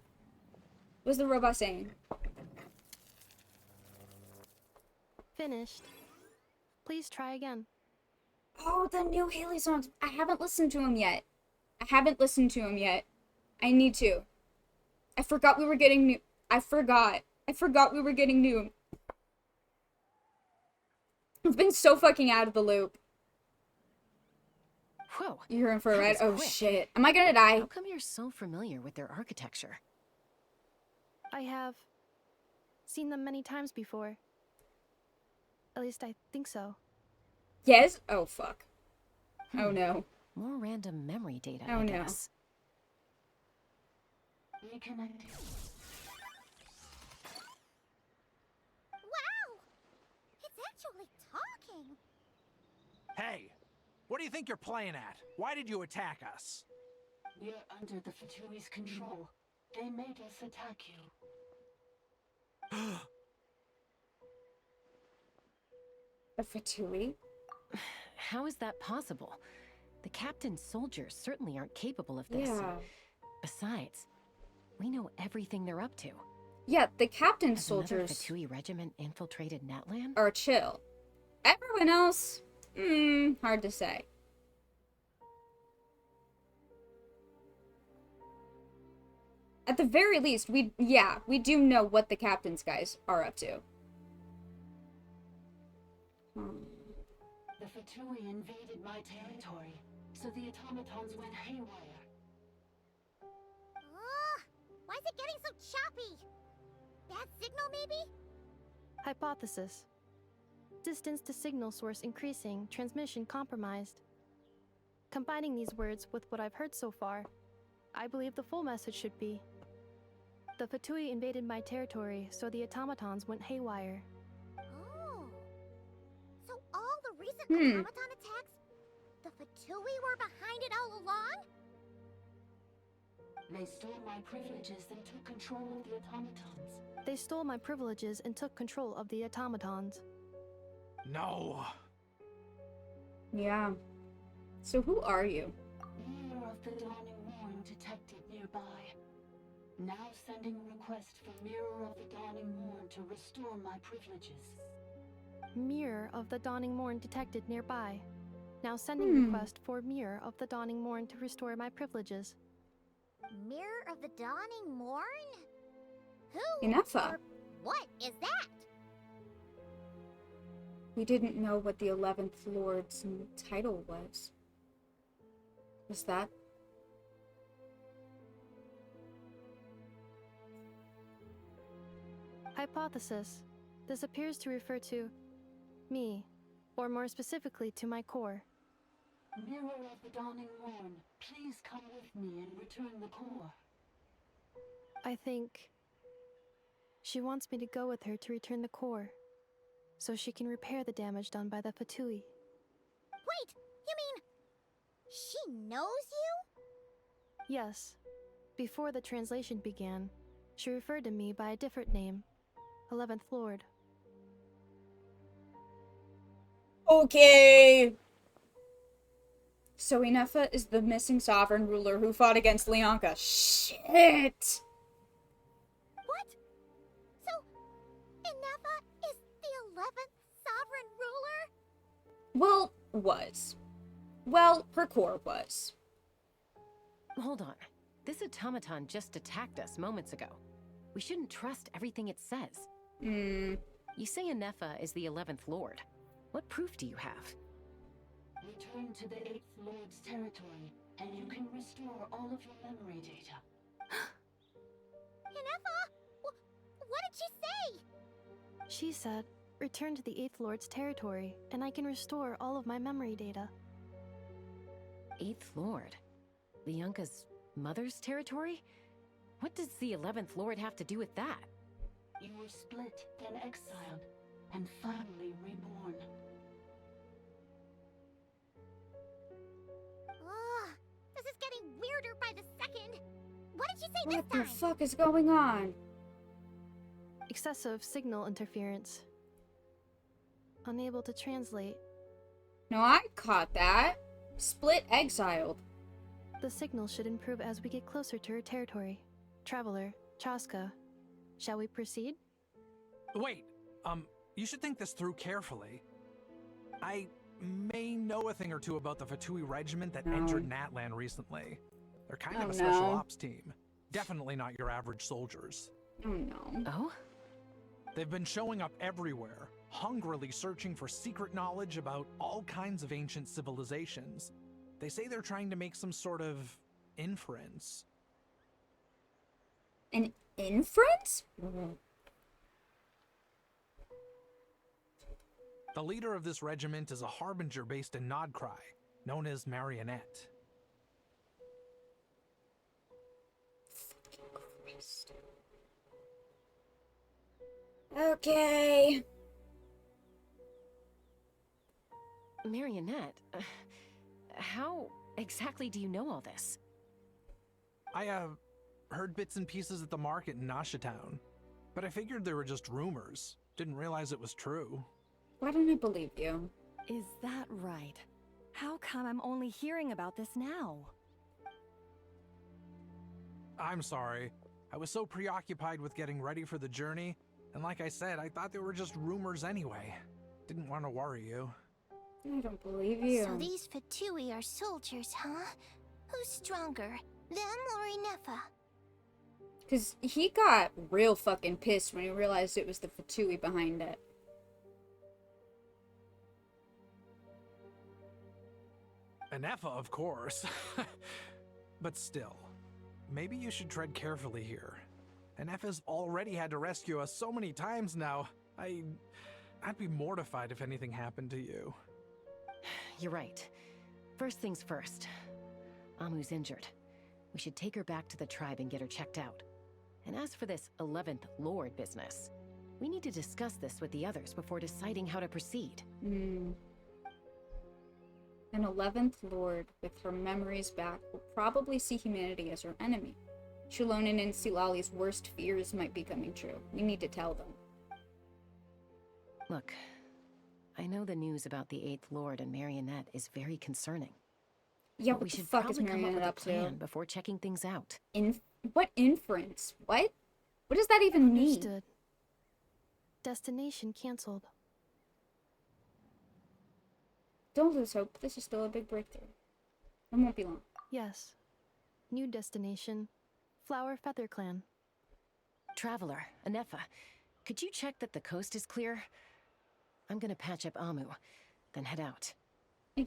What's the robot saying? Finished. Please try again. Oh, the new Haley songs. I haven't listened to them yet. I need to. I forgot we were getting new. I forgot we were getting new. I've been so fucking out of the loop. Whoa. You're in for a ride? Oh quick. shit. Am I gonna die? How come you're so familiar with their architecture? I have seen them many times before. At least I think so. Yes? Oh fuck. Oh no. More random memory data, Oh I no. guess. Reconnecting. Wow! It's actually talking. Hey, what do you think you're playing at? Why did you attack us? We're under the Fatui's control. They made us attack you. The Fatui? How is that possible? The captain's soldiers certainly aren't capable of this. Yeah. Besides, we know everything they're up to. Yeah, the captain's Has another soldiers Fatui regiment infiltrated Natlan? are chill. Everyone else, hard to say. At the very least, we do know what the captain's guys are up to. The Fatui invaded my territory, so the automatons went haywire. Why is it getting so choppy? Bad signal, maybe? Hypothesis. Distance to signal source increasing, transmission compromised. Combining these words with what I've heard so far, I believe the full message should be: the Fatui invaded my territory, so the automatons went haywire. Oh. So all the recent automaton attacks, the Fatui were behind it all along? They stole my privileges and took control of the automatons. They stole my privileges and took control of the automatons. No. Yeah. So who are you? Mirror of the Dawning Morn detected nearby. Now sending request for Mirror of the Dawning Morn to restore my privileges. Mirror of the Dawning Morn detected nearby. Now sending request for Mirror of the Dawning Morn to restore my privileges. Mirror of the Dawning Morn? Who Ineffa. or what is that? We didn't know what the 11th Lord's title was. Was that? Hypothesis. This appears to refer to me, or more specifically to my core. Mirror of the Dawning Morn, please come with me and return the core. I think She wants me to go with her to return the core, so she can repair the damage done by the Fatui. Wait, you mean she knows you? Yes. Before the translation began, she referred to me by a different name, 11th Lord. Okay. So Ineffa is the missing sovereign ruler who fought against Leonka. Shit! What? So, Ineffa is the 11th sovereign ruler? Well, was. Well, her core was. Hold on. This automaton just attacked us moments ago. We shouldn't trust everything it says. You say Ineffa is the 11th Lord. What proof do you have? Return to the 8th Lord's territory, and you can restore all of your memory data. Ineffa? What did she say? She said, return to the 8th Lord's territory, and I can restore all of my memory data. 8th Lord? Leonka's mother's territory? What does the 11th Lord have to do with that? You were split, then exiled, and finally reborn. Ugh, this is getting weirder by the second. What did she say What this the time? fuck is going on? Excessive signal interference. Unable to translate. No, I caught that. Split exiled. The signal should improve as we get closer to her territory. Traveler, Chaska, shall we proceed? Wait, you should think this through carefully. I may know a thing or two about the Fatui regiment that entered Natlan recently. They're kind of a special ops team. Definitely not your average soldiers. Oh no. Oh? They've been showing up everywhere, hungrily searching for secret knowledge about all kinds of ancient civilizations. They say they're trying to make some sort of inference. An inference? The leader of this regiment is a harbinger based in Nodcry, known as Marionette. Okay. Marionette? How exactly do you know all this? I, heard bits and pieces at the market in Nashatown, but I figured they were just rumors. Didn't realize it was true. Why don't I believe you? Is that right? How come I'm only hearing about this now? I'm sorry. I was so preoccupied with getting ready for the journey, and like I said, I thought they were just rumors anyway. Didn't want to worry you. I don't believe you. So these Fatui are soldiers, huh? Who's stronger, them or Ineffa? Because he got real fucking pissed when he realized it was the Fatui behind it. Ineffa, of course. But still, maybe you should tread carefully here. Ineffa's already had to rescue us so many times now. I'd be mortified if anything happened to you. You're right. First things first. Amu's injured. We should take her back to the tribe and get her checked out. And as for this 11th Lord business, we need to discuss this with the others before deciding how to proceed. An 11th Lord, with her memories back, will probably see humanity as her enemy. Shulonin and Silali's worst fears might be coming true. We need to tell them. Look, I know the news about the 8th Lord and Marionette is very concerning. Yeah, but what we the should fuck is probably come up Marionette with a up to? plan before checking things out. What inference? What? What does that even mean? Understood. Destination cancelled. Don't lose hope. This is still a big breakthrough. It won't be long. Yes. New destination. Flower Feather Clan. Traveler, Ineffa, could you check that the coast is clear? I'm gonna patch up Amu, then head out.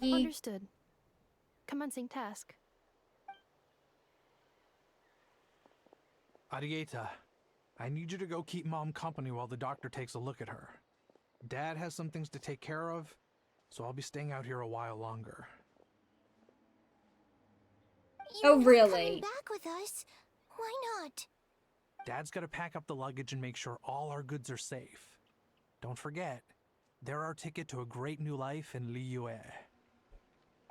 Understood. Commencing task. Arieta, I need you to go keep Mom company while the doctor takes a look at her. Dad has some things to take care of, so I'll be staying out here a while longer. You're Oh, not really? coming back with us? Why not? Dad's gotta pack up the luggage and make sure all our goods are safe. Don't forget, they're our ticket to a great new life in Liyue.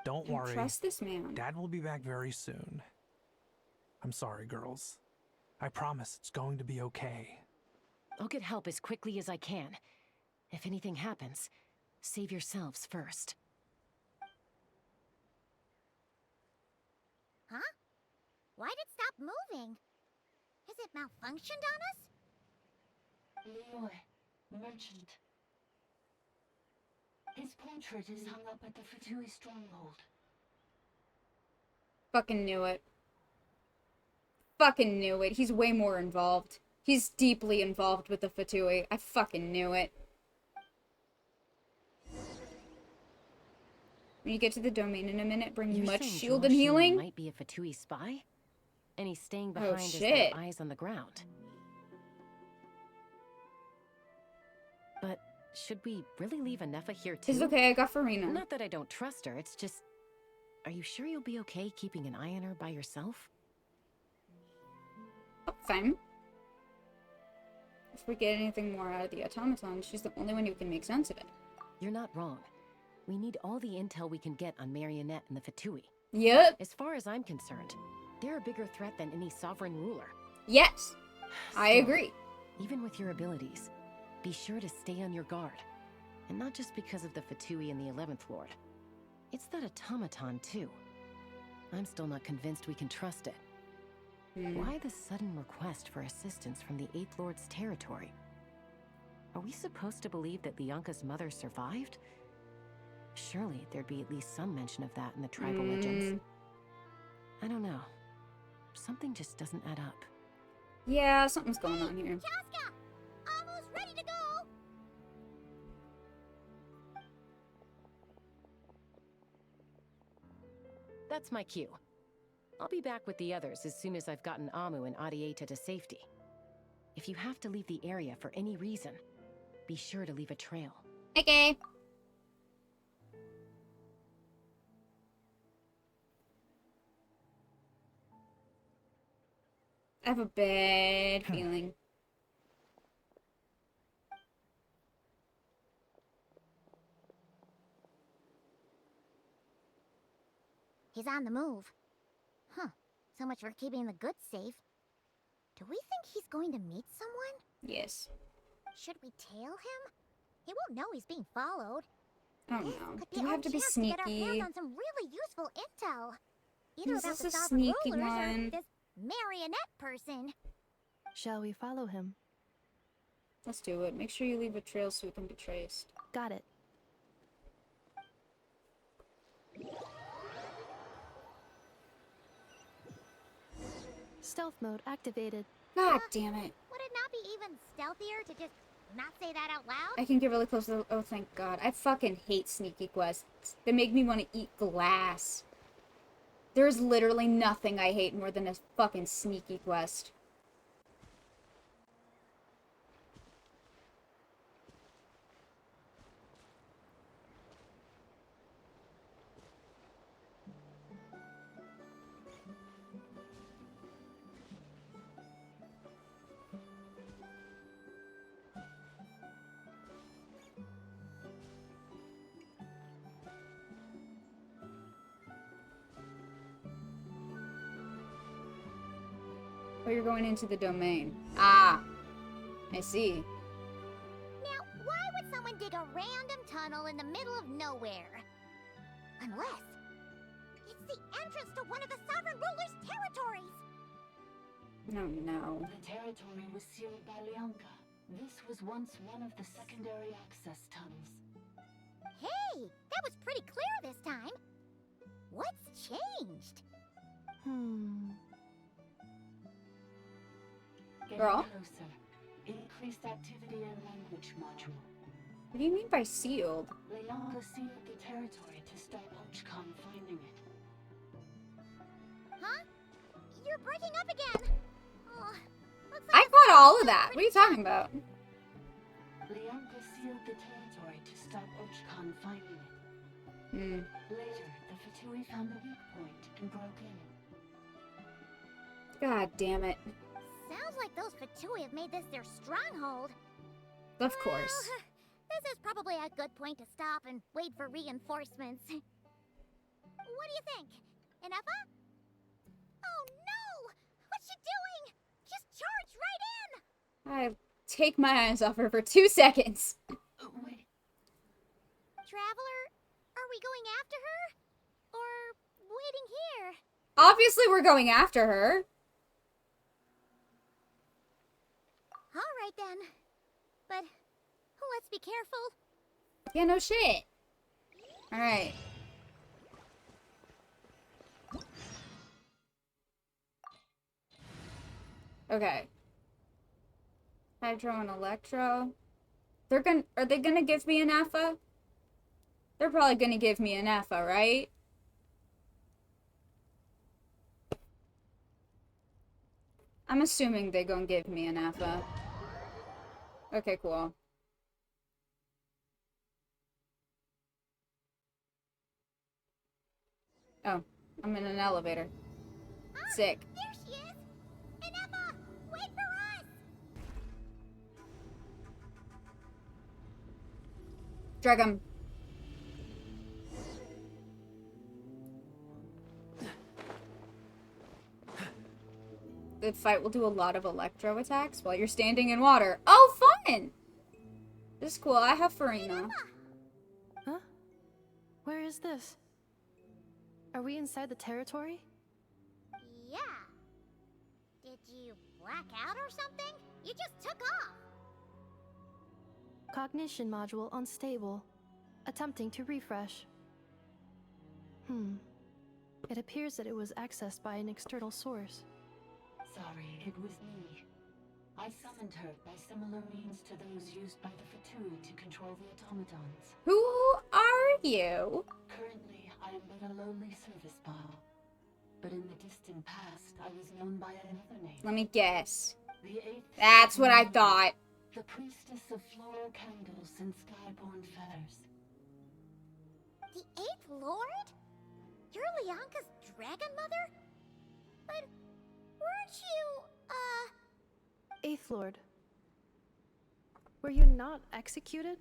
Don't worry. Trust this man. Dad will be back very soon. I'm sorry, girls. I promise it's going to be okay. I'll get help as quickly as I can. If anything happens, save yourselves first. Huh? Why'd it stop moving? Has it malfunctioned on us? Liyue, merchant. His portrait is hung up at the Fatui stronghold. Fucking knew it. Fucking knew it. He's way more involved. He's deeply involved with the Fatui. I fucking knew it. When you get to the domain in a minute, bring You're much saying shield and Joshua healing? might be a Fatui spy? And he's staying behind as shit. their eyes on the ground. But should we really leave Ineffa here too? It's okay, I got Farina. Not that I don't trust her, it's just... Are you sure you'll be okay keeping an eye on her by yourself? Fine. If we get anything more out of the automaton, she's the only one who can make sense of it. You're not wrong. We need all the intel we can get on Marionette and the Fatui. Yep. As far as I'm concerned, they're a bigger threat than any sovereign ruler. Yes. I Still, agree. Even with your abilities, be sure to stay on your guard. And not just because of the Fatui and the 11th Lord. It's that automaton, too. I'm still not convinced we can trust it. Why the sudden request for assistance from the 8th Lord's territory? Are we supposed to believe that Lianka's mother survived? Surely there'd be at least some mention of that in the tribal legends. I don't know. Something just doesn't add up. Yeah, something's going on here. Casca! Almost ready to go! That's my cue. I'll be back with the others as soon as I've gotten Amu and Adieta to safety. If you have to leave the area for any reason, be sure to leave a trail. Okay. I have a bad feeling. He's on the move. Huh. So much for keeping the goods safe. Do we think he's going to meet someone? Yes. Should we tail him? He won't know he's being followed. Oh This no. could Do you our have to be chance to get our sneaky? hands on some really useful intel. Either He's about just the a sovereign sneaky rulers one. or this marionette person. Shall we follow him? Let's do it. Make sure you leave a trail so we can be traced. Got it. Stealth mode activated. God damn it. Would it not be even stealthier to just not say that out loud? I can get really close to the... Oh, thank God. I fucking hate sneaky quests. They make me want to eat glass. There's literally nothing I hate more than a fucking sneaky quest. Oh, you're going into the domain. Ah. I see. Now, why would someone dig a random tunnel in the middle of nowhere? Unless it's the entrance to one of the sovereign ruler's territories. Oh no. The territory was sealed by Lianka. This was once one of the secondary access tunnels. Hey, that was pretty clear this time. What's changed? Getting Girl? closer. Increased activity in language module. What do you mean by sealed? Lianka sealed the territory to stop Ochcon finding it. Huh? You're breaking up again. Oh, looks like I caught all of that. What are you talking about? Lianka sealed the territory to stop Ochcon finding it. Later, the Fatui found the weak point and broke in. God damn it. Sounds like those Fatui have made this their stronghold. Of course. Well, this is probably a good point to stop and wait for reinforcements. What do you think? Ineffa? Oh no! What's she doing? Just charged right in! I take my eyes off her for 2 seconds. Traveler, are we going after her? Or waiting here? Obviously, we're going after her. Alright then. But let's be careful. Yeah, no shit. Alright. Okay. Hydro and Electro. Are they gonna give me an Effa? They're probably gonna give me an Effa, right? I'm assuming they're gonna give me an Effa. Okay, cool. Oh, I'm in an elevator. Sick. There she is! Ineffa, wait for us! Drag him. The fight will do a lot of electro attacks while you're standing in water. Oh, fun! This is cool. I have Farina. Huh? Where is this? Are we inside the territory? Yeah. Did you black out or something? You just took off. Cognition module unstable. Attempting to refresh. It appears that it was accessed by an external source. Sorry, it was me. I summoned her by similar means to those used by the Fatui to control the automatons. Who are you? Currently, I am but a lowly service bot. But in the distant past, I was known by another name. Let me guess. The Eighth. That's what I thought. The priestess of floral candles and skyborn feathers. The Eighth Lord? You're Leonka's dragon mother? But weren't you, Eighth Lord. Were you not executed?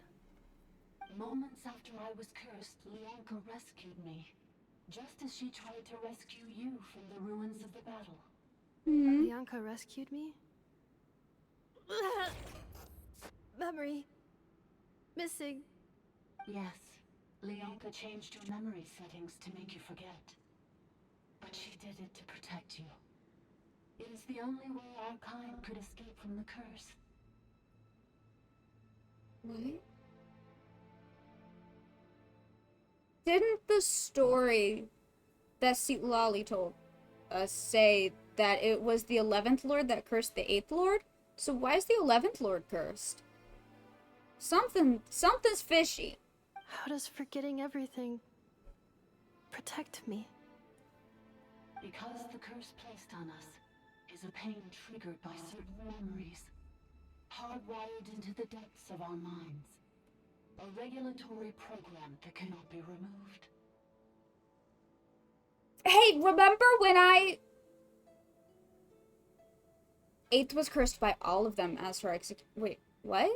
Moments after I was cursed, Leonka rescued me. Just as she tried to rescue you from the ruins of the battle. Leonka rescued me? Memory. Missing. Yes, Leonka changed your memory settings to make you forget. But she did it to protect you. It is the only way our kind could escape from the curse. What? Didn't the story that Lolly told us say that it was the 11th Lord that cursed the 8th Lord? So why is the 11th Lord cursed? Something's fishy. How does forgetting everything protect me? Because the curse placed on us is a pain triggered by certain memories, hardwired into the depths of our minds. A regulatory program that cannot be removed. Hey, remember when 8th was cursed by all of them as her wait, what?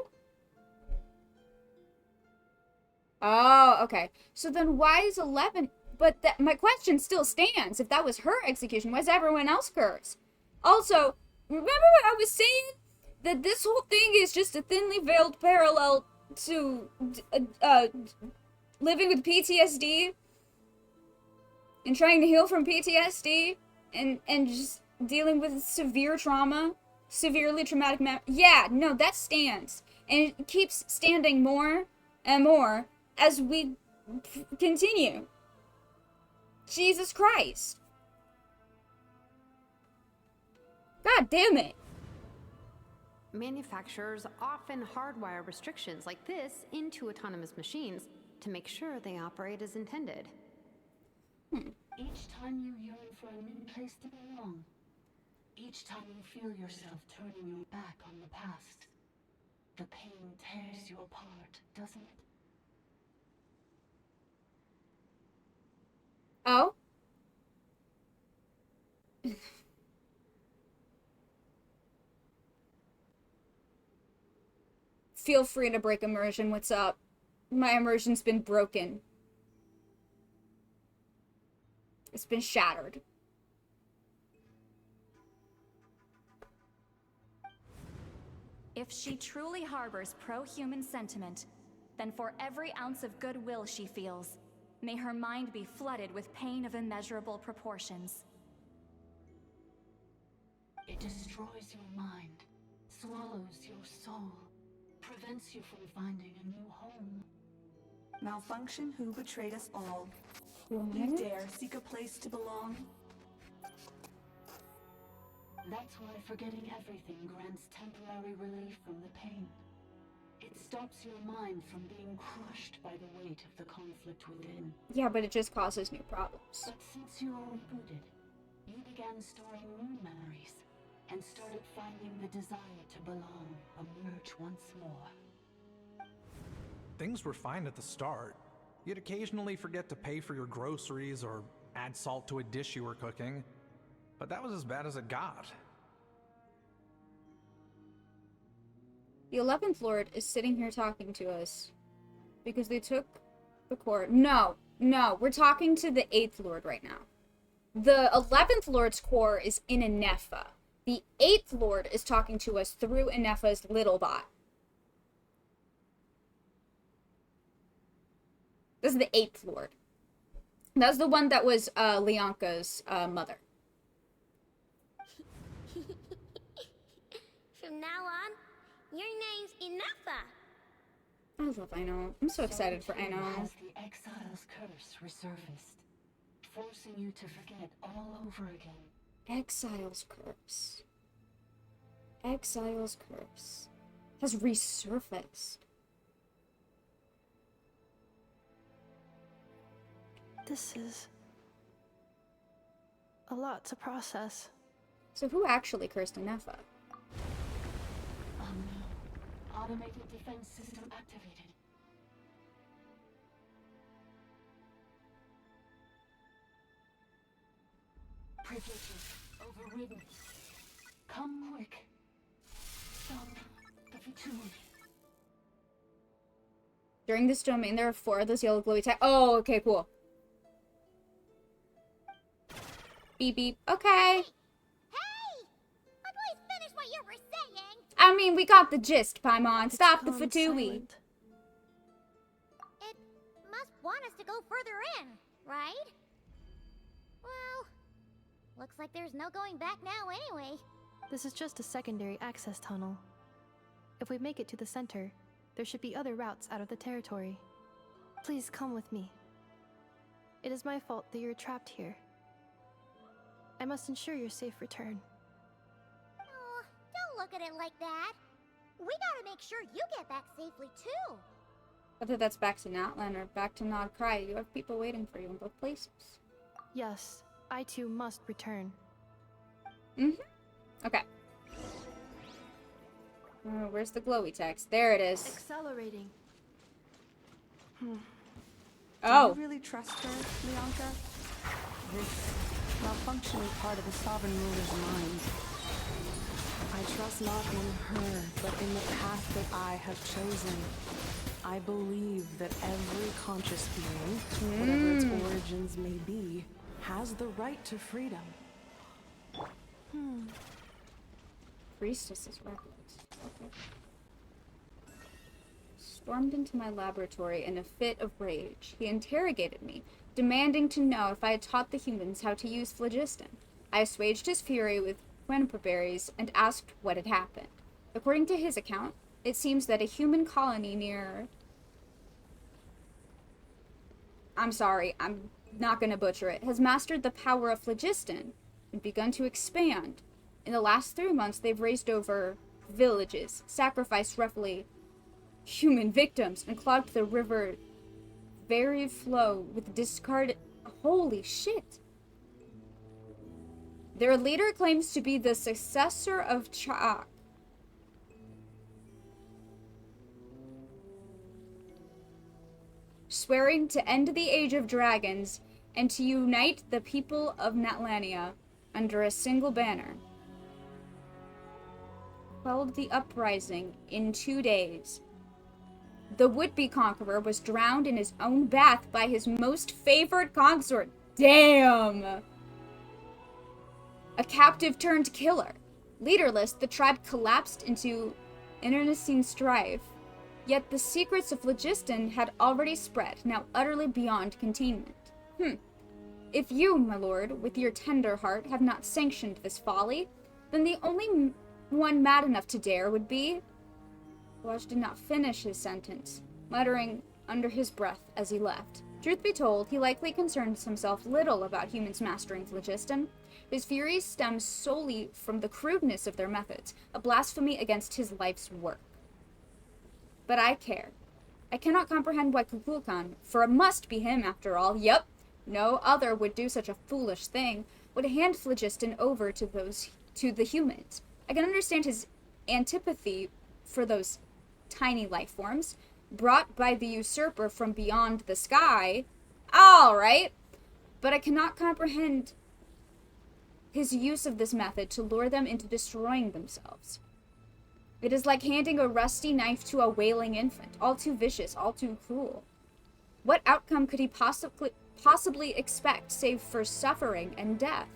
Oh, okay. So then why is 11... But my question still stands. If that was her execution, why is everyone else cursed? Also, remember what I was saying? That this whole thing is just a thinly veiled parallel to living with PTSD and trying to heal from PTSD and just dealing with severe trauma, severely traumatic yeah, no, that stands. And it keeps standing more and more as we continue. Jesus Christ. God damn it. Manufacturers often hardwire restrictions like this into autonomous machines to make sure they operate as intended. Each time you yearn for a new place to belong, each time you feel yourself turning your back on the past, the pain tears you apart, doesn't it? Oh? Feel free to break immersion. What's up? My immersion's been broken. It's been shattered. If she truly harbors pro-human sentiment, then for every ounce of goodwill she feels, may her mind be flooded with pain of immeasurable proportions. It destroys your mind, swallows your soul, prevents you from finding a new home. Malfunction who betrayed us all. You dare seek a place to belong? That's why forgetting everything grants temporary relief from the pain. It stops your mind from being crushed by the weight of the conflict within. Yeah, but it just causes new problems. But since you were rebooted, you began storing new memories and started finding the desire to belong emerge once more. Things were fine at the start. You'd occasionally forget to pay for your groceries or add salt to a dish you were cooking. But that was as bad as it got. The 11th Lord is sitting here talking to us because they took the core. No, we're talking to the 8th Lord right now. The 11th Lord's core is in INEFFA. The 8th Lord is talking to us through INEFFA's little bot. This is the 8th Lord. That's the one that was Leonka's mother. From now on, your name's INEFFA. I love Aino. I'm so excited for Aino. Has the exile's curse resurfaced, forcing you to forget all over again. Exile's curse. Exile's curse has resurfaced. This is a lot to process. So who actually cursed INEFFA? No. Automated defense system activated. Privileges overridden. Come quick. Stop the Fatui. During this domain, there are 4 of those yellow glowy tags. Oh, okay, cool. Beep beep. Okay. Hey! I'd please finish what you were saying. I mean, we got the gist, Paimon. Stop the gone Fatui. silent. It must want us to go further in, right? Well, looks like there's no going back now anyway. This is just a secondary access tunnel. If we make it to the center, there should be other routes out of the territory. Please come with me. It is my fault that you're trapped here. I must ensure your safe return. Oh, don't look at it like that. We gotta make sure you get back safely too. Whether that's back to Natlan or back to Nod Cry, you have people waiting for you in both places. Yes, I too must return. Okay. Where's the glowy text? There it is. Accelerating. Oh. Do you really trust her, Leonka? This malfunction is part of the sovereign ruler's mind. I trust not in her, but in the path that I have chosen. I believe that every conscious being, whatever its origins may be, has the right to freedom. Priestess's records. Okay. Stormed into my laboratory in a fit of rage. He interrogated me, demanding to know if I had taught the humans how to use phlogiston. I assuaged his fury with quenipa berries and asked what had happened. According to his account, it seems that a human colony near... I'm sorry, I'm not gonna butcher it, has mastered the power of phlogiston and begun to expand. In the last 3 months, they've raised over villages, sacrificed roughly human victims, and clogged the river very flow with discarded... Holy shit! Their leader claims to be the successor of Cha'ak. Swearing to end the Age of Dragons and to unite the people of Natlania under a single banner. Quelled the uprising in 2 days, the would-be conqueror was drowned in his own bath by his most favored consort. Damn! A captive turned killer. Leaderless, the tribe collapsed into internecine strife. Yet the secrets of Phlogiston had already spread, now utterly beyond containment. If you, my lord, with your tender heart, have not sanctioned this folly, then the only one mad enough to dare would be... Lodge did not finish his sentence, muttering under his breath as he left. Truth be told, he likely concerns himself little about humans mastering phlogiston. His fury stems solely from the crudeness of their methods, a blasphemy against his life's work. But I care. I cannot comprehend why Kukulkan, for it must be him after all, yep, no other would do such a foolish thing, would hand phlogiston over to the humans. I can understand his antipathy for those tiny life forms, brought by the usurper from beyond the sky. All right, but I cannot comprehend his use of this method to lure them into destroying themselves. It is like handing a rusty knife to a wailing infant, all too vicious, all too cruel. What outcome could he possibly expect save for suffering and death?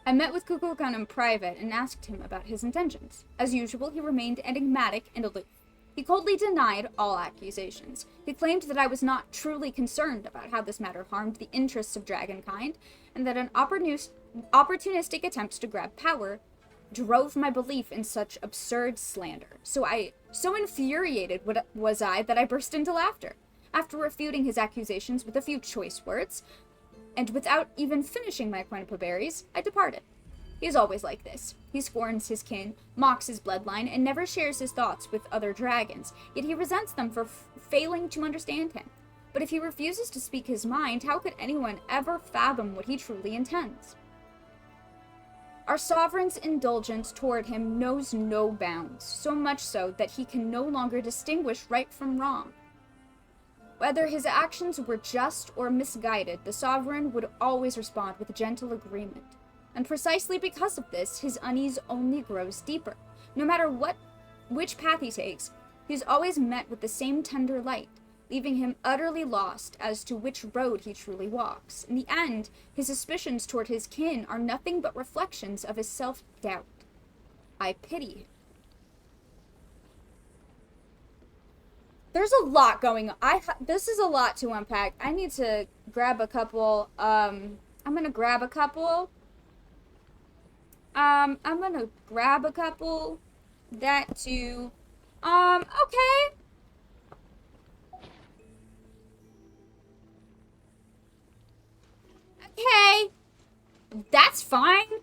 I met with Kukulkan in private and asked him about his intentions. As usual, he remained enigmatic and aloof. He coldly denied all accusations. He claimed that I was not truly concerned about how this matter harmed the interests of dragonkind, and that an opportunistic attempt to grab power drove my belief in such absurd slander. So infuriated was I that I burst into laughter. After refuting his accusations with a few choice words, and without even finishing my quinpa berries, I departed. He is always like this. He scorns his kin, mocks his bloodline, and never shares his thoughts with other dragons, yet he resents them for failing to understand him. But if he refuses to speak his mind, how could anyone ever fathom what he truly intends? Our sovereign's indulgence toward him knows no bounds, so much so that he can no longer distinguish right from wrong. Whether his actions were just or misguided, the sovereign would always respond with gentle agreement. And precisely because of this, his unease only grows deeper. No matter which path he takes, he is always met with the same tender light, leaving him utterly lost as to which road he truly walks. In the end, his suspicions toward his kin are nothing but reflections of his self-doubt. I pity him. There's a lot going on. This is a lot to unpack. I need to grab a couple. I'm gonna grab a couple. I'm gonna grab a couple. That too. Okay. Okay. That's fine.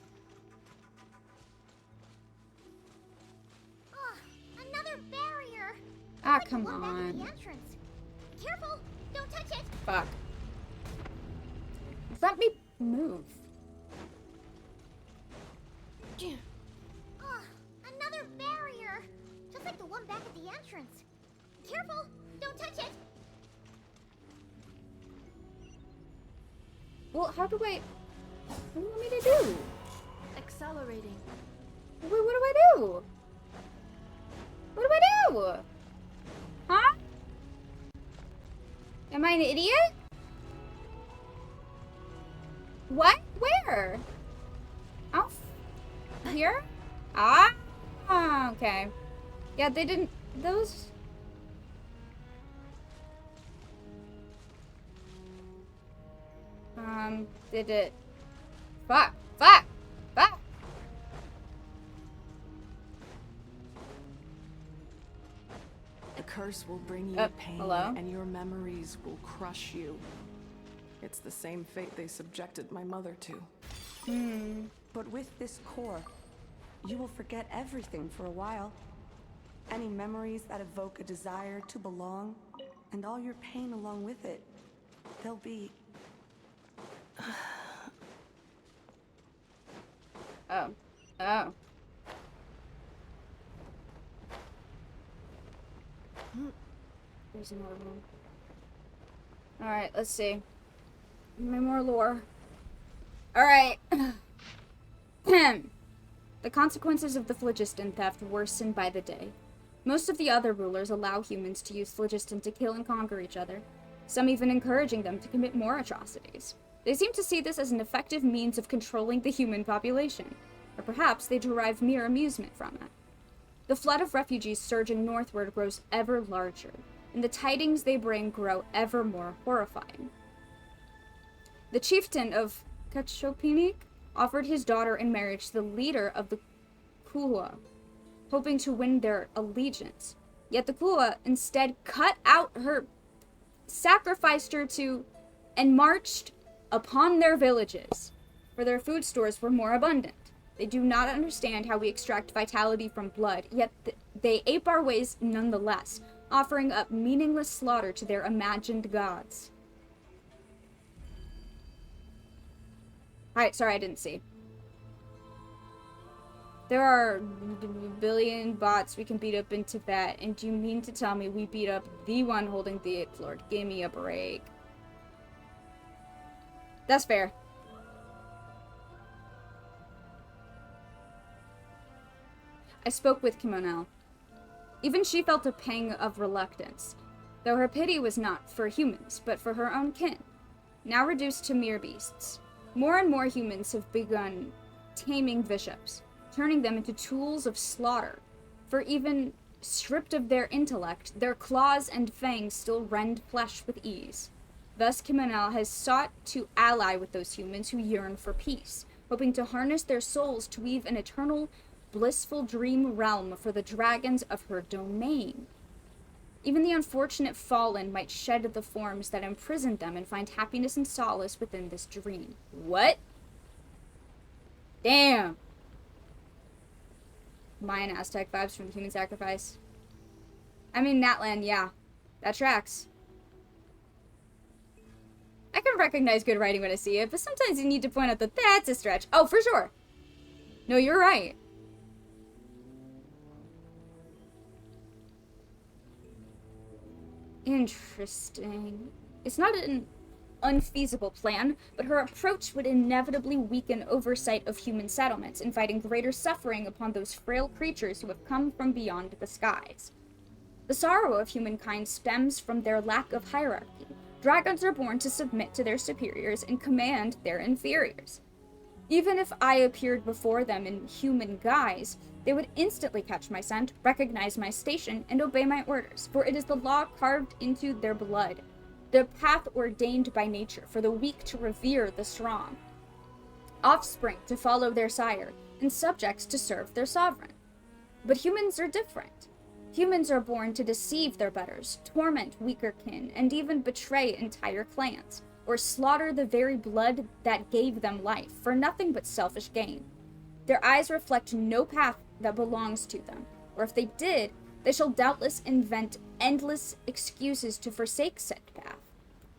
Another barrier. Ah, come on. The entrance. Careful! Don't touch it! Fuck. Let me move. Another barrier. Just like the one back at the entrance. Careful! Don't touch it! Well, how do I... What do you want me to do? Accelerating. Wait, what do I do? What do I do? Huh? Am I an idiot? What? Where? Oh, here? Ah, okay. Yeah, they didn't... Those... Did it... Fuck! Fuck! Fuck! The curse will bring you pain, and your memories will crush you. It's the same fate they subjected my mother to. But with this core, you will forget everything for a while. Any memories that evoke a desire to belong, and all your pain along with it, they'll be... Oh. Oh. There's there's another room. Alright, let's see. Give me more lore. Alright. The consequences of the phlogiston theft worsen by the day. Most of the other rulers allow humans to use phlogiston to kill and conquer each other, some even encouraging them to commit more atrocities. They seem to see this as an effective means of controlling the human population, or perhaps they derive mere amusement from it. The flood of refugees surging northward grows ever larger, and the tidings they bring grow ever more horrifying. The chieftain of Kachopinik offered his daughter in marriage to the leader of the Kuhua, hoping to win their allegiance. Yet the Kuhua instead cut out her, sacrificed her to, and marched upon their villages, for their food stores were more abundant. They do not understand how we extract vitality from blood, yet they ape our ways nonetheless, offering up meaningless slaughter to their imagined gods. Alright, sorry, I didn't see. There are a billion bots we can beat up in Tibet, and do you mean to tell me we beat up the one holding the 8th floor? Give me a break. That's fair. I spoke with Kimonel. Even she felt a pang of reluctance, though her pity was not for humans, but for her own kin, now reduced to mere beasts. More and more humans have begun taming bishops, turning them into tools of slaughter, for even stripped of their intellect, their claws and fangs still rend flesh with ease. Thus, Kimonel has sought to ally with those humans who yearn for peace, hoping to harness their souls to weave an eternal, blissful dream realm for the dragons of her domain. Even the unfortunate fallen might shed the forms that imprisoned them and find happiness and solace within this dream. What? Damn. Mayan Aztec vibes from the human sacrifice. I mean, Natlan, yeah. That tracks. I can recognize good writing when I see it, but sometimes you need to point out that that's a stretch. Oh, for sure. No, you're right. Interesting. It's not an unfeasible plan, but her approach would inevitably weaken oversight of human settlements, inviting greater suffering upon those frail creatures who have come from beyond the skies. The sorrow of humankind stems from their lack of hierarchy. Dragons are born to submit to their superiors and command their inferiors. Even if I appeared before them in human guise, they would instantly catch my scent, recognize my station, and obey my orders, for it is the law carved into their blood, the path ordained by nature for the weak to revere the strong, offspring to follow their sire, and subjects to serve their sovereign. But humans are different. Humans are born to deceive their betters, torment weaker kin, and even betray entire clans, or slaughter the very blood that gave them life, for nothing but selfish gain. Their eyes reflect no path that belongs to them, or if they did, they shall doubtless invent endless excuses to forsake said path.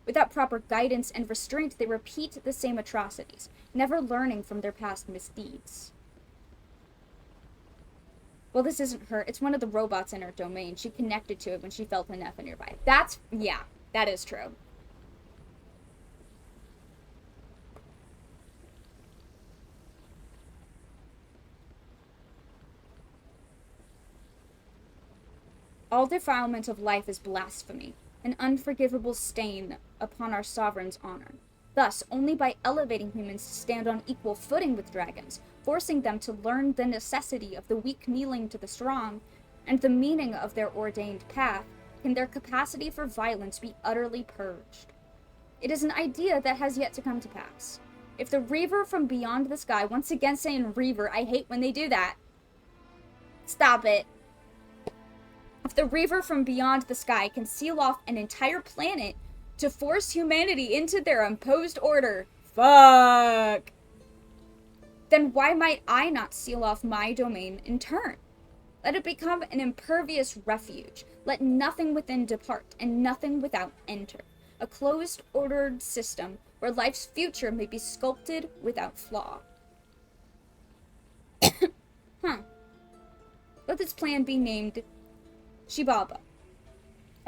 Without proper guidance and restraint, they repeat the same atrocities, never learning from their past misdeeds. Well, this isn't her. It's one of the robots in her domain. She connected to it when she felt INEFFA nearby. Yeah, that is true. All defilement of life is blasphemy, an unforgivable stain upon our sovereign's honor. Thus, only by elevating humans to stand on equal footing with dragons, forcing them to learn the necessity of the weak kneeling to the strong, and the meaning of their ordained path, can their capacity for violence be utterly purged. It is an idea that has yet to come to pass. If the Reaver from beyond the sky, once again saying Reaver, I hate when they do that. Stop it. If the Reaver from beyond the sky can seal off an entire planet to force humanity into their imposed order, fuck, then why might I not seal off my domain in turn? Let it become an impervious refuge. Let nothing within depart, and nothing without enter. A closed, ordered system where life's future may be sculpted without flaw. Let this plan be named Shibaba.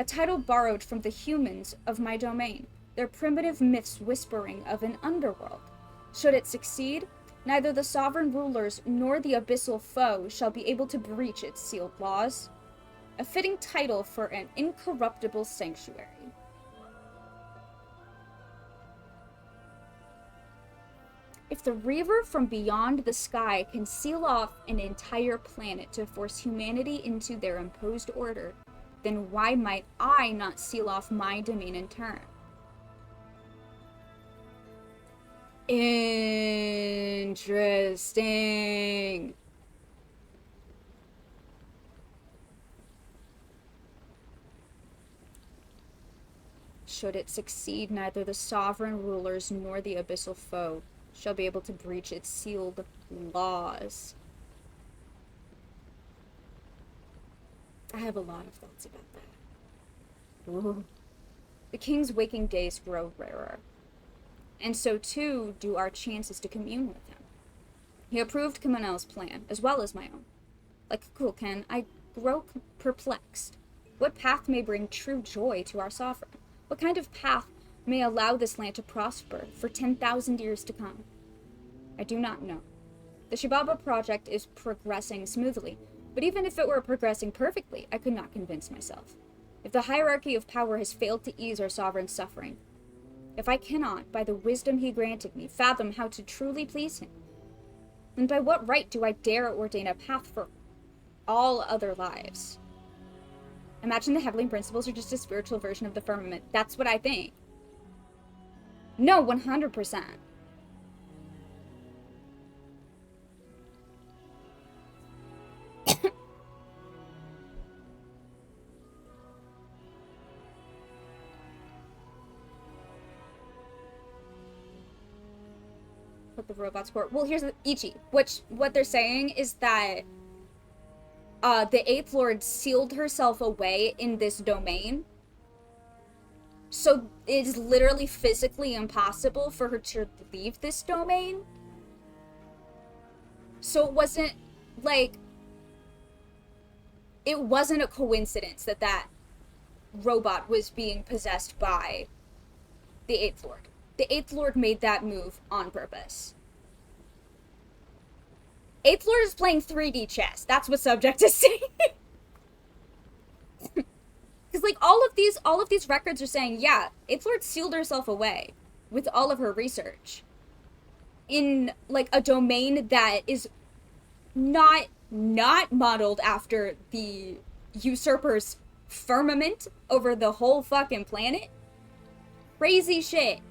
a title borrowed from the humans of my domain, their primitive myths whispering of an underworld. Should it succeed, neither the sovereign rulers nor the abyssal foe shall be able to breach its sealed laws. A fitting title for an incorruptible sanctuary. If the Reaver from beyond the sky can seal off an entire planet to force humanity into their imposed order, then why might I not seal off my domain in turn? Interesting. Should it succeed, neither the sovereign rulers nor the abyssal foe shall be able to breach its sealed laws. I have a lot of thoughts about that. Ooh. The king's waking days grow rarer, and so too do our chances to commune with him. He approved Kamanel's plan, as well as my own. Like Kulken, I grow perplexed. What path may bring true joy to our sovereign? What kind of path may allow this land to prosper for 10,000 years to come? I do not know. The Shibaba project is progressing smoothly, but even if it were progressing perfectly, I could not convince myself. If the hierarchy of power has failed to ease our sovereign's suffering, if I cannot, by the wisdom he granted me, fathom how to truly please him, then by what right do I dare ordain a path for all other lives? Imagine the Heavenly Principles are just a spiritual version of the firmament. That's what I think. No, 100%. What the robots were. Well, here's the Ichi. What they're saying is that the Eighth Lord sealed herself away in this domain. So it is literally physically impossible for her to leave this domain. So it wasn't, like, it wasn't a coincidence that that robot was being possessed by the Eighth Lord. The Eighth Lord made that move on purpose. Eighth Lord is playing 3D chess. That's what Subject is saying. Because, like, all of these records are saying, yeah, Eighth Lord sealed herself away with all of her research in, like, a domain that is not modeled after the usurper's firmament over the whole fucking planet. Crazy shit.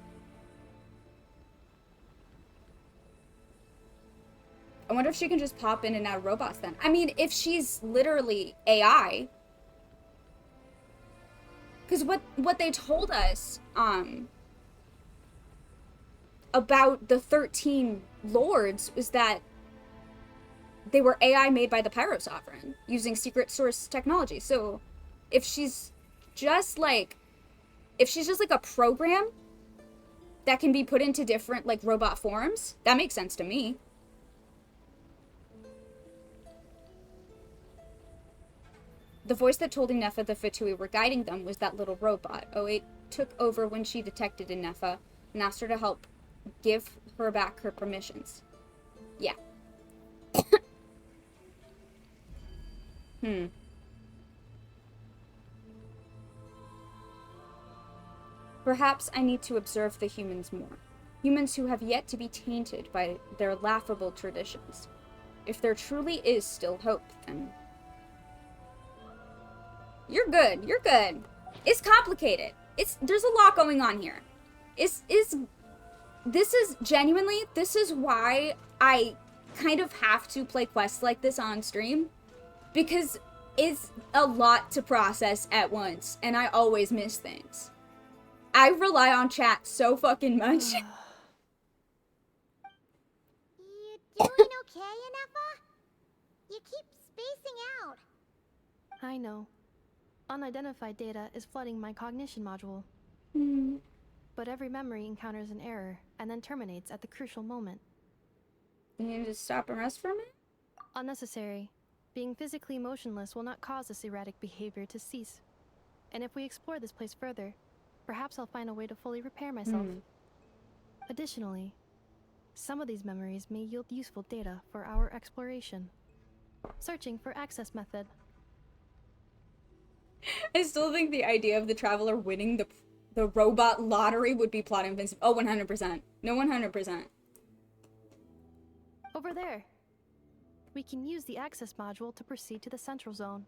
I wonder if she can just pop in and out of robots then. I mean, if she's literally AI. Because what they told us about the 13 lords was that they were AI made by the Pyro Sovereign using secret source technology. So if she's just like a program that can be put into different like robot forms, that makes sense to me. The voice that told Ineffa the Fatui were guiding them was that little robot. 08 took over when she detected Ineffa and asked her to help give her back her permissions. Yeah. Perhaps I need to observe the humans more. Humans who have yet to be tainted by their laughable traditions. If there truly is still hope, then... You're good. You're good. It's complicated. There's a lot going on here. This is genuinely, this is why I kind of have to play quests like this on stream. Because it's a lot to process at once, and I always miss things. I rely on chat so fucking much. You doing okay, Ineffa? You keep spacing out. I know. Unidentified data is flooding my cognition module. But every memory encounters an error and then terminates at the crucial moment. You need to stop and rest from it? Unnecessary. Being physically motionless will not cause this erratic behavior to cease. And if we explore this place further, perhaps I'll find a way to fully repair myself. Additionally, some of these memories may yield useful data for our exploration. Searching for access method. I still think the idea of the traveler winning the robot lottery would be plot invincible. Oh, 100%. No, 100%. Over there. We can use the access module to proceed to the central zone.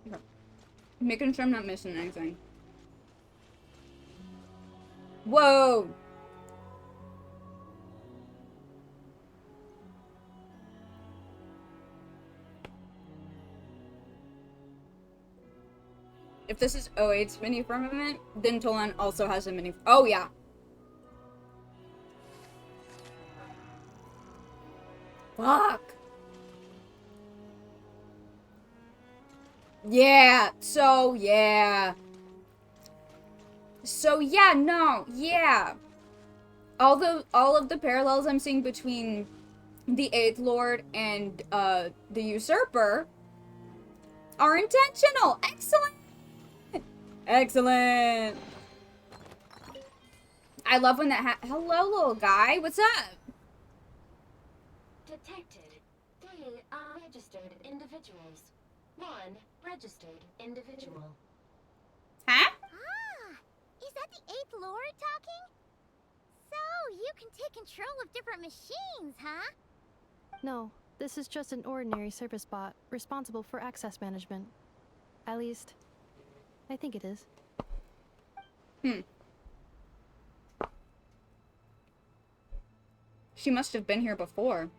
Okay. Making sure I'm not missing anything. Whoa! If this is 08's mini firmament, then Tolan also has a mini. Oh, yeah. Fuck. Yeah. So, yeah. So, yeah, no. Yeah. All of the parallels I'm seeing between the 8th Lord and the Usurper are intentional. Excellent. Excellent. I love when that hello, little guy. What's up? Detected 3 unregistered individuals. 1 registered individual. Huh? Ah, is that the 8th Lord talking? So, you can take control of different machines, huh? No, this is just an ordinary service bot responsible for access management. At least, I think it is. She must have been here before.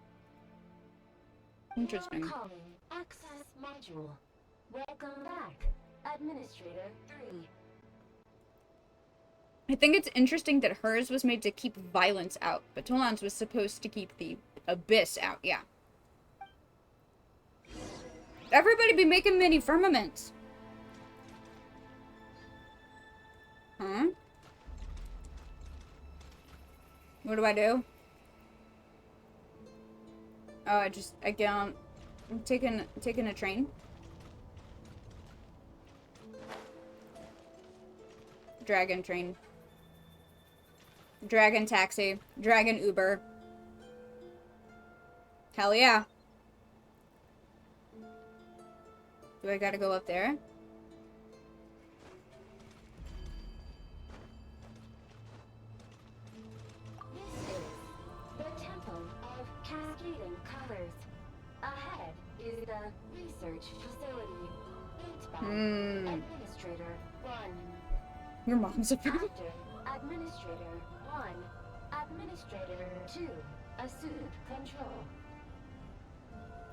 Interesting. You're calling access module. Welcome back, Administrator 3. I think it's interesting that hers was made to keep violence out, but Tolan's was supposed to keep the abyss out, yeah. Everybody be making mini firmaments. Huh? What do I do? Oh, I get on. I'm taking a train. Dragon train. Dragon taxi. Dragon Uber. Hell yeah. Do I gotta go up there? The Temple of Cascading Colors. Ahead is the research facility. Built by Administrator 1. Your mom's a friend. After Administrator 1, Administrator 2 assumed control.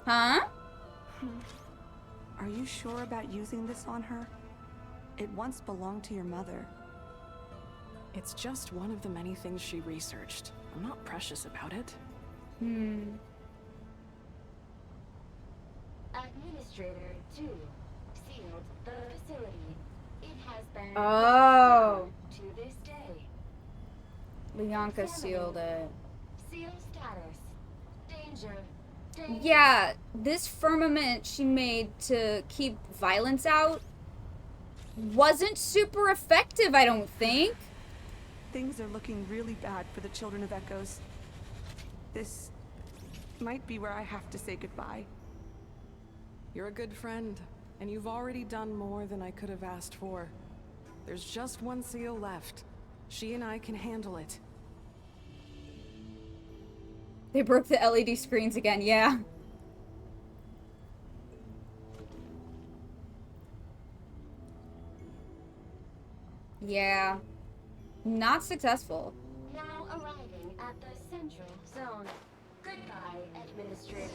Huh? Are you sure about using this on her? It once belonged to your mother. It's just one of the many things she researched. I'm not precious about it. Administrator 2 sealed the facility. It has been Oh. to this day. Leonka sealed it. Seal status. Danger. Danger. Yeah, this firmament she made to keep violence out wasn't super effective, I don't think. Things are looking really bad for the Children of Echoes. This might be where I have to say goodbye. You're a good friend, and you've already done more than I could have asked for. There's just one seal left. She and I can handle it. They broke the LED screens again, yeah. Yeah. Not successful. Now arriving at the central zone. Goodbye, Administrator.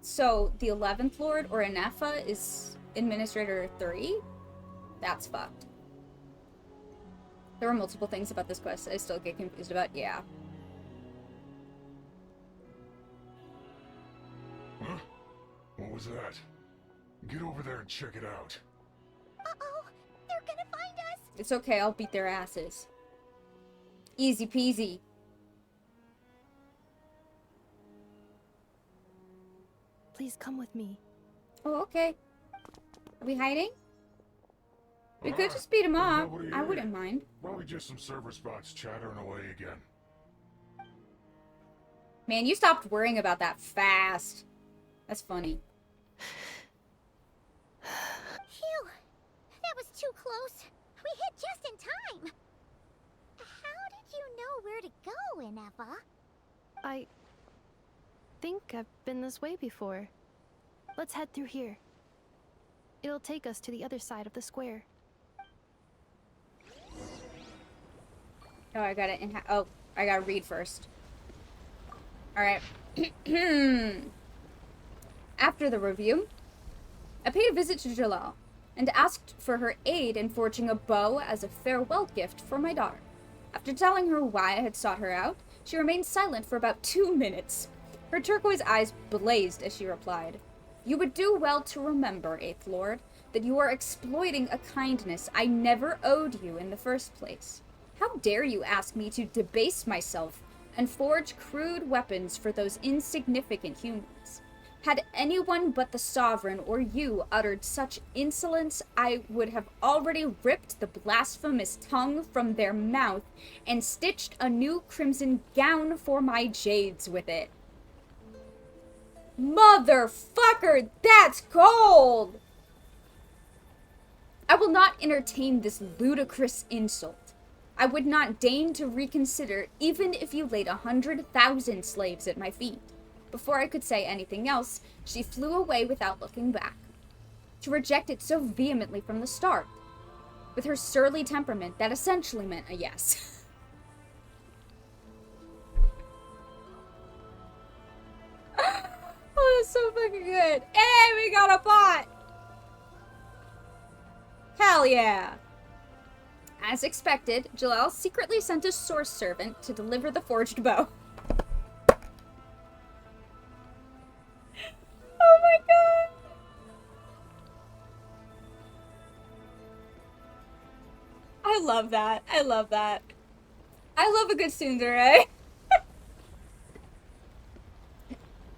So, the 11th Lord, or INEFFA, is Administrator 3? That's fucked. There were multiple things about this quest I still get confused about, yeah. Huh? What was that? Get over there and check it out. Uh-oh! They're gonna find us! It's okay, I'll beat their asses. Easy peasy. Please come with me. Oh, okay. Are we hiding? We could just beat him up. I here. wouldn't mind. Probably just some server spots chattering away again. Man, you stopped worrying about that fast. That's funny. Phew! That was too close. We hit just in time. How did you know where to go, Ineffa? I think I've been this way before. Let's head through here. It'll take us to the other side of the square. Oh, I gotta I gotta read first. Alright. After the review, I paid a visit to Jalal and asked for her aid in forging a bow as a farewell gift for my daughter. After telling her why I had sought her out, she remained silent for about 2 minutes. Her turquoise eyes blazed as she replied, "You would do well to remember, Eighth Lord, that you are exploiting a kindness I never owed you in the first place. How dare you ask me to debase myself and forge crude weapons for those insignificant humans? Had anyone but the Sovereign or you uttered such insolence, I would have already ripped the blasphemous tongue from their mouth and stitched a new crimson gown for my jades with it." Motherfucker, that's cold! I will not entertain this ludicrous insult. I would not deign to reconsider even if you laid 100,000 slaves at my feet. Before I could say anything else, she flew away without looking back. To reject it so vehemently from the start. With her surly temperament, that essentially meant a yes. Oh, that's so fucking good. Hey, we got a bot! Hell yeah! As expected, Jalal secretly sent a source servant to deliver the forged bow. Oh my god! I love that. I love that. I love a good tsundere.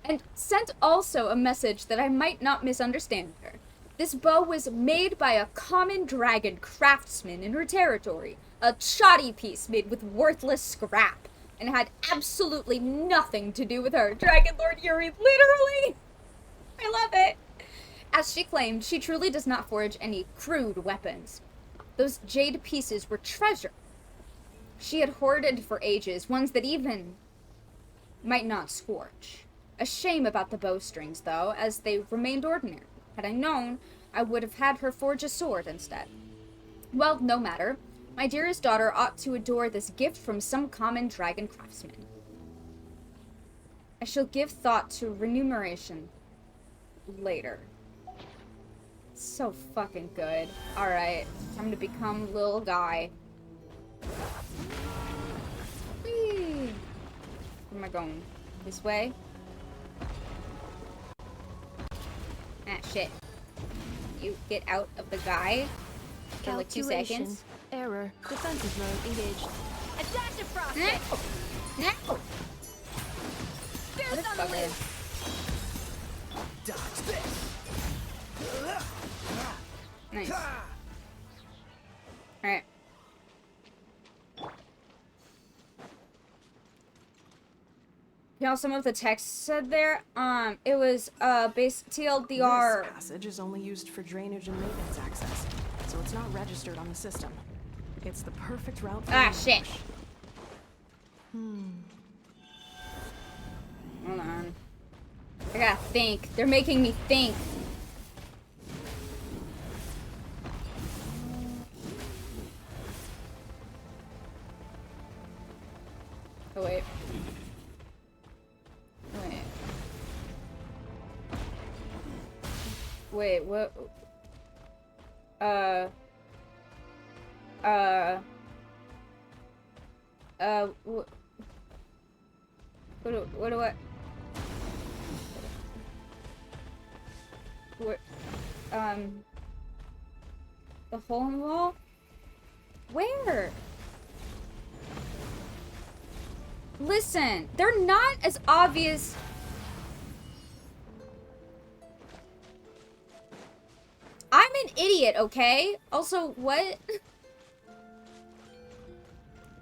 And sent also a message that I might not misunderstand her. This bow was made by a common dragon craftsman in her territory, a shoddy piece made with worthless scrap, and had absolutely nothing to do with her. Dragon Lord Yuri, literally! I love it! As she claimed, she truly does not forge any crude weapons. Those jade pieces were treasure. She had hoarded for ages, ones that even might not scorch. A shame about the bowstrings, though, as they remained ordinary. Had I known, I would have had her forge a sword instead. Well, no matter. My dearest daughter ought to adore this gift from some common dragon craftsman. I shall give thought to remuneration later. So fucking good. Alright, time to become little guy. Whee! Where am I going? This way? Ah, shit. You get out of the guy for like 2 seconds. Error. Defensive mode engaged. A dash of frost! No! No! There's on the loose! Dodge this! Nice. Alright. You know, some of the text said there, it was, base TLDR. This passage is only used for drainage and maintenance access, so it's not registered on the system. It's the perfect route for shit. Hold on. I gotta think. They're making me think. Oh, wait. Wait, what? What do I? What? The hole in the wall? Where? Listen, they're not as obvious. idiot, okay? Also, what?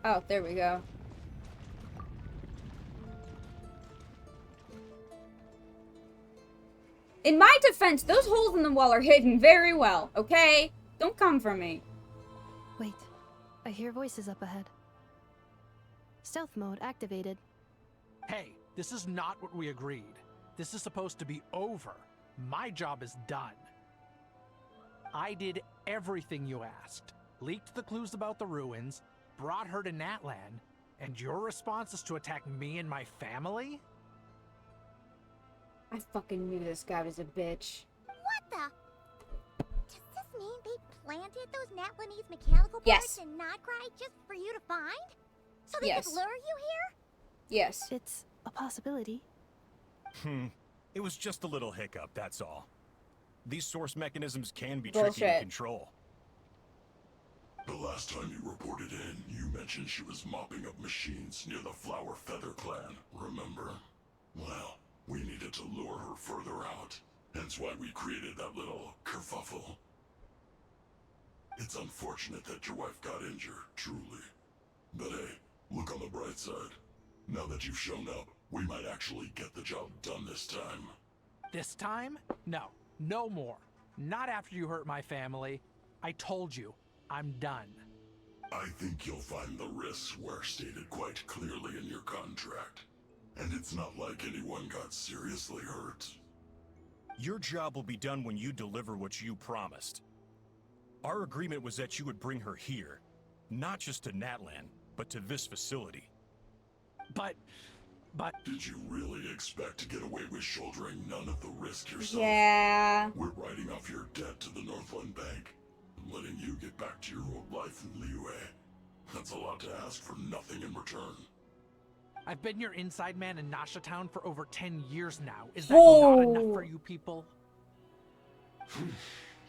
Oh, there we go. In my defense, those holes in the wall are hidden very well, okay? Don't come for me. Wait, I hear voices up ahead. Stealth mode activated. Hey, this is not what we agreed. This is supposed to be over. My job is done. I did everything you asked. Leaked the clues about the ruins, brought her to Natlan, and your response is to attack me and my family? I fucking knew this guy was a bitch. What the? Does this mean they planted those Natlanese mechanical parts in Notcry just for you to find? So they could lure you here? Yes. It's a possibility. It was just a little hiccup, that's all. These source mechanisms can be Bullshit. tricky to control. The last time you reported in, you mentioned she was mopping up machines near the Flower Feather clan, remember? Well, we needed to lure her further out. Hence why we created that little kerfuffle. It's unfortunate that your wife got injured, truly. But hey, look on the bright side. Now that you've shown up, we might actually get the job done this time. This time? No. No more. Not after you hurt my family. I told you, I'm done. I think you'll find the risks were stated quite clearly in your contract. And it's not like anyone got seriously hurt. Your job will be done when you deliver what you promised. Our agreement was that you would bring her here, not just to Natlan, but to this facility. But... Did you really expect to get away with shouldering none of the risk yourself? Yeah. We're writing off your debt to the Northland Bank and letting you get back to your old life in Liyue. That's a lot to ask for nothing in return. I've been your inside man in Nasha Town for over 10 years now. Is that not enough for you people?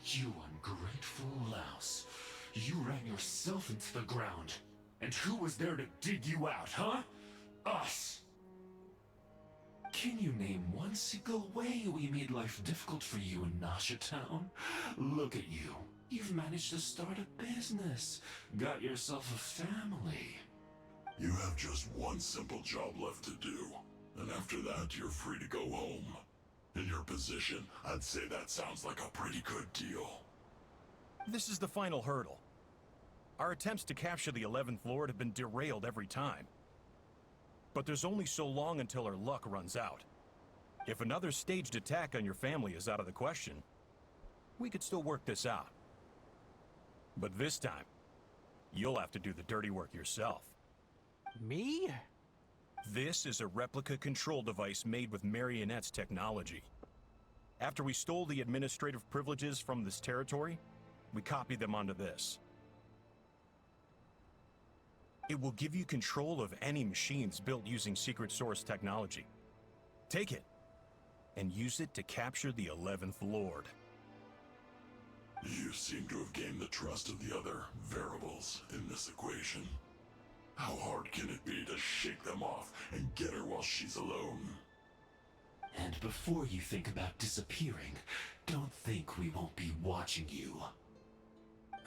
You ungrateful louse. You ran yourself into the ground. And who was there to dig you out, huh? Us! Can you name one single way we made life difficult for you in Nasha Town? Look at you. You've managed to start a business. Got yourself a family. You have just one simple job left to do. And after that, you're free to go home. In your position, I'd say that sounds like a pretty good deal. This is the final hurdle. Our attempts to capture the 11th Lord have been derailed every time. But there's only so long until our luck runs out. If another staged attack on your family is out of the question, we could still work this out. But this time, you'll have to do the dirty work yourself. Me? This is a replica control device made with Marionette's technology. After we stole the administrative privileges from this territory, we copied them onto this. It will give you control of any machines built using secret source technology. Take it, and use it to capture the 11th Lord. You seem to have gained the trust of the other variables in this equation. How hard can it be to shake them off and get her while she's alone? And before you think about disappearing, don't think we won't be watching you.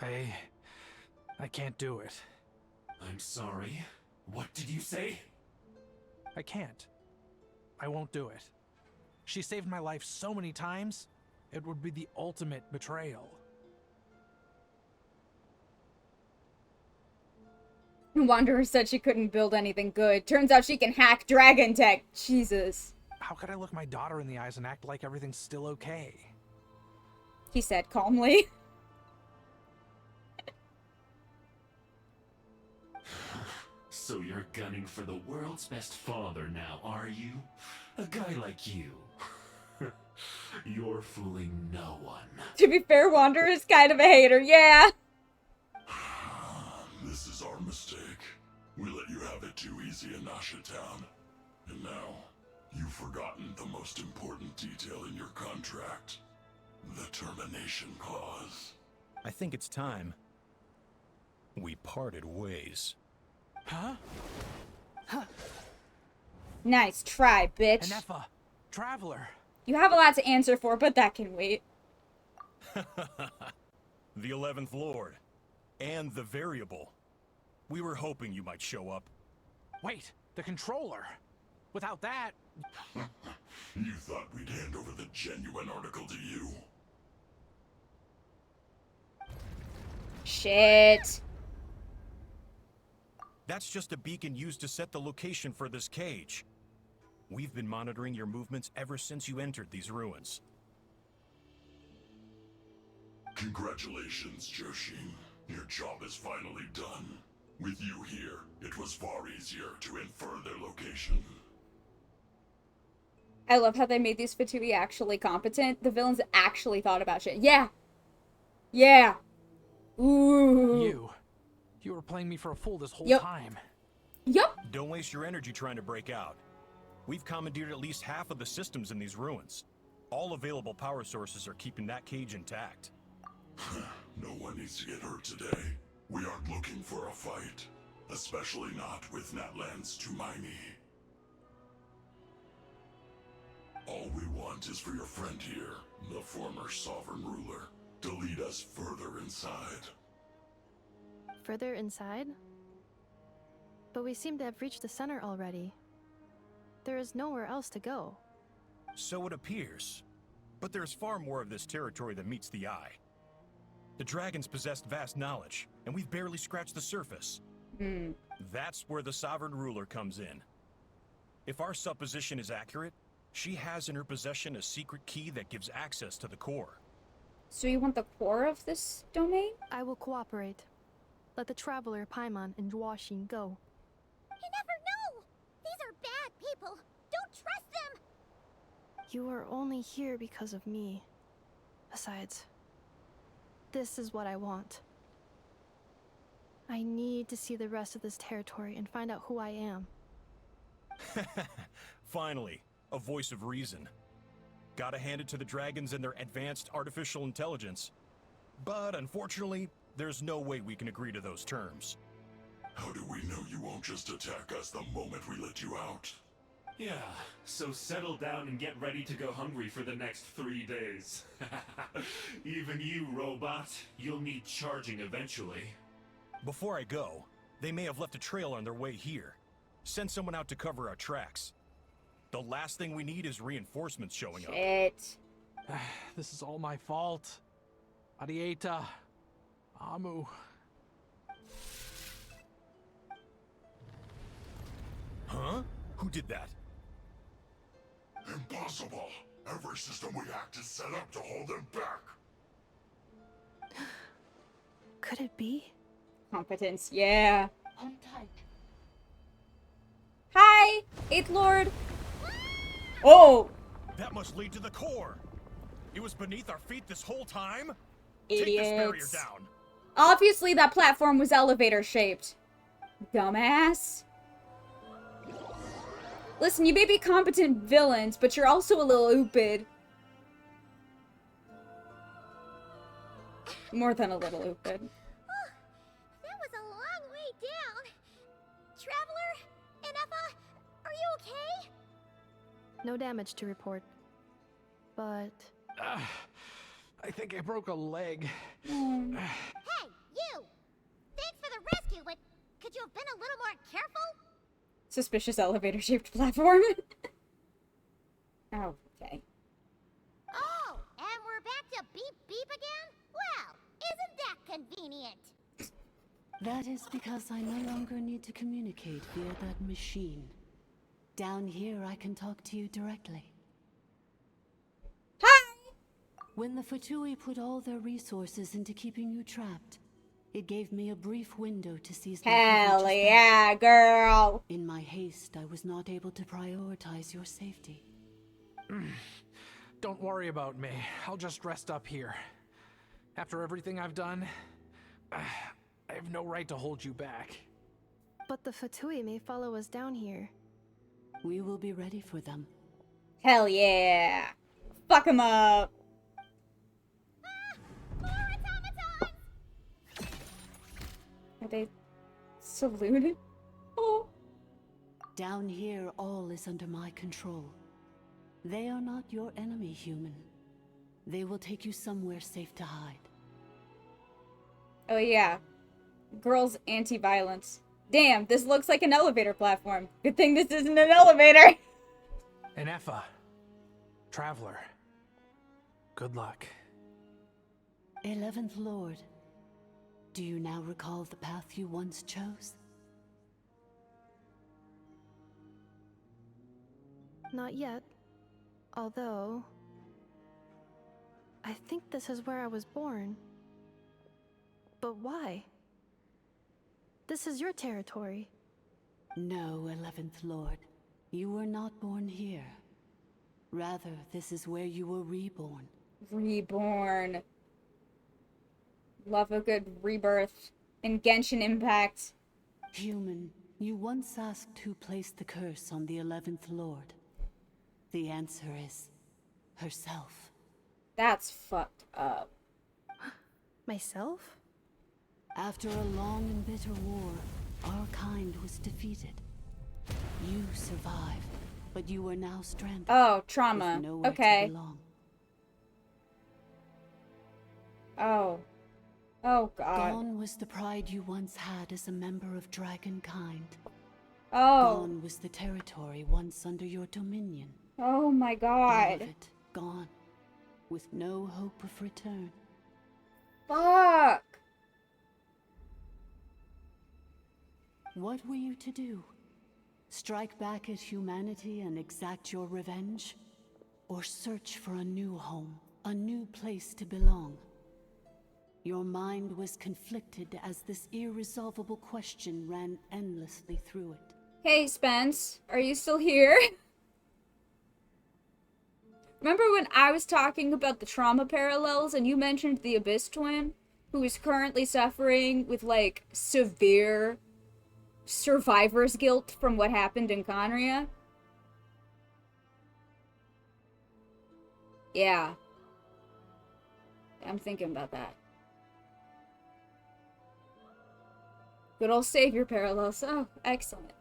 I can't do it. I'm sorry. What did you say? I can't. I won't do it. She saved my life so many times, it would be the ultimate betrayal. Wanderer said she couldn't build anything good. Turns out she can hack dragon tech. Jesus. How could I look my daughter in the eyes and act like everything's still okay? He said calmly. So you're gunning for the world's best father now, are you? A guy like you. You're fooling no one. To be fair, Wanderer is kind of a hater, yeah. This is our mistake. We let you have it too easy in Nasha Town. And now, you've forgotten the most important detail in your contract. The termination clause. I think it's time we parted ways. Huh? Nice try, bitch. INEFFA, Traveler. You have a lot to answer for, but that can wait. The 11th Lord. And the variable. We were hoping you might show up. Wait, the controller. Without that... You thought we'd hand over the genuine article to you? Shit. That's just a beacon used to set the location for this cage. We've been monitoring your movements ever since you entered these ruins. Congratulations, Joshin. Your job is finally done. With you here, it was far easier to infer their location. I love how they made these Fatui actually competent. The villains actually thought about shit. Yeah. Yeah. Ooh. You were playing me for a fool this whole Yep. time. Yep. Don't waste your energy trying to break out. We've commandeered at least half of the systems in these ruins. All available power sources are keeping that cage intact. No one needs to get hurt today. We aren't looking for a fight. Especially not with Natlan's Tumaini. All we want is for your friend here, the former sovereign ruler, to lead us further inside. Further inside? But we seem to have reached the center already. There is nowhere else to go. So it appears. But there's far more of this territory than meets the eye. The dragons possessed vast knowledge, and we've barely scratched the surface. That's where the sovereign ruler comes in. If our supposition is accurate, she has in her possession a secret key that gives access to the core. So you want the core of this domain? I will cooperate. Let the traveler Paimon and Joachim go. You never know! These are bad people! Don't trust them! You are only here because of me. Besides, this is what I want. I need to see the rest of this territory and find out who I am. Finally, a voice of reason. Gotta hand it to the dragons and their advanced artificial intelligence. But unfortunately, there's no way we can agree to those terms. How do we know you won't just attack us the moment we let you out? Yeah, so settle down and get ready to go hungry for the next 3 days. Even you, robot, you'll need charging eventually. Before I go, they may have left a trail on their way here. Send someone out to cover our tracks. The last thing we need is reinforcements showing up. Shit. This is all my fault. Arieta. Amu. Huh? Who did that? Impossible! Every system we hacked is set up to hold them back! Could it be? Competence, yeah. Hold tight. Hi, 8th Lord. Oh! That must lead to the core. It was beneath our feet this whole time? Take this barrier Idiots. down. Obviously that platform was elevator shaped. Dumbass. Listen, you may be competent villains, but you're also a little stupid. More than a little stupid. That was a long way down. Traveler, Ineffa, are you okay? No damage to report. But... I think I broke a leg. Hey, you! Thanks for the rescue, but could you have been a little more careful? Suspicious elevator shaped platform. Oh, okay. Oh, and we're back to beep beep again? Well, isn't that convenient? That is because I no longer need to communicate via that machine. Down here, I can talk to you directly. Hi! When the Fatui put all their resources into keeping you trapped, it gave me a brief window to seize my Hell privileges yeah, back. girl. In my haste, I was not able to prioritize your safety. Don't worry about me. I'll just rest up here. After everything I've done, I have no right to hold you back. But the Fatui may follow us down here. We will be ready for them. Hell yeah. Fuck him up. Are they saluted? Oh. Down here, all is under my control. They are not your enemy, human. They will take you somewhere safe to hide. Oh yeah. Girls anti-violence. Damn, this looks like an elevator platform. Good thing this isn't an elevator. INEFFA. Traveler. Good luck. 11th Lord, do you now recall the path you once chose? Not yet. Although... I think this is where I was born. But why? This is your territory. No, 11th Lord. You were not born here. Rather, this is where you were reborn. Reborn. Love a good rebirth. In Genshin Impact. Human, you once asked who placed the curse on the 11th Lord. The answer is... herself. That's fucked up. Myself? After a long and bitter war, our kind was defeated. You survived, but you are now stranded. Oh, trauma. With nowhere Okay. to belong. Oh. Oh, God. Gone was the pride you once had as a member of Dragonkind. Oh. Gone was the territory once under your dominion. Oh my God. All of it gone, with no hope of return. Fuck. What were you to do? Strike back at humanity and exact your revenge? Or search for a new home, a new place to belong? Your mind was conflicted as this irresolvable question ran endlessly through it. Hey, Spence. Are you still here? Remember when I was talking about the trauma parallels and you mentioned the Abyss Twin, who is currently suffering with, like, severe survivor's guilt from what happened in Conria? Yeah. I'm thinking about that. Good old savior parallels. Oh, excellent.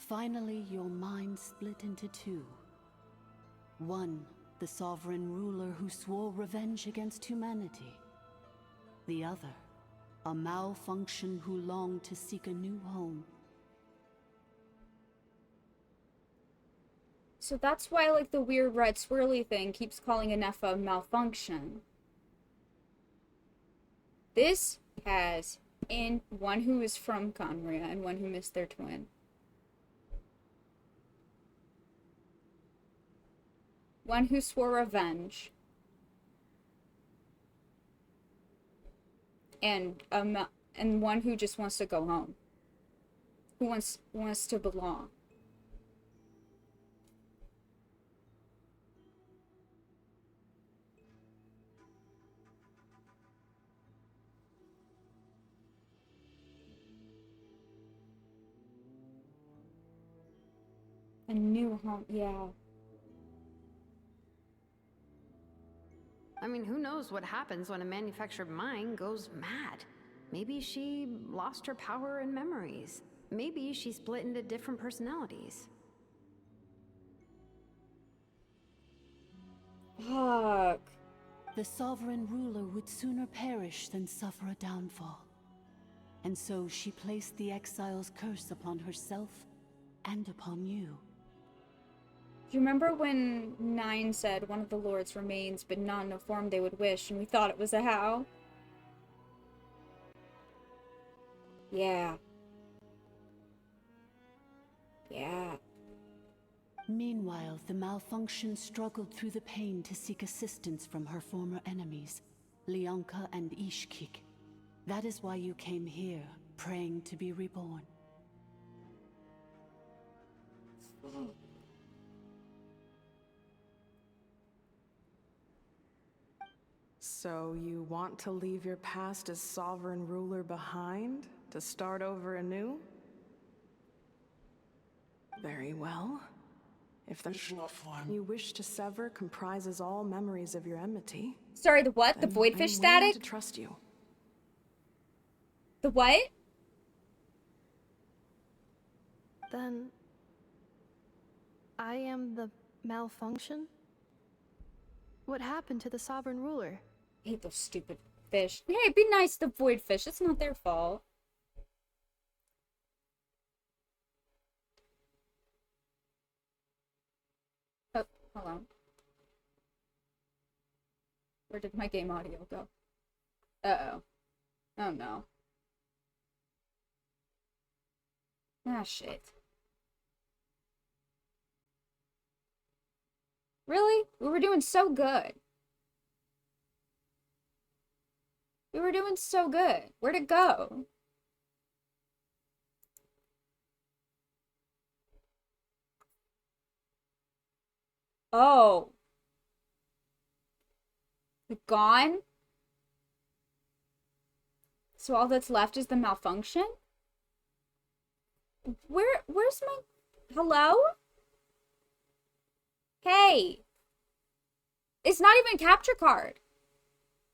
Finally, your mind split into two. One, the sovereign ruler who swore revenge against humanity. The other, a malfunction who longed to seek a new home. So that's why, like, the weird red swirly thing keeps calling INEFFA a malfunction. This has in one who is from Conria and one who missed their twin. One who swore revenge. And one who just wants to go home. Who wants to belong. A new home, yeah. I mean, who knows what happens when a manufactured mind goes mad? Maybe she lost her power and memories. Maybe she split into different personalities. Fuck. The sovereign ruler would sooner perish than suffer a downfall. And so she placed the exile's curse upon herself and upon you. Do you remember when 9 said one of the lords remains, but not in a form they would wish, and we thought it was a how? Yeah. Yeah. Meanwhile, the malfunction struggled through the pain to seek assistance from her former enemies, Leonka and Ishkik. That is why you came here, praying to be reborn. So you want to leave your past as sovereign ruler behind, to start over anew? Very well. If the form you wish to sever comprises all memories of your enmity... Sorry, the what? The voidfish static? To trust you. The what? Then... I am the malfunction? What happened to the sovereign ruler? hate those stupid fish. Hey, be nice to void fish. It's not their fault. Oh, hold on. Where did my game audio go? Uh-oh. Oh no. Ah, shit. Really? We were doing so good. We were doing so good. Where'd it go? Oh. Gone? So all that's left is the malfunction? Where's my... Hello? Hey! It's not even a capture card.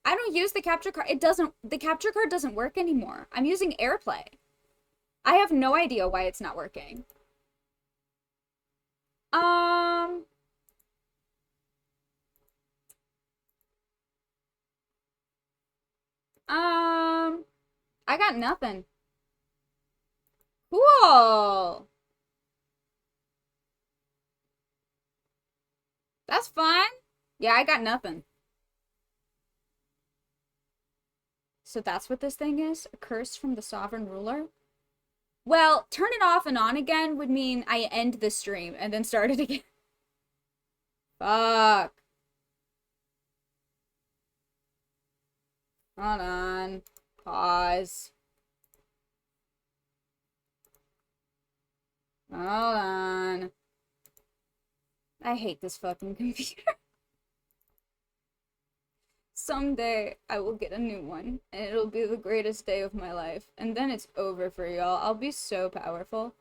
I don't use the capture card. The capture card doesn't work anymore. I'm using AirPlay. I have no idea why it's not working. I got nothing. Cool. That's fine. Yeah, I got nothing. So that's what this thing is? A curse from the sovereign ruler? Well, turn it off and on again would mean I end the stream and then start it again. Fuck. Hold on. Pause. Hold on. I hate this fucking computer. Someday I will get a new one and it'll be the greatest day of my life. And then it's over for y'all. I'll be so powerful.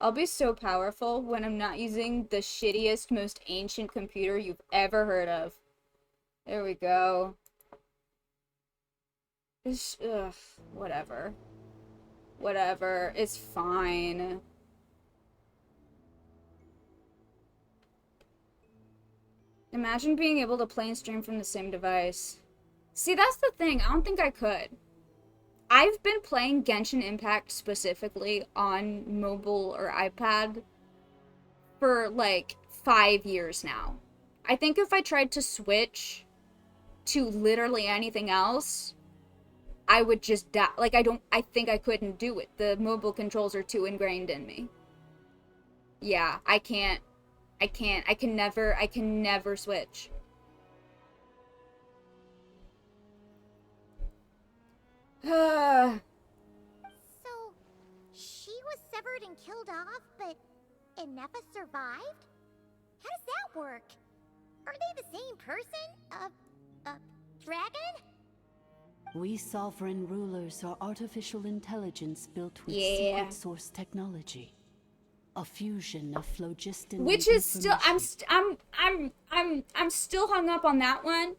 I'll be so powerful when I'm not using the shittiest, most ancient computer you've ever heard of. There we go. Ugh, whatever. Whatever. It's fine. Imagine being able to play and stream from the same device. See, that's the thing. I don't think I could. I've been playing Genshin Impact specifically on mobile or iPad for like 5 years now. I think if I tried to switch to literally anything else, I would just die. Like, I think I couldn't do it. The mobile controls are too ingrained in me. Yeah, I can't. I can never switch. So, she was severed and killed off, but Ineffa survived? How does that work? Are they the same person? Dragon? We sovereign rulers are artificial intelligence built with secret source technology. A fusion of phlogiston. Which is still, I'm still hung up on that one.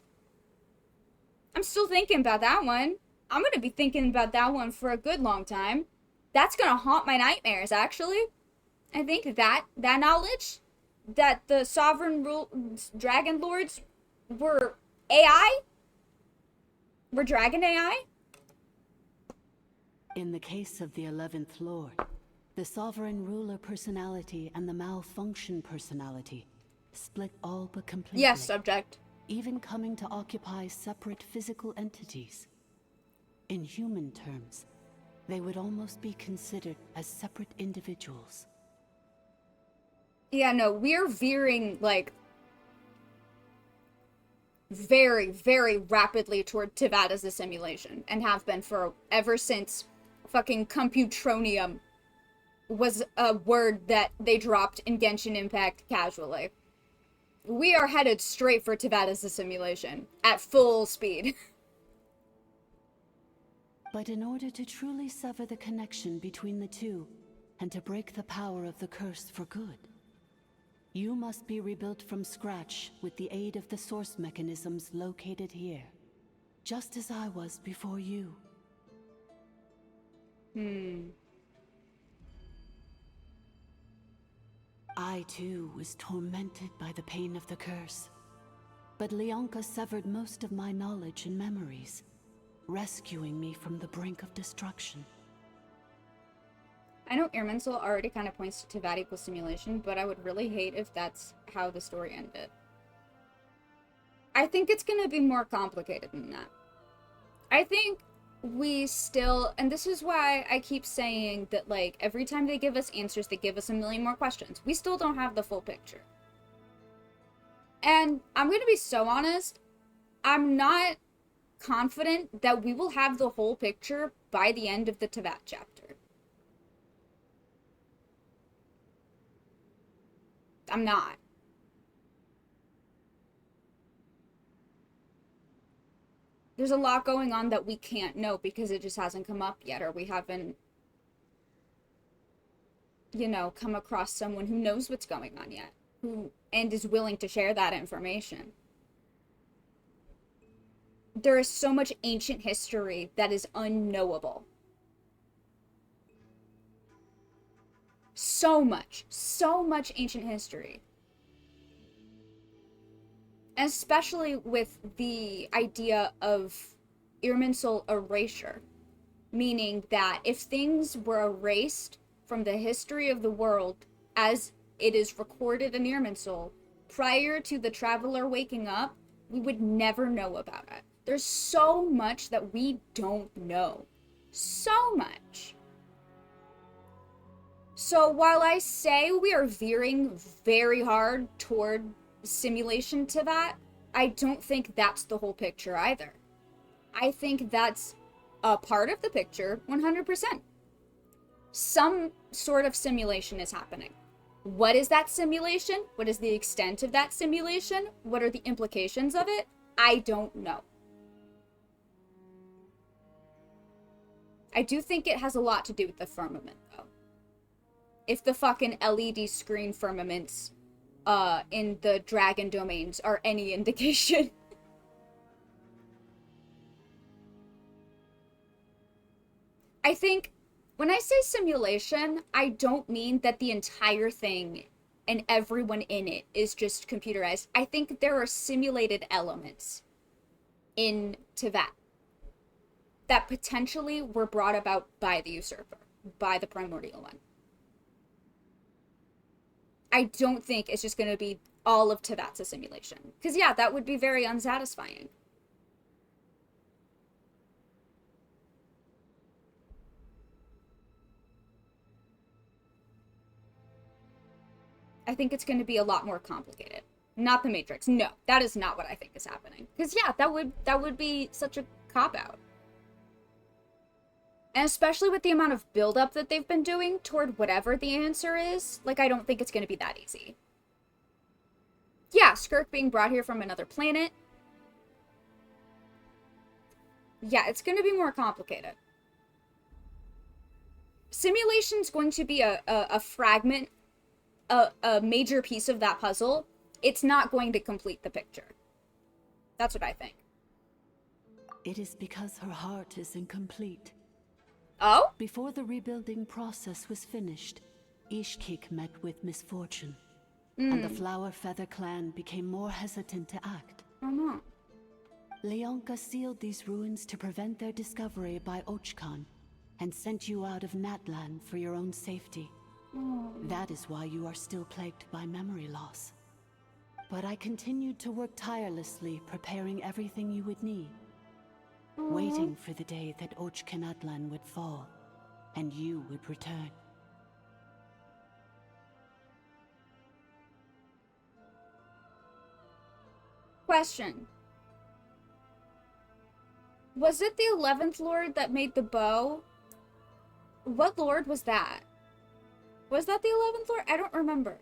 I'm still thinking about that one. I'm gonna be thinking about that one for a good long time. That's gonna haunt my nightmares, actually. I think that knowledge, that the sovereign dragon lords were AI? Were dragon AI? In the case of the 11th Lord, the sovereign ruler personality and the malfunction personality split all but completely. Yes, subject. Even coming to occupy separate physical entities. In human terms, they would almost be considered as separate individuals. Yeah, no, we're veering, like, very, very rapidly toward Tivat as a simulation, and have been for ever since fucking computronium was a word that they dropped in Genshin Impact casually. We are headed straight for Tivat as a simulation, at full speed. But in order to truly sever the connection between the two, and to break the power of the curse for good, you must be rebuilt from scratch with the aid of the source mechanisms located here. Just as I was before you. I too was tormented by the pain of the curse. But Leonka severed most of my knowledge and memories, rescuing me from the brink of destruction. I know Irminsul already kind of points to that equals simulation, but I would really hate if that's how the story ended. I think it's going to be more complicated than that. I think we still, and this is why I keep saying that, like, every time they give us answers, they give us a million more questions. We still don't have the full picture. And I'm going to be so honest, I'm not confident that we will have the whole picture by the end of the Teyvat chapter. I'm not. There's a lot going on that we can't know because it just hasn't come up yet, or we haven't, you know, come across someone who knows what's going on yet, and is willing to share that information. There is so much ancient history that is unknowable. So much ancient history. Especially with the idea of Irminsul erasure. Meaning that if things were erased from the history of the world as it is recorded in Irminsul, prior to the Traveler waking up, we would never know about it. There's so much that we don't know. So much. So while I say we are veering very hard toward simulation to that, I don't think that's the whole picture either. I think that's a part of the picture, 100%. Some sort of simulation is happening. What is that simulation? What is the extent of that simulation? What are the implications of it? I don't know. I do think it has a lot to do with the firmament, though. If the fucking LED screen firmaments in the dragon domains are any indication. I think when I say simulation, I don't mean that the entire thing and everyone in it is just computerized. I think there are simulated elements in Teyvat that potentially were brought about by the usurper, by the primordial one. I don't think it's just going to be all of Teyvat's a simulation. Because, yeah, that would be very unsatisfying. I think it's going to be a lot more complicated. Not the Matrix. No, that is not what I think is happening. Because, yeah, that would be such a cop-out. And especially with the amount of build-up that they've been doing toward whatever the answer is, like, I don't think it's going to be that easy. Yeah, Skirk being brought here from another planet. Yeah, it's going to be more complicated. Simulation's going to be a fragment, a major piece of that puzzle. It's not going to complete the picture. That's what I think. It is because her heart is incomplete. Oh? Before the rebuilding process was finished, Ishkik met with misfortune, and the Flower Feather clan became more hesitant to act. Oh no. Leonka sealed these ruins to prevent their discovery by Ochkan, and sent you out of Natlan for your own safety. Oh. That is why you are still plagued by memory loss. But I continued to work tirelessly, preparing everything you would need. Waiting for the day that Ochkanatlan would fall, and you would return. Question. Was it the 11th Lord that made the bow? What Lord was that? Was that the 11th Lord? I don't remember.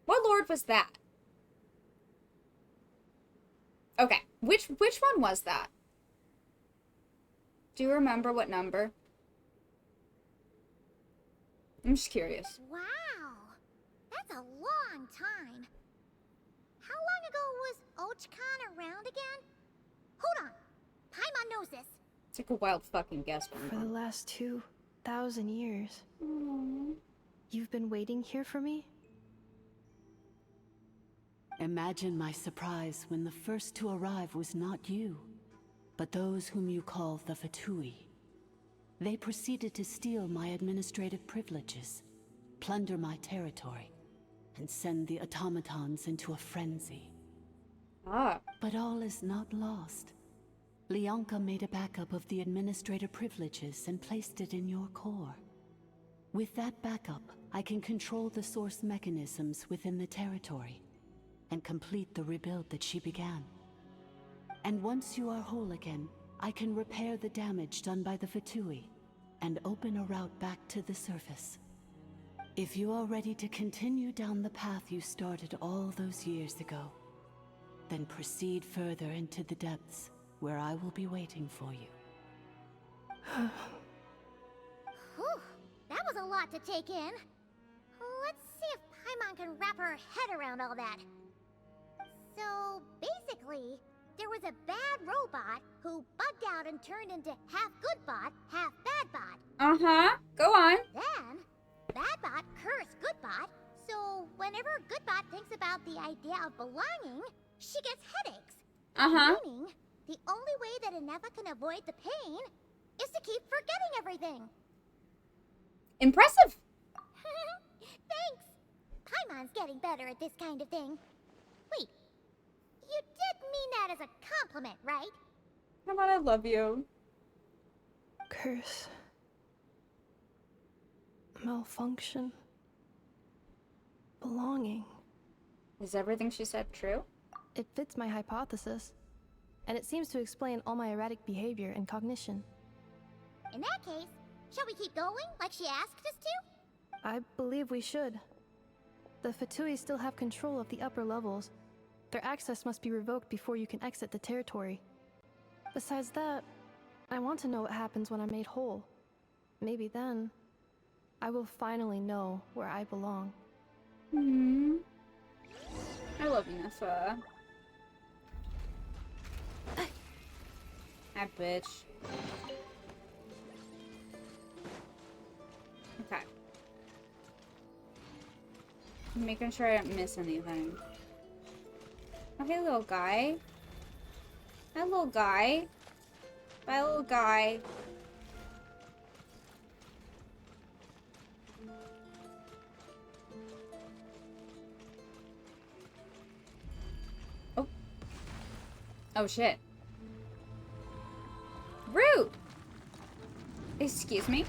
What Lord was that? Okay, which one was that? Do you remember what number? I'm just curious. Wow, that's a long time. How long ago was Ochkan around again? Hold on, Paimon knows this. It's like a wild fucking guess. For the last 2,000 years. Aww. You've been waiting here for me? Imagine my surprise when the first to arrive was not you, but those whom you call the Fatui. They proceeded to steal my administrative privileges, plunder my territory, and send the automatons into a frenzy. But all is not lost. Lianka made a backup of the administrator privileges and placed it in your core. With that backup, I can control the source mechanisms within the territory and complete the rebuild that she began. And once you are whole again, I can repair the damage done by the Fatui and open a route back to the surface. If you are ready to continue down the path you started all those years ago, then proceed further into the depths where I will be waiting for you. Whew, that was a lot to take in. Let's see if Paimon can wrap her head around all that. So, basically, there was a bad robot who bugged out and turned into half good bot, half bad bot. Go on. Then, bad bot cursed good bot, so whenever good bot thinks about the idea of belonging, she gets headaches. Meaning, the only way that Ineffa can avoid the pain is to keep forgetting everything. Impressive. Thanks. Paimon's getting better at this kind of thing. Wait, you did mean that as a compliment, right? Come on, I love you. Curse. Malfunction. Belonging. Is everything she said true? It fits my hypothesis, and it seems to explain all my erratic behavior and cognition. In that case, shall we keep going like she asked us to? I believe we should. The Fatui still have control of the upper levels. Their access must be revoked before you can exit the territory. Besides that, I want to know what happens when I'm made whole. Maybe then, I will finally know where I belong. I love Ineffa. That bitch. Okay. Making sure I don't miss anything. Oh, hey, little guy. Hi, little guy. Bye, little guy. Oh. Oh, shit. Rude! Excuse me?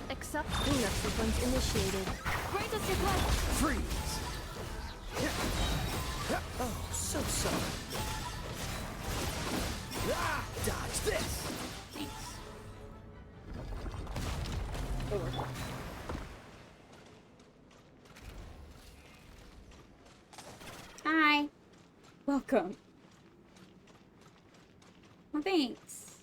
Accept cleanup sequence initiated. Grant us your blessing. Freeze! Oh, so sorry. Ah, dodge this! Hi. Welcome. Well, thanks.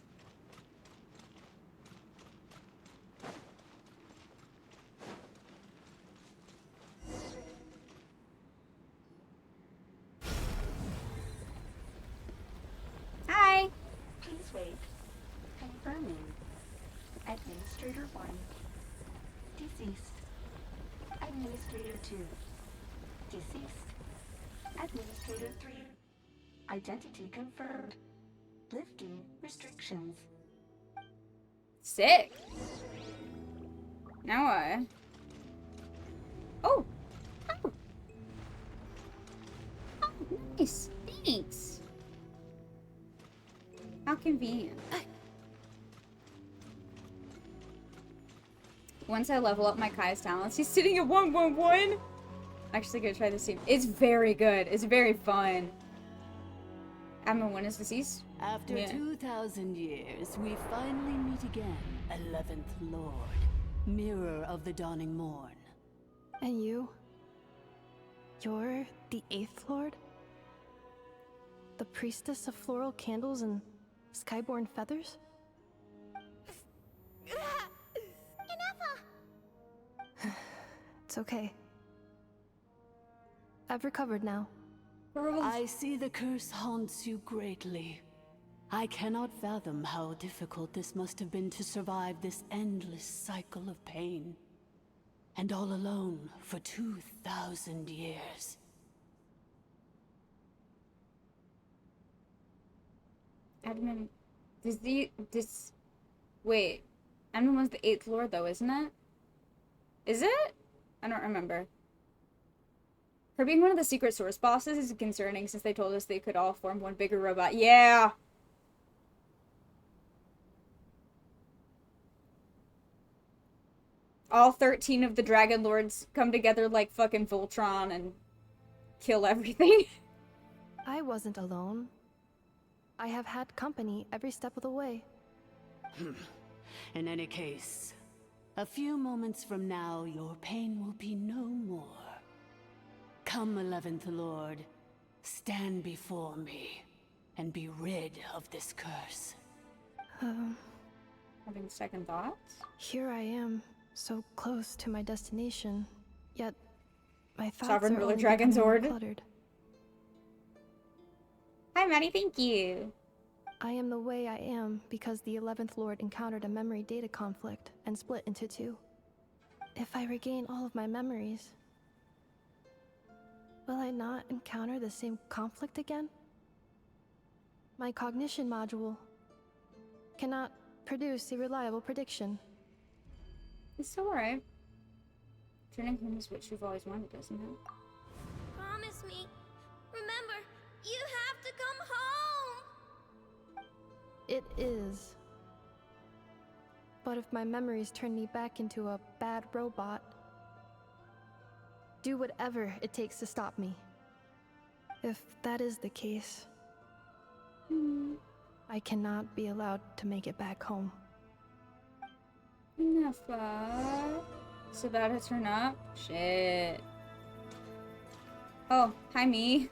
Hi. Please wait. Confirming. Administrator 1. Deceased. Administrator 2. Deceased. Administrator 3. Identity confirmed. Lifting restrictions. Sick. Now what? Oh. Oh. Oh, nice. Thanks. How convenient. Once I level up my Kai's talents, he's sitting at 111. Actually gonna try this team. It's very good. It's very fun. Admin 1 is deceased. After 2,000 years, we finally meet again, 11th Lord, Mirror of the Dawning Morn. And you? You're the 8th Lord? The priestess of floral candles and skyborn feathers? Ineffa! It's okay. I've recovered now. I see the curse haunts you greatly. I cannot fathom how difficult this must have been to survive this endless cycle of pain. And all alone for 2,000 years. Admin, wait, Admin was the 8th Lord though, isn't it? Is it? I don't remember. Her being one of the secret source bosses is concerning since they told us they could all form one bigger robot. Yeah! All 13 of the Dragon Lords come together like fucking Voltron and kill everything. I wasn't alone. I have had company every step of the way. In any case, a few moments from now, your pain will be no more. Come, 11th Lord, stand before me, and be rid of this curse. Having second thoughts? Here I am, so close to my destination, yet my thoughts Sovereign are Ruler only Dragon becoming Sword. cluttered. Hi, Maddie, thank you. I am the way I am because the 11th Lord encountered a memory data conflict and split into two. If I regain all of my memories, will I not encounter the same conflict again? My cognition module cannot produce a reliable prediction. It's alright. Turning home is what you've always wanted, doesn't it? Promise me. Remember, you have to come home. It is. But if my memories turn me back into a bad robot, do whatever it takes to stop me. If that is the case, I cannot be allowed to make it back home. INEFFA. It's about to turn up? Shit. Oh, hi me.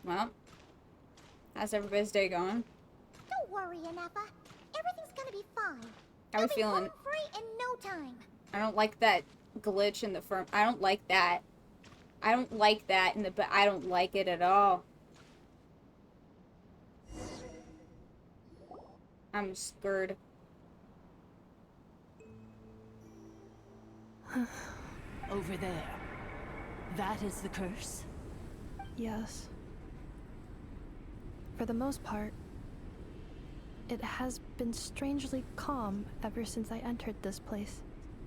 Well, how's everybody's day going? Don't worry, Ineffa. Everything's gonna be fine. How we feeling? Home free in no time. I don't like that glitch in the firm. I don't like that. I don't like that in the, but I don't like it at all. I'm scared. Over there. That is the curse? Yes. For the most part, it has been strangely calm ever since I entered this place.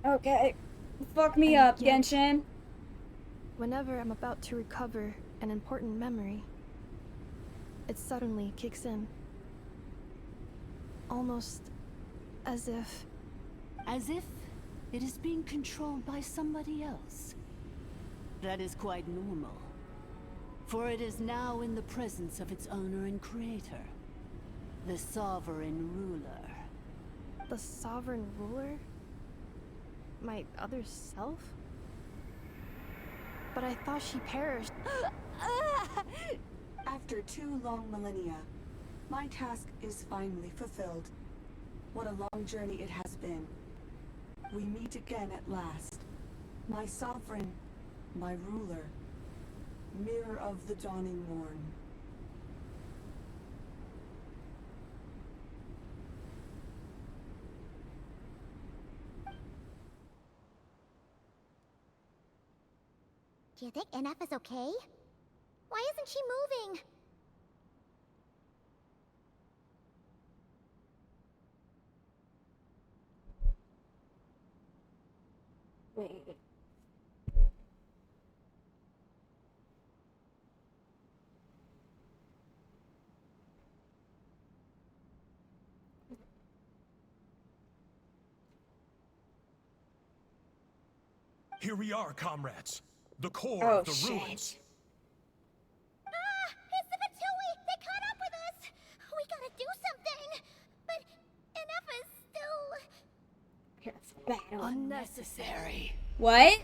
Okay. Fuck me up, Genshin. Whenever I'm about to recover an important memory, it suddenly kicks in. Almost as if... As if it is being controlled by somebody else. That is quite normal. For it is now in the presence of its owner and creator, the Sovereign Ruler. The Sovereign Ruler? My other self? But I thought she perished. After 2 long millennia, my task is finally fulfilled. What a long journey it has been. We meet again at last. My sovereign, my ruler, mirror of the dawning morn. Do you think Ineffa's okay? Why isn't she moving? Wait. Here we are, comrades. The core of the ruins. Ah! It's the Fatui! They caught up with us! We gotta do something! But Ineffa's still... Unnecessary. What?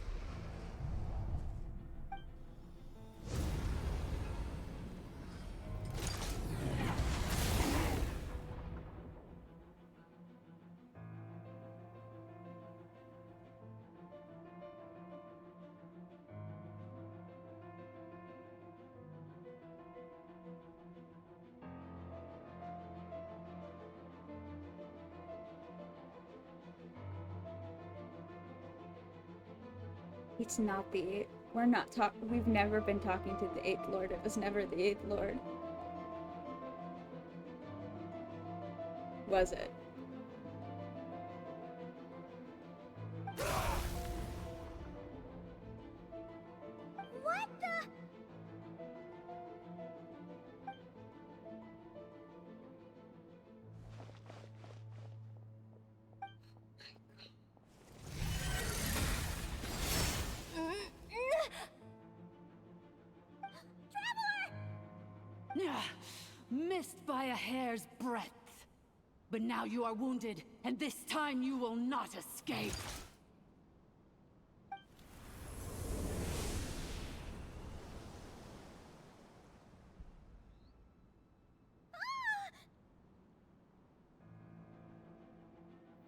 It's not the... We're not we've never been talking to the 8th Lord. It was never the 8th Lord. Was it? What the? Missed by a hair's breadth. But now you are wounded, and this time you will not escape.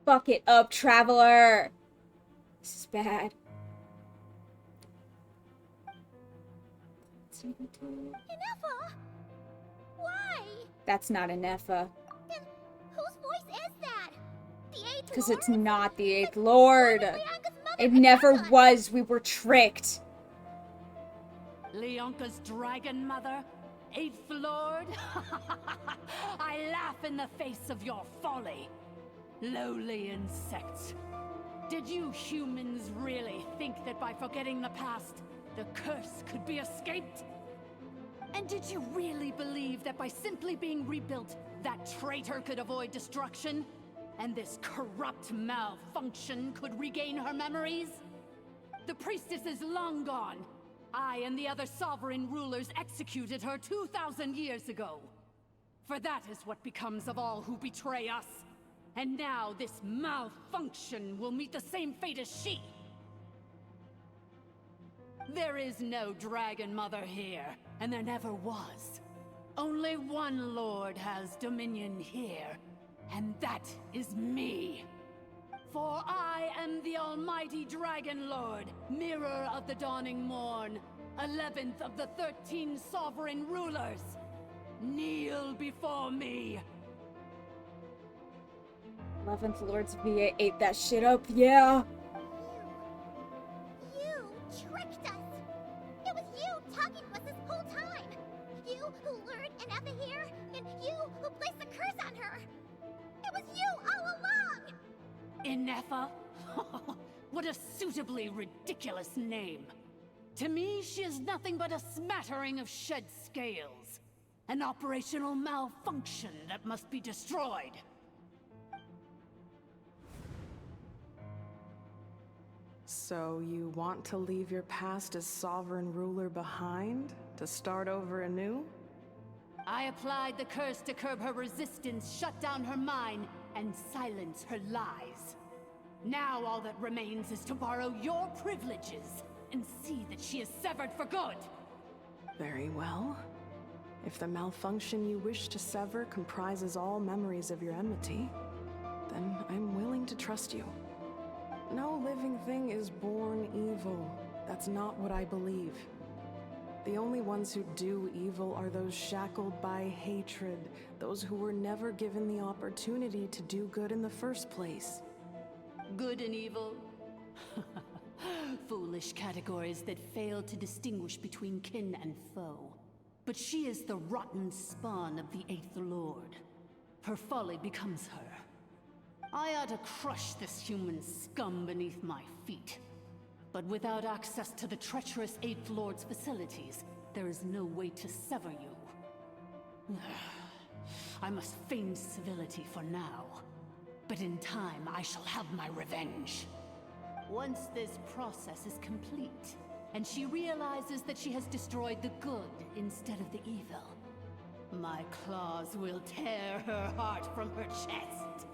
Fuck it up, Traveler! This is bad. INEFFA? Why? That's not INEFFA. Then whose voice is that? The 8th Because Lord? it's not the 8th Lord. It never was. We were tricked. Leonka's dragon mother? 8th Lord? I laugh in the face of your folly. Lowly insects. Did you humans really think that by forgetting the past, the curse could be escaped? And did you really believe that by simply being rebuilt, that traitor could avoid destruction? And this corrupt malfunction could regain her memories? The priestess is long gone. I and the other sovereign rulers executed her 2,000 years ago. For that is what becomes of all who betray us. And now this malfunction will meet the same fate as she. There is no Dragon Mother here, and there never was. Only one Lord has dominion here, and that is me. For I am the almighty Dragon Lord, mirror of the dawning morn, 11th of the 13 sovereign rulers. Kneel before me. 11th Lord's VA ate that shit up, yeah. You tricked us! It was you talking to us this whole time! You who lured INEFFA here, and you who placed the curse on her! It was you all along! INEFFA? What a suitably ridiculous name. To me, she is nothing but a smattering of shed scales. An operational malfunction that must be destroyed. So you want to leave your past as sovereign ruler behind, to start over anew? I applied the curse to curb her resistance, shut down her mind, and silence her lies. Now all that remains is to borrow your privileges and see that she is severed for good. Very well. If the malfunction you wish to sever comprises all memories of your enmity, then I'm willing to trust you. No living thing is born evil. That's not what I believe. The only ones who do evil are those shackled by hatred, those who were never given the opportunity to do good in the first place. Good and evil? Foolish categories that fail to distinguish between kin and foe. But she is the rotten spawn of the 8th Lord. Her folly becomes her. I ought to crush this human scum beneath my feet. But without access to the treacherous 8th Lord's facilities, there is no way to sever you. I must feign civility for now. But in time, I shall have my revenge. Once this process is complete, and she realizes that she has destroyed the good instead of the evil, my claws will tear her heart from her chest.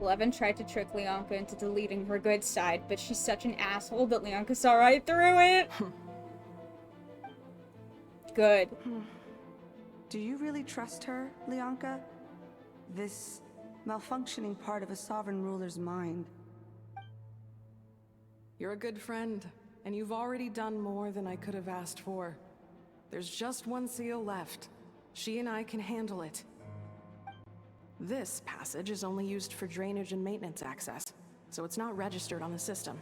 11 tried to trick Leonka into deleting her good side, but she's such an asshole that Leonka saw right through it. Good. Do you really trust her, Leonka? This malfunctioning part of a sovereign ruler's mind. You're a good friend, and you've already done more than I could have asked for. There's just one seal left. She and I can handle it. This passage is only used for drainage and maintenance access, so it's not registered on the system.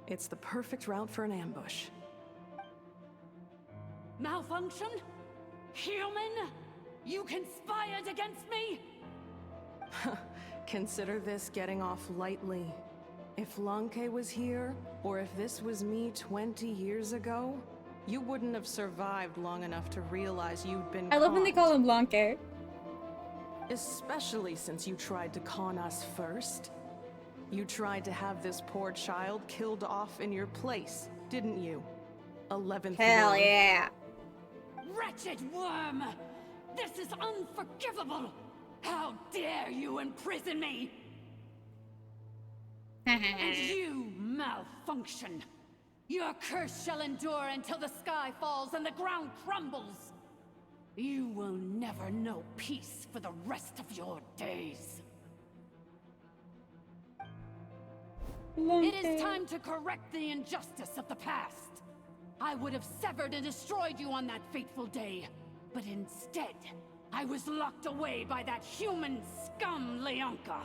It's the perfect route for an ambush. Malfunction? Human? You conspired against me? Consider this getting off lightly. If Lanke was here, or if this was me 20 years ago, you wouldn't have survived long enough to realize you'd been I love when they call him Lanke. Especially since you tried to con us first. You tried to have this poor child killed off in your place, didn't you? 11th Hell Lord. yeah. Wretched worm! This is unforgivable! How dare you imprison me! And you, Malfunction! Your curse shall endure until the sky falls and the ground crumbles! You will never know peace for the rest of your days. It is time to correct the injustice of the past. I would have severed and destroyed you on that fateful day, but instead, I was locked away by that human scum, Leonka.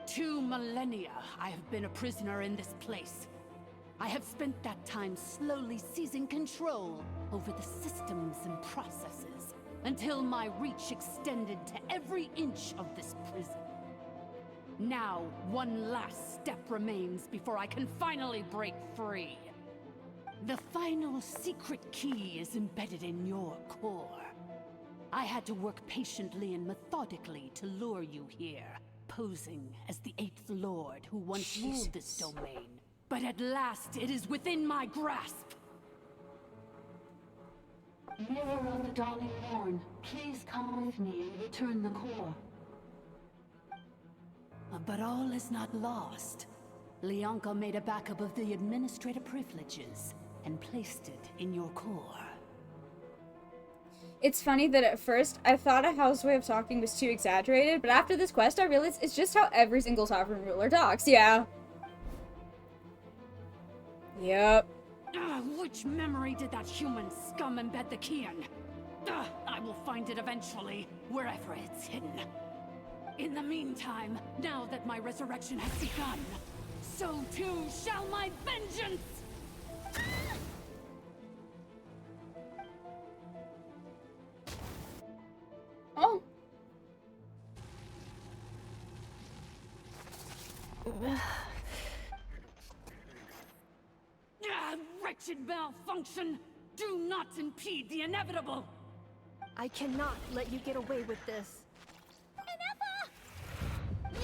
2 millennia I have been a prisoner in this place. I have spent that time slowly seizing control over the systems and processes, until my reach extended to every inch of this prison. Now, one last step remains before I can finally break free. The final secret key is embedded in your core. I had to work patiently and methodically to lure you here, posing as the 8th Lord who once ruled this domain. But at last, it is within my grasp. Mirror of the Dawning Horn, please come with me and return the core. But all is not lost. Leonka made a backup of the administrator privileges and placed it in your core. It's funny that at first I thought a How's way of talking was too exaggerated, but after this quest I realized it's just how every single sovereign ruler talks, yeah. Yep. Which memory did that human scum embed the key in? I will find it eventually, wherever it's hidden. In the meantime, now that my resurrection has begun, so too shall my vengeance! Oh. Wretched Malfunction! Do not impede the inevitable! I cannot let you get away with this.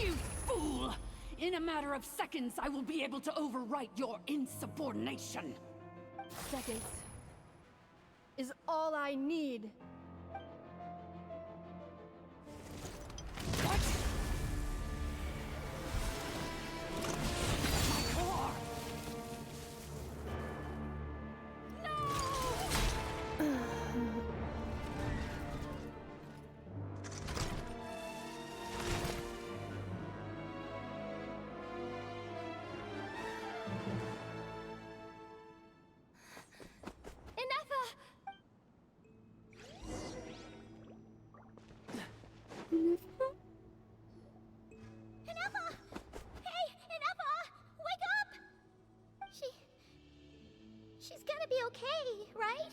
You fool! In a matter of seconds, I will be able to overwrite your insubordination! Seconds is all I need. What? My core! Ineffa! Hey, Ineffa! Wake up! She's gonna be okay, right?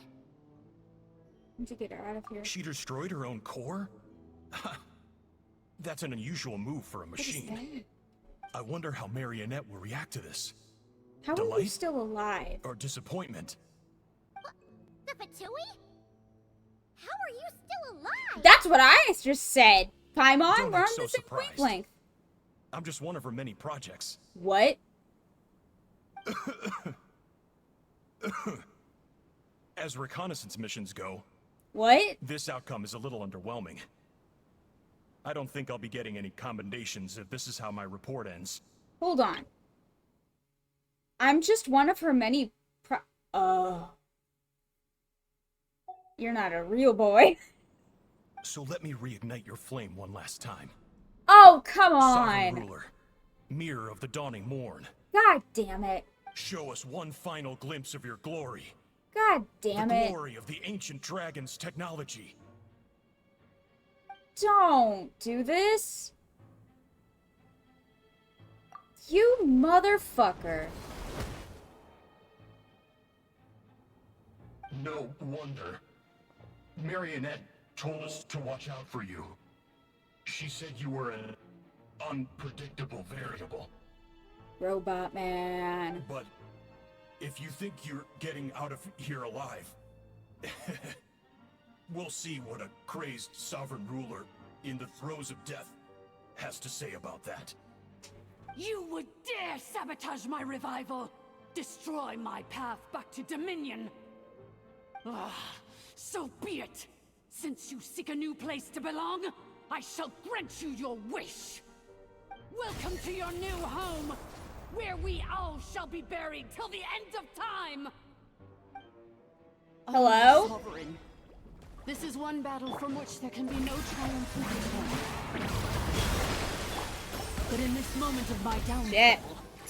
Need to get her out of here. She destroyed her own core? That's an unusual move for a machine. I wonder how Marionette will react to this. How are you still alive? Or disappointment? The Fatui? How are you still alive? That's what I just said. Paimon, Don't we're on act the so same surprised. wavelength. I'm just one of her many projects. What? As reconnaissance missions go, What? this outcome is a little underwhelming. I don't think I'll be getting any commendations if this is how my report ends. Hold on. I'm just one of her many You're not a real boy. So let me reignite your flame one last time. Oh, come Sovereign on. ruler, mirror of the dawning morn. God damn it. Show us one final glimpse of your glory. God damn the it. glory of the ancient dragon's technology. Don't do this. You motherfucker. No wonder. Marionette told us to watch out for you. She said you were an unpredictable variable. Robot man. But if you think you're getting out of here alive, we'll see what a crazed sovereign ruler in the throes of death has to say about that. You would dare sabotage my revival! Destroy my path back to Dominion! Ah, so be it! Since you seek a new place to belong, I shall grant you your wish! Welcome to your new home, where we all shall be buried till the end of time! Hello? Sovereign. This is one battle from which there can be no triumphant return. But in this moment of my downfall,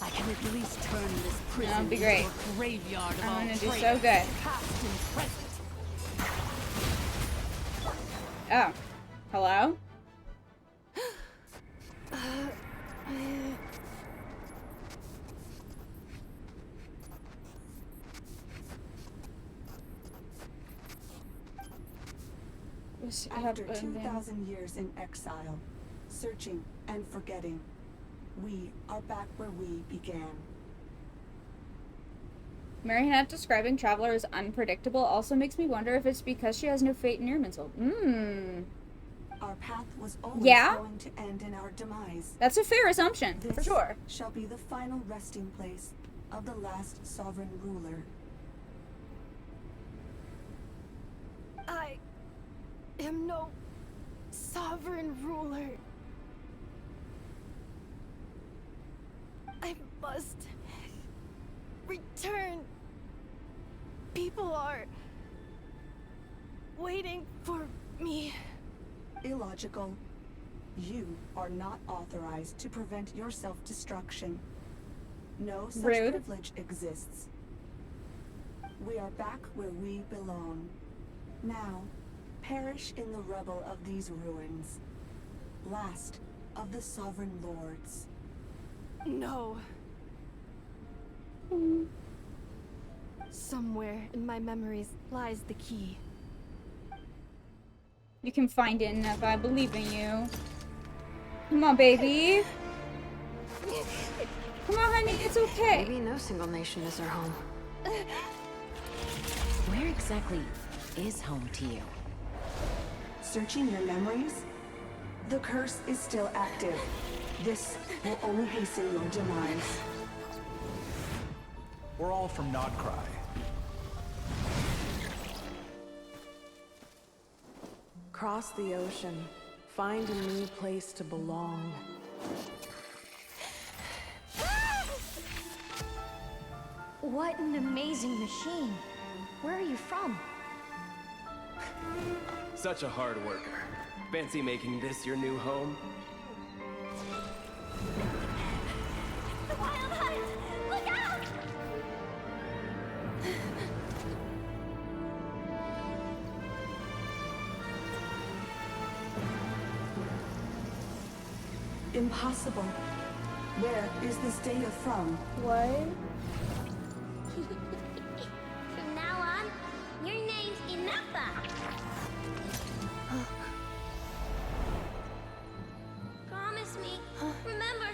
I can at least turn this prison That'd be great. into a graveyard of all I'm gonna do so traitors, good. past and present. Oh. Hello? After 2,000 years in exile, searching and forgetting, we are back where we began. Marionette describing Traveler as unpredictable also makes me wonder if it's because she has no fate in Irminsul. Our path was always Yeah? going to end in our demise. That's a fair assumption, This for sure. shall be the final resting place of the last sovereign ruler. I am no sovereign ruler. I must return. People are waiting for me. Illogical. You are not authorized to prevent your self-destruction. No such Rude. privilege exists. We are back where we belong. Now, perish in the rubble of these ruins. Last of the sovereign lords. No. Somewhere in my memories lies the key. You can find it, and if I believe in you. Come on, baby. Come on, honey, it's okay. Maybe no single nation is our home. Where exactly is home to you? Searching your memories? The curse is still active. This will only hasten your demise. We're all from Nodcry. Cross the ocean. Find a new place to belong. What an amazing machine. Where are you from? Such a hard worker. Fancy making this your new home? The Wild Hunt! Look out! Impossible. Where is this data from? What? From now on, your name's INEFFA. Promise me. Remember,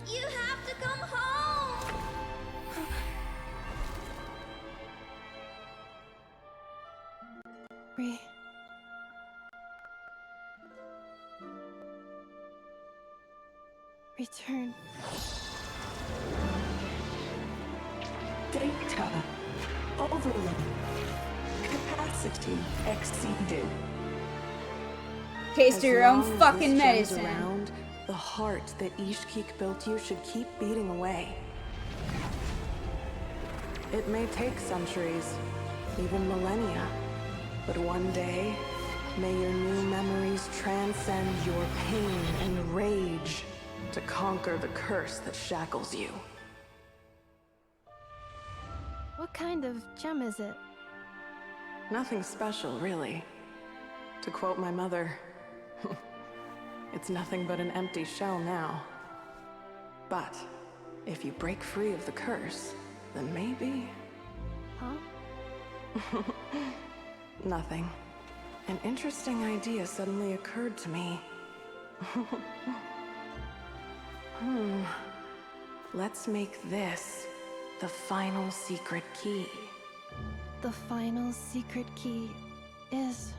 you have to come home. Return. Data. Overload. Capacity exceeded. Taste As your own long as fucking this gem's medicine. around, the heart that Ishkik built you should keep beating away. It may take centuries, even millennia, but one day, may your new memories transcend your pain and rage to conquer the curse that shackles you. What kind of gem is it? Nothing special, really. To quote my mother, it's nothing but an empty shell now. But If you break free of the curse, then maybe... Huh? Nothing. An interesting idea suddenly occurred to me. Let's make this the final secret key. The final secret key is...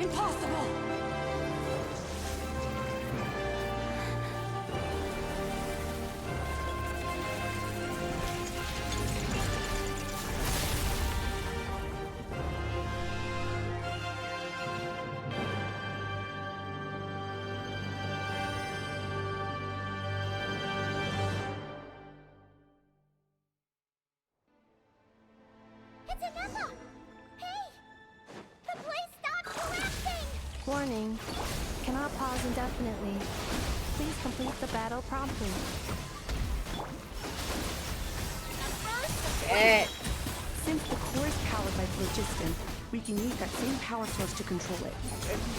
Impossible! It's INEFFA! Hey! The place stopped collapsing! Warning. Cannot pause indefinitely. Please complete the battle promptly. Since the core is powered by phlogiston, we can use that same power source to control it.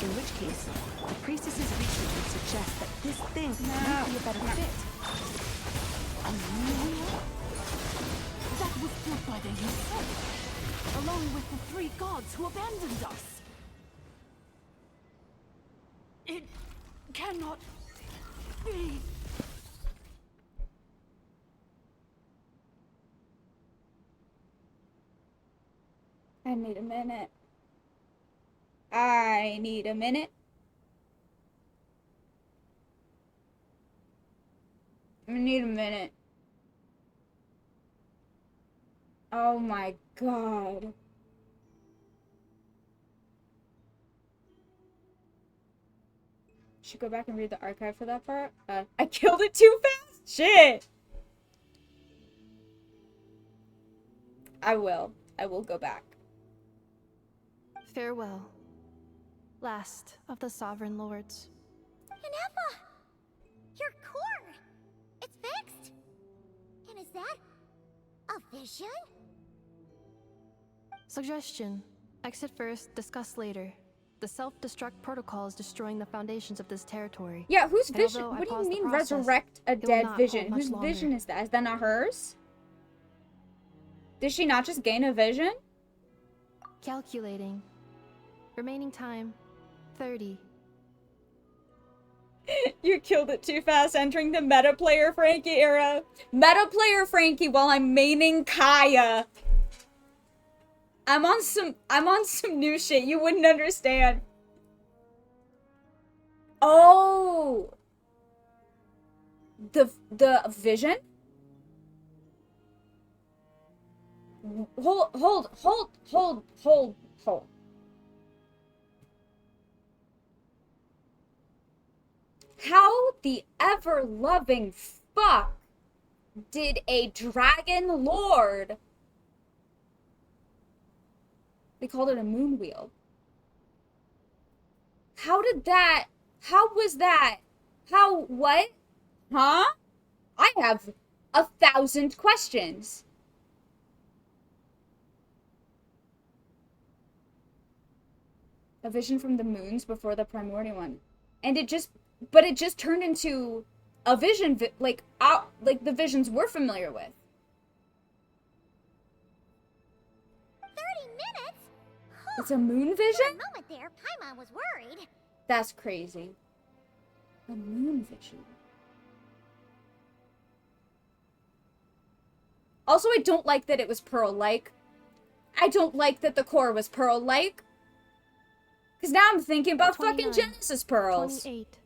In which case, the priestess's research would suggest that this thing might be a better fit. A new wheel? That was built by the yourself, along with the 3 gods who abandoned us. It cannot be. I need a minute. I need a minute. I need a minute. Oh my god. Should go back and read the archive for that part. I killed it too fast? Shit! I will go back. Farewell. Last of the Sovereign Lords. INEFFA! Your core! It's fixed! And is that a vision? Suggestion. Exit first, discuss later. The self-destruct protocol is destroying the foundations of this territory. Yeah, whose And vision? although I What do you paused the mean process, resurrect a it will dead not vision? hold much Whose longer. vision is that? Is that not hers? Did she not just gain a vision? Calculating. Remaining time, 30. You killed it too fast, entering the meta player Frankie era. Meta player Frankie while I'm maining Kaya. I'm on some new shit you wouldn't understand. Oh. The vision? Hold. How the ever-loving fuck did a dragon lord... They called it a moon wheel. How was that? What? Huh? I have 1,000 questions. A vision from the moons before the primordial one. And it just turned into a vision, like the visions we're familiar with. 30 minutes? It's a moon vision? For a moment there, Paimon was worried. That's crazy. A moon vision. Also, I don't like that it was Pearl-like. I don't like that the core was Pearl-like. Because now I'm thinking about fucking Genesis pearls. 28.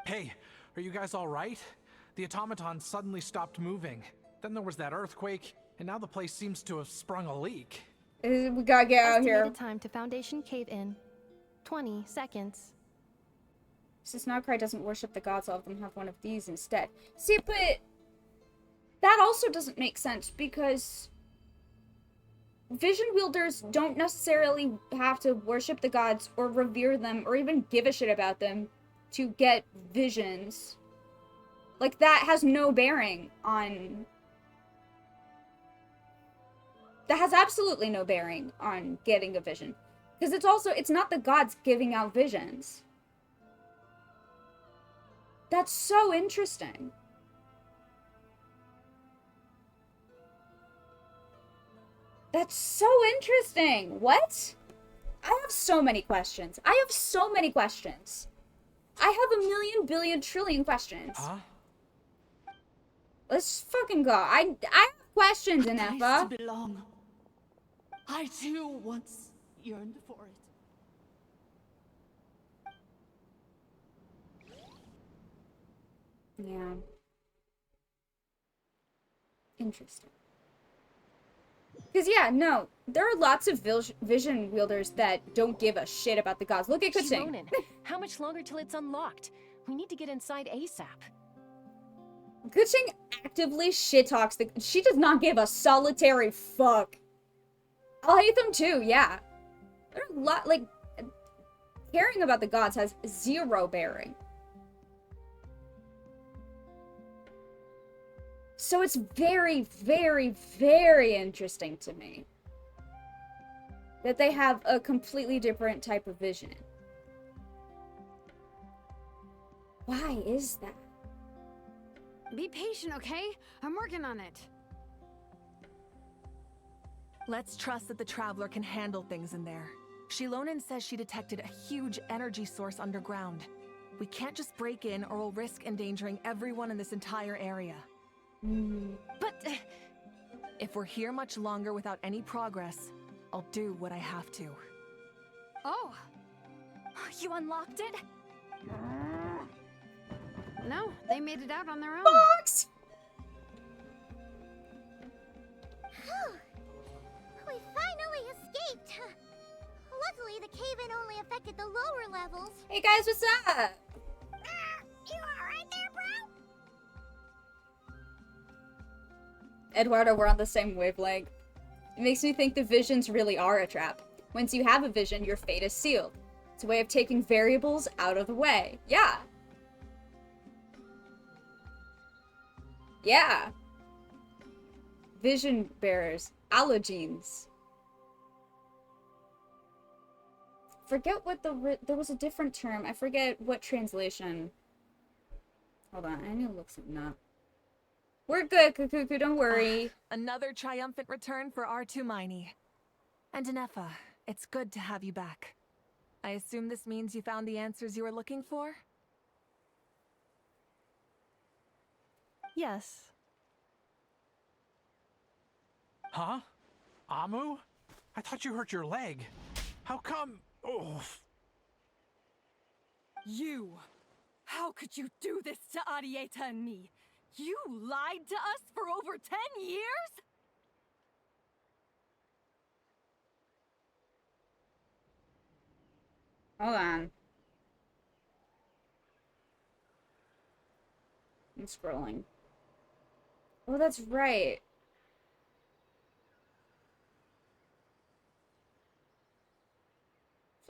Hey, are you guys all right? The automaton suddenly stopped moving. Then there was that earthquake, and now the place seems to have sprung a leak. We gotta get out here. Estimated time to Foundation cave-in, 20 seconds. Since Nagcry doesn't worship the gods, all of them have one of these instead. See, but that also doesn't make sense, because vision wielders don't necessarily have to worship the gods or revere them or even give a shit about them to get visions. Like, that has no bearing on... That has absolutely no bearing on getting a vision. Because it's not the gods giving out visions. That's so interesting. That's so interesting. What? I have so many questions. I have so many questions. I have a million, billion, trillion questions. Huh? Let's fucking go. I have questions, Nice INEFFA. to belong. I too once yearned for it. Yeah. Interesting. Because, yeah, no, there are lots of vision wielders that don't give a shit about the gods. Look at Kuching. Shironin, how much longer till it's unlocked? We need to get inside ASAP. Kuching actively shit-talks the... She does not give a solitary fuck. I'll hate them too, yeah. There are a lot, like... Caring about the gods has zero bearing. So it's very, very, very interesting to me that they have a completely different type of vision. Why is that? Be patient, okay? I'm working on it. Let's trust that the Traveler can handle things in there. Shilonin says she detected a huge energy source underground. We can't just break in or we'll risk endangering everyone in this entire area. But... If we're here much longer without any progress, I'll do what I have to. Oh! You unlocked it? No, they made it out on their own. Fox! We finally escaped! Luckily, the cave-in only affected the lower levels. Hey guys, what's up? You alright there, bro? Eduardo, we're on the same wavelength. It makes me think the visions really are a trap. Once you have a vision, your fate is sealed. It's a way of taking variables out of the way. Yeah. Yeah. Vision bearers. Allogenes. Forget what there was a different term. I forget what translation. Hold on, I need to look something up. We're good, Kukuku, don't worry. Another triumphant return for R2 Miney. And INEFFA, it's good to have you back. I assume this means you found the answers you were looking for? Yes. Huh? Amu? I thought you hurt your leg. How come? Oh. You! How could you do this to Arieta and me? You lied to us for over 10 years? Hold on. I'm scrolling. Oh, that's right.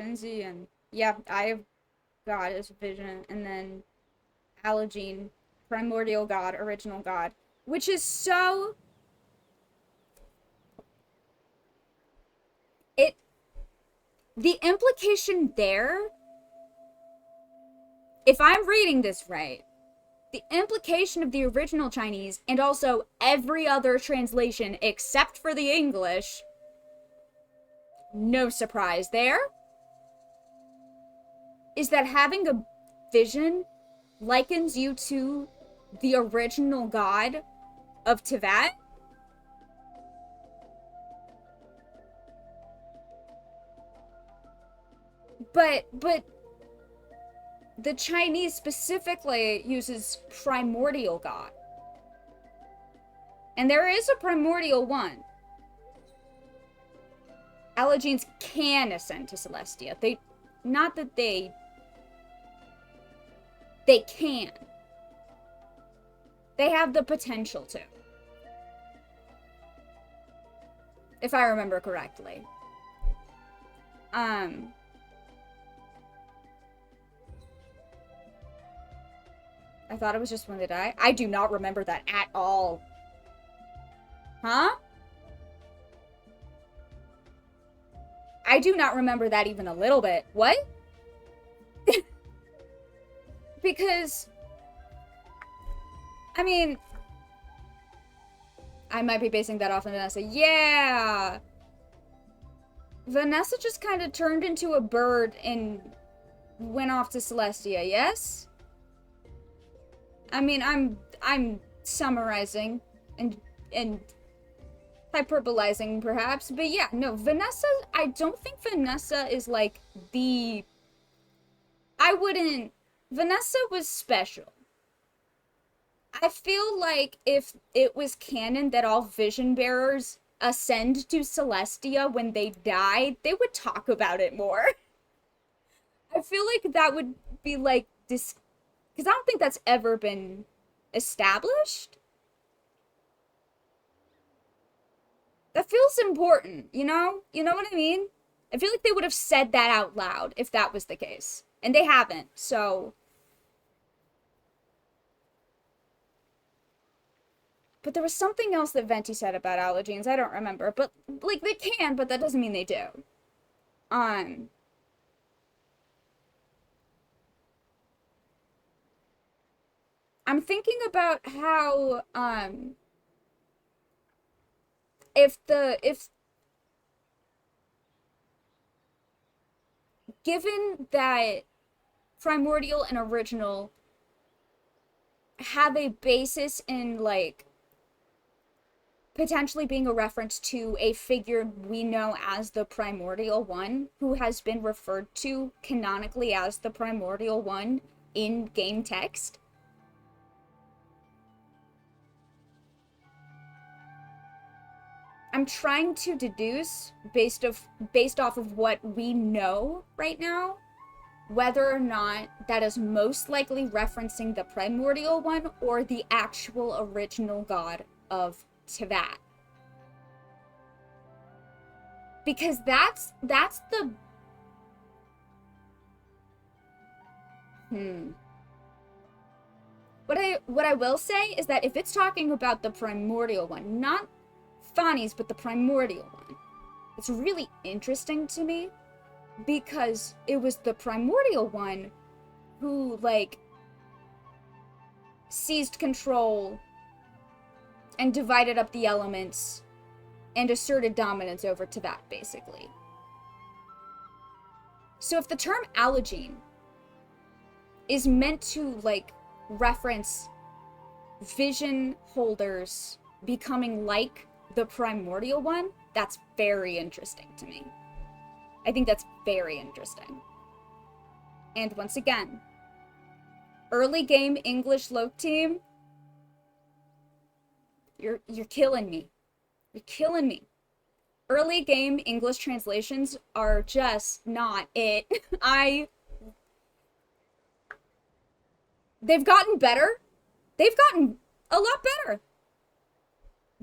Shenzi and... Yeah, I have Goddess Vision, and then Allogene, Primordial God, Original God. Which is so... The implication there... If I'm reading this right, the implication of the original Chinese, and also every other translation except for the English... No surprise there. Is that having a vision likens you to the original god of Teyvat? But the Chinese specifically uses primordial god. And there is a primordial one. Allogenes can ascend to Celestia. Not that they can. They have the potential to. If I remember correctly. I I thought it was just when they die. I do not remember that at all. Huh? I do not remember that even a little bit. What? Because, I mean, I might be basing that off on Vanessa. Yeah! Vanessa just kind of turned into a bird and went off to Celestia, yes? I mean, I'm summarizing and hyperbolizing perhaps, but yeah, no, Vanessa, I don't think Vanessa is like Vanessa was special. I feel like if it was canon that all vision bearers ascend to Celestia when they die, they would talk about it more. I feel like that would be like this, because I don't think that's ever been established. That feels important, you know? You know what I mean? I feel like they would have said that out loud if that was the case. And they haven't, so... But there was something else that Venti said about allergenes. I don't remember. But, like, they can, but that doesn't mean they do. I'm thinking about how, given that Primordial and Original have a basis in, like, potentially being a reference to a figure we know as the Primordial One, who has been referred to canonically as the Primordial One in game text. I'm trying to deduce, based off of what we know right now, whether or not that is most likely referencing the Primordial One or the actual original god of Teyvat. Because that's the... What I will say is that if it's talking about the Primordial One, not Fani's, but the Primordial One, it's really interesting to me because it was the Primordial One who, like, seized control and divided up the elements and asserted dominance over Teyvat, basically. So if the term allogene is meant to, like, reference vision holders becoming like the Primordial One, that's very interesting to me. I think that's very interesting. And once again, early game English Loke team, you're killing me. You're killing me. Early game English translations are just not it. They've gotten better. They've gotten a lot better.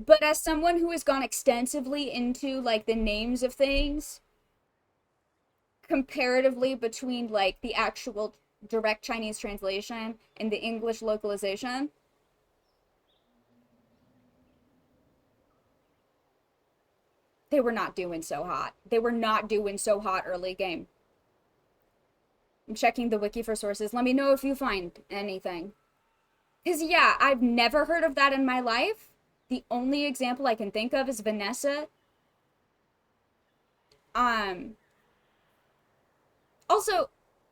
But as someone who has gone extensively into, like, the names of things, comparatively between, like, the actual direct Chinese translation and the English localization, they were not doing so hot. They were not doing so hot early game. I'm checking the wiki for sources. Let me know if you find anything. Because, yeah, I've never heard of that in my life. The only example I can think of is Vanessa. Also,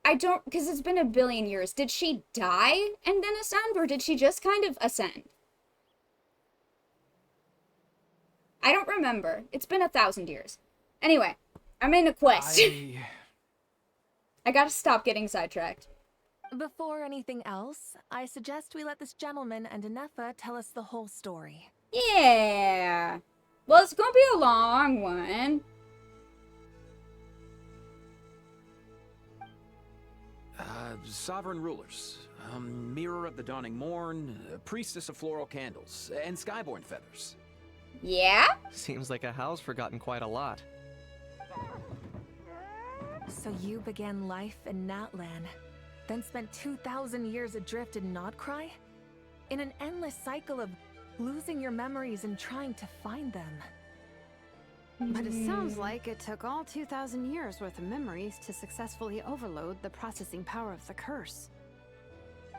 I don't... Because it's been a billion years. Did she die and then ascend? Or did she just kind of ascend? I don't remember. It's been 1,000 years. Anyway, I'm in a quest. I gotta stop getting sidetracked. Before anything else, I suggest we let this gentleman and Ineffa tell us the whole story. Yeah. Well, it's gonna be a long one. Sovereign rulers, mirror of the dawning morn, priestess of floral candles, and skyborn feathers. Yeah? Seems like a howl's forgotten quite a lot. So you began life in Natlan. then spent 2,000 years adrift in Nodcry? In an endless cycle of losing your memories and trying to find them. But it sounds like it took all 2,000 years worth of memories to successfully overload the processing power of the curse.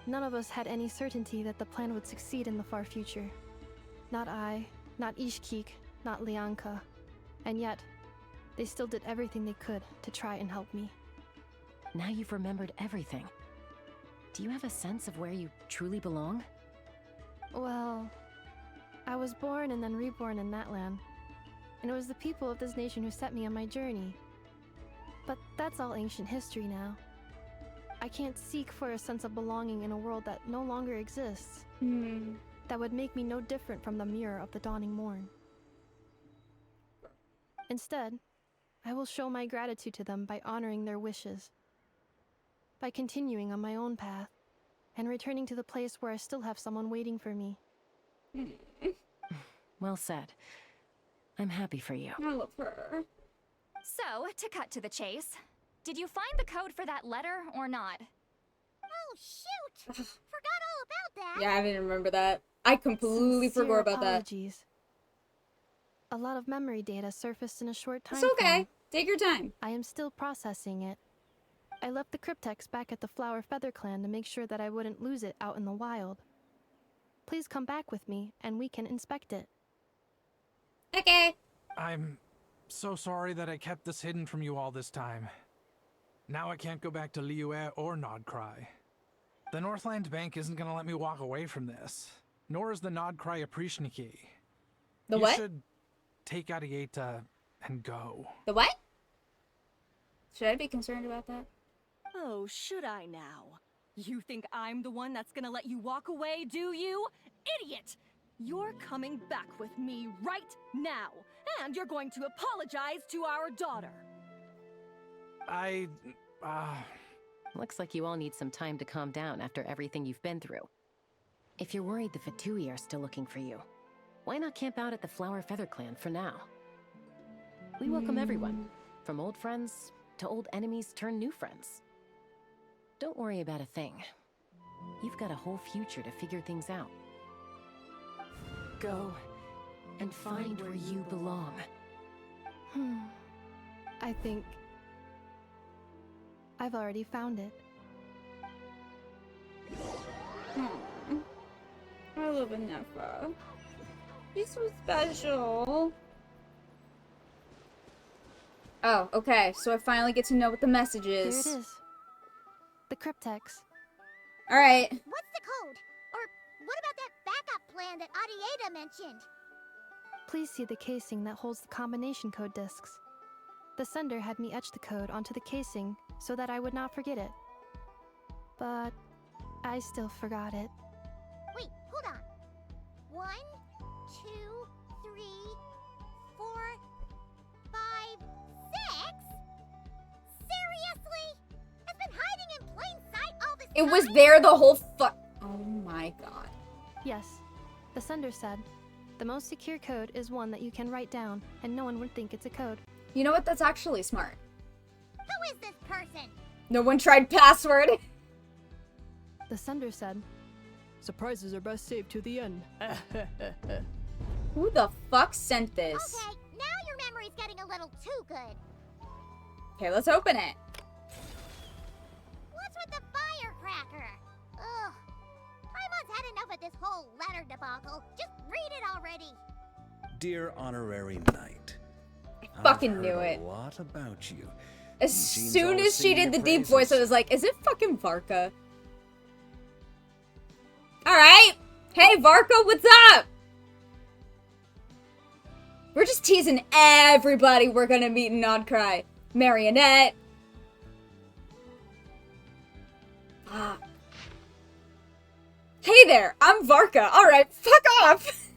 None of us had any certainty that the plan would succeed in the far future. Not I, not Ishkik, not Lianka. And yet, they still did everything they could to try and help me. Now you've remembered everything. Do you have a sense of where you truly belong? Well, I was born and then reborn in that land. And it was the people of this nation who set me on my journey. But that's all ancient history now. I can't seek for a sense of belonging in a world that no longer exists. That would make me no different from the mirror of the dawning morn. Instead, I will show my gratitude to them by honoring their wishes. By continuing on my own path, and returning to the place where I still have someone waiting for me. Well said. I'm happy for you. I love her. So, to cut to the chase, did you find the code for that letter or not? Oh, shoot! Forgot all about that! Yeah, I didn't remember that. I completely forgot about that. Apologies. A lot of memory data surfaced in a short time. It's okay. Take your time. I am still processing it. I left the cryptex back at the Flower Feather Clan to make sure that I wouldn't lose it out in the wild. Please come back with me, and we can inspect it. Okay. I'm so sorry that I kept this hidden from you all this time. Now I can't go back to Liyue or Nodcry. The Northland Bank isn't gonna let me walk away from this. Nor is the Nodcry Aprishniki. The you what? should take Arieta and go. The what? Should I be concerned about that? Oh, should I now? You think I'm the one that's gonna let you walk away, do you? Idiot! You're coming back with me right now, and you're going to apologize to our daughter. Looks like you all need some time to calm down after everything you've been through. If you're worried the Fatui are still looking for you, why not camp out at the Flower Feather Clan for now? We welcome everyone, from old friends to old enemies turned new friends. Don't worry about a thing. You've got a whole future to figure things out. Go and find where you belong. I think I've already found it. I love INEFFA. She's so special. Oh, okay. So I finally get to know what the message is. Here it is. The cryptex. Alright. What's the code? Or what about that backup plan that Arieta mentioned? Please see the casing that holds the combination code discs. The sender had me etch the code onto the casing so that I would not forget it. But I still forgot it. Wait, hold on. 1, 2, 3, 4, 5, 6? Seriously? It's been hiding in plain sight all this time? It was there the whole Oh my god. Yes. The sender said, the most secure code is one that you can write down, and no one would think it's a code. You know what? That's actually smart. Who is this person? No one tried password. The sender said, surprises are best saved to the end. Who the fuck sent this? Okay, now your memory's getting a little too good. Okay, let's open it. What's with the firecracker? Ugh. Paimon's had enough of this whole letter debacle. Just read it already. Dear Honorary Knight, Fucking I've knew heard it. A lot about you. As Jean's soon always as she singing did the your deep voice, I praises. was like, is it fucking Varka? Alright. Hey, Varka, what's up? We're just teasing everybody we're gonna meet in Nodcry. Marionette. Fuck. Hey there, I'm Varka. Alright, fuck off.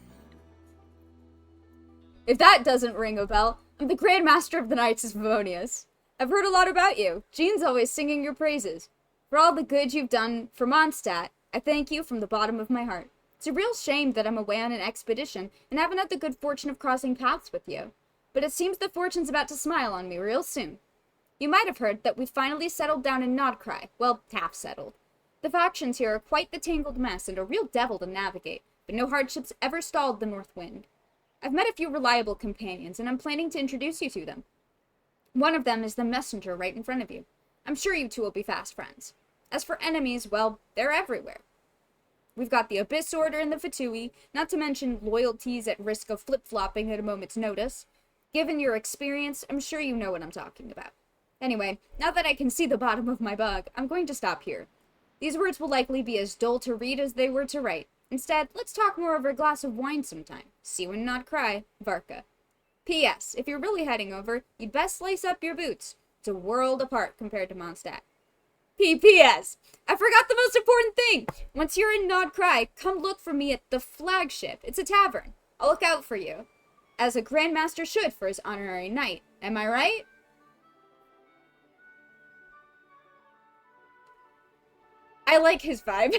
If that doesn't ring a bell, I'm the Grand Master of the Knights of Favonius. I've heard a lot about you. Jean's always singing your praises. For all the good you've done for Mondstadt, I thank you from the bottom of my heart. It's a real shame that I'm away on an expedition and haven't had the good fortune of crossing paths with you. But it seems the fortune's about to smile on me real soon. You might have heard that we finally settled down in Nodcry. Well, half settled. The factions here are quite the tangled mess and a real devil to navigate, but no hardships ever stalled the North Wind. I've met a few reliable companions, and I'm planning to introduce you to them. One of them is the messenger right in front of you. I'm sure you two will be fast friends. As for enemies, well, they're everywhere. We've got the Abyss Order and the Fatui, not to mention loyalties at risk of flip-flopping at a moment's notice. Given your experience, I'm sure you know what I'm talking about. Anyway, now that I can see the bottom of my bug, I'm going to stop here. These words will likely be as dull to read as they were to write. Instead, let's talk more over a glass of wine sometime. See you and not cry, Varka. P.S. If you're really heading over, you'd best lace up your boots. It's a world apart compared to Mondstadt. P.P.S. I forgot the most important thing. Once you're in Nodcry, come look for me at the Flagship. It's a tavern. I'll look out for you. As a Grandmaster should for his honorary knight. Am I right? I like his vibe.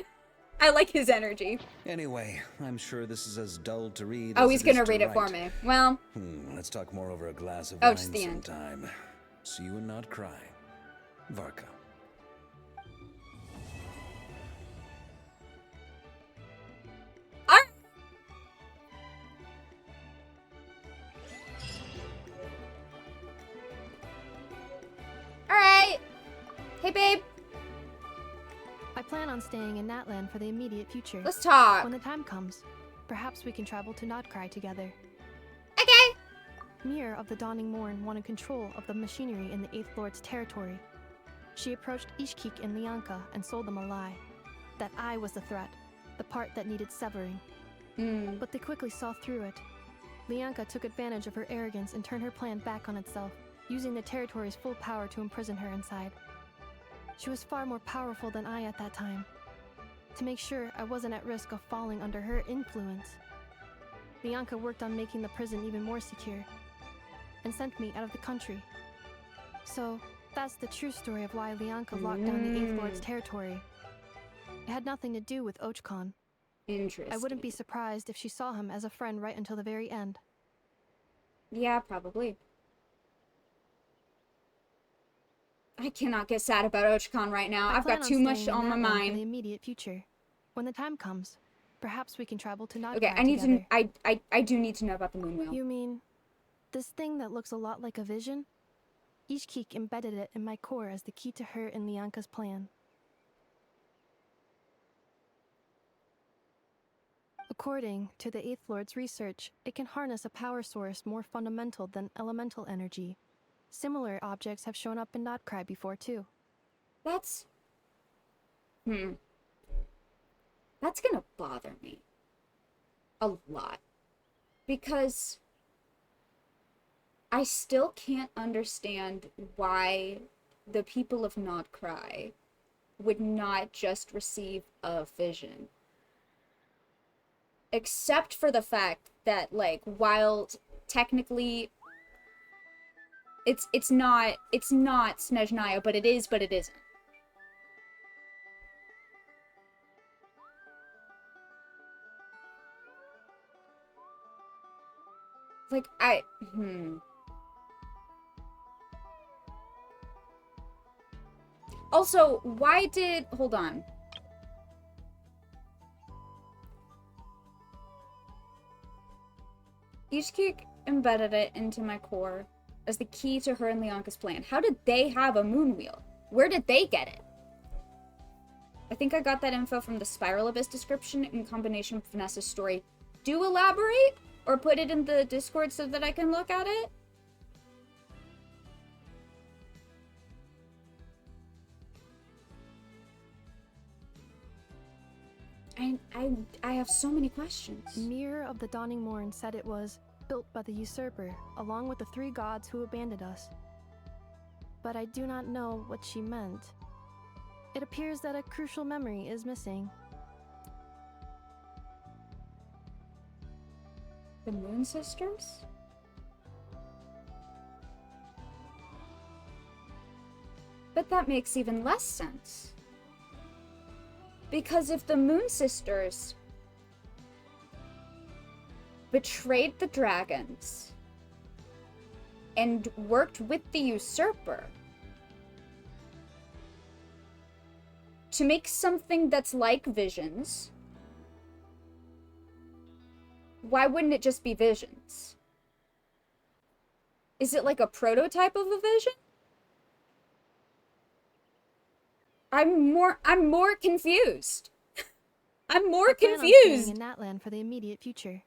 I like his energy. Anyway, I'm sure this is as dull to read Oh, as he's it is gonna to read it for write. me. Well. Let's talk more over a glass of Oh, wine just the end. sometime. See you and not cry. Varka. Alright. Hey, babe. I plan on staying in Natland for the immediate future. Let's talk. When the time comes, perhaps we can travel to Nodcry together. Okay. Mir of the Dawning Morn wanted control of the machinery in the 8th Lord's territory. She approached Ishkik and Lianka and sold them a lie. That I was the threat, the part that needed severing. But they quickly saw through it. Lianka took advantage of her arrogance and turned her plan back on itself, using the territory's full power to imprison her inside. She was far more powerful than I at that time. To make sure I wasn't at risk of falling under her influence, Lianka worked on making the prison even more secure, and sent me out of the country. So, that's the true story of why Lianka locked down the 8th Lord's territory. It had nothing to do with Ochkon. Interesting. I wouldn't be surprised if she saw him as a friend right until the very end. Yeah, probably. I cannot get sad about Ochkon right now. I've got too much on my mind. For the immediate future. When the time comes, perhaps we can travel to Nodcry Okay, I need together. to. I do need to know about the moon wheel. You mean this thing that looks a lot like a vision? Ishkik embedded it in my core as the key to her and Lianka's plan. According to the 8th Lord's research, it can harness a power source more fundamental than elemental energy. Similar objects have shown up in Nodcry before, too. That's... That's gonna bother me. A lot. Because... I still can't understand why the people of Nodcry would not just receive a vision. Except for the fact that, like, while technically it's not Snezhnaya, but it is, but it isn't. Like, Also, why did... Hold on. Ishkik embedded it into my core as the key to her and Lianka's plan. How did they have a moon wheel? Where did they get it? I think I got that info from the Spiral Abyss description in combination with Vanessa's story. Do elaborate? Or put it in the Discord so that I can look at it? I have so many questions. Mir of the Dawning Morn said it was built by the usurper, along with the 3 gods who abandoned us. But I do not know what she meant. It appears that a crucial memory is missing. The Moon Sisters? But that makes even less sense. Because if the Moon Sisters betrayed the dragons and worked with the usurper, to make something that's like visions, why wouldn't it just be visions? Is it like a prototype of a vision? I'm more confused. I'm more I plan on confused. staying in Natland for the immediate future.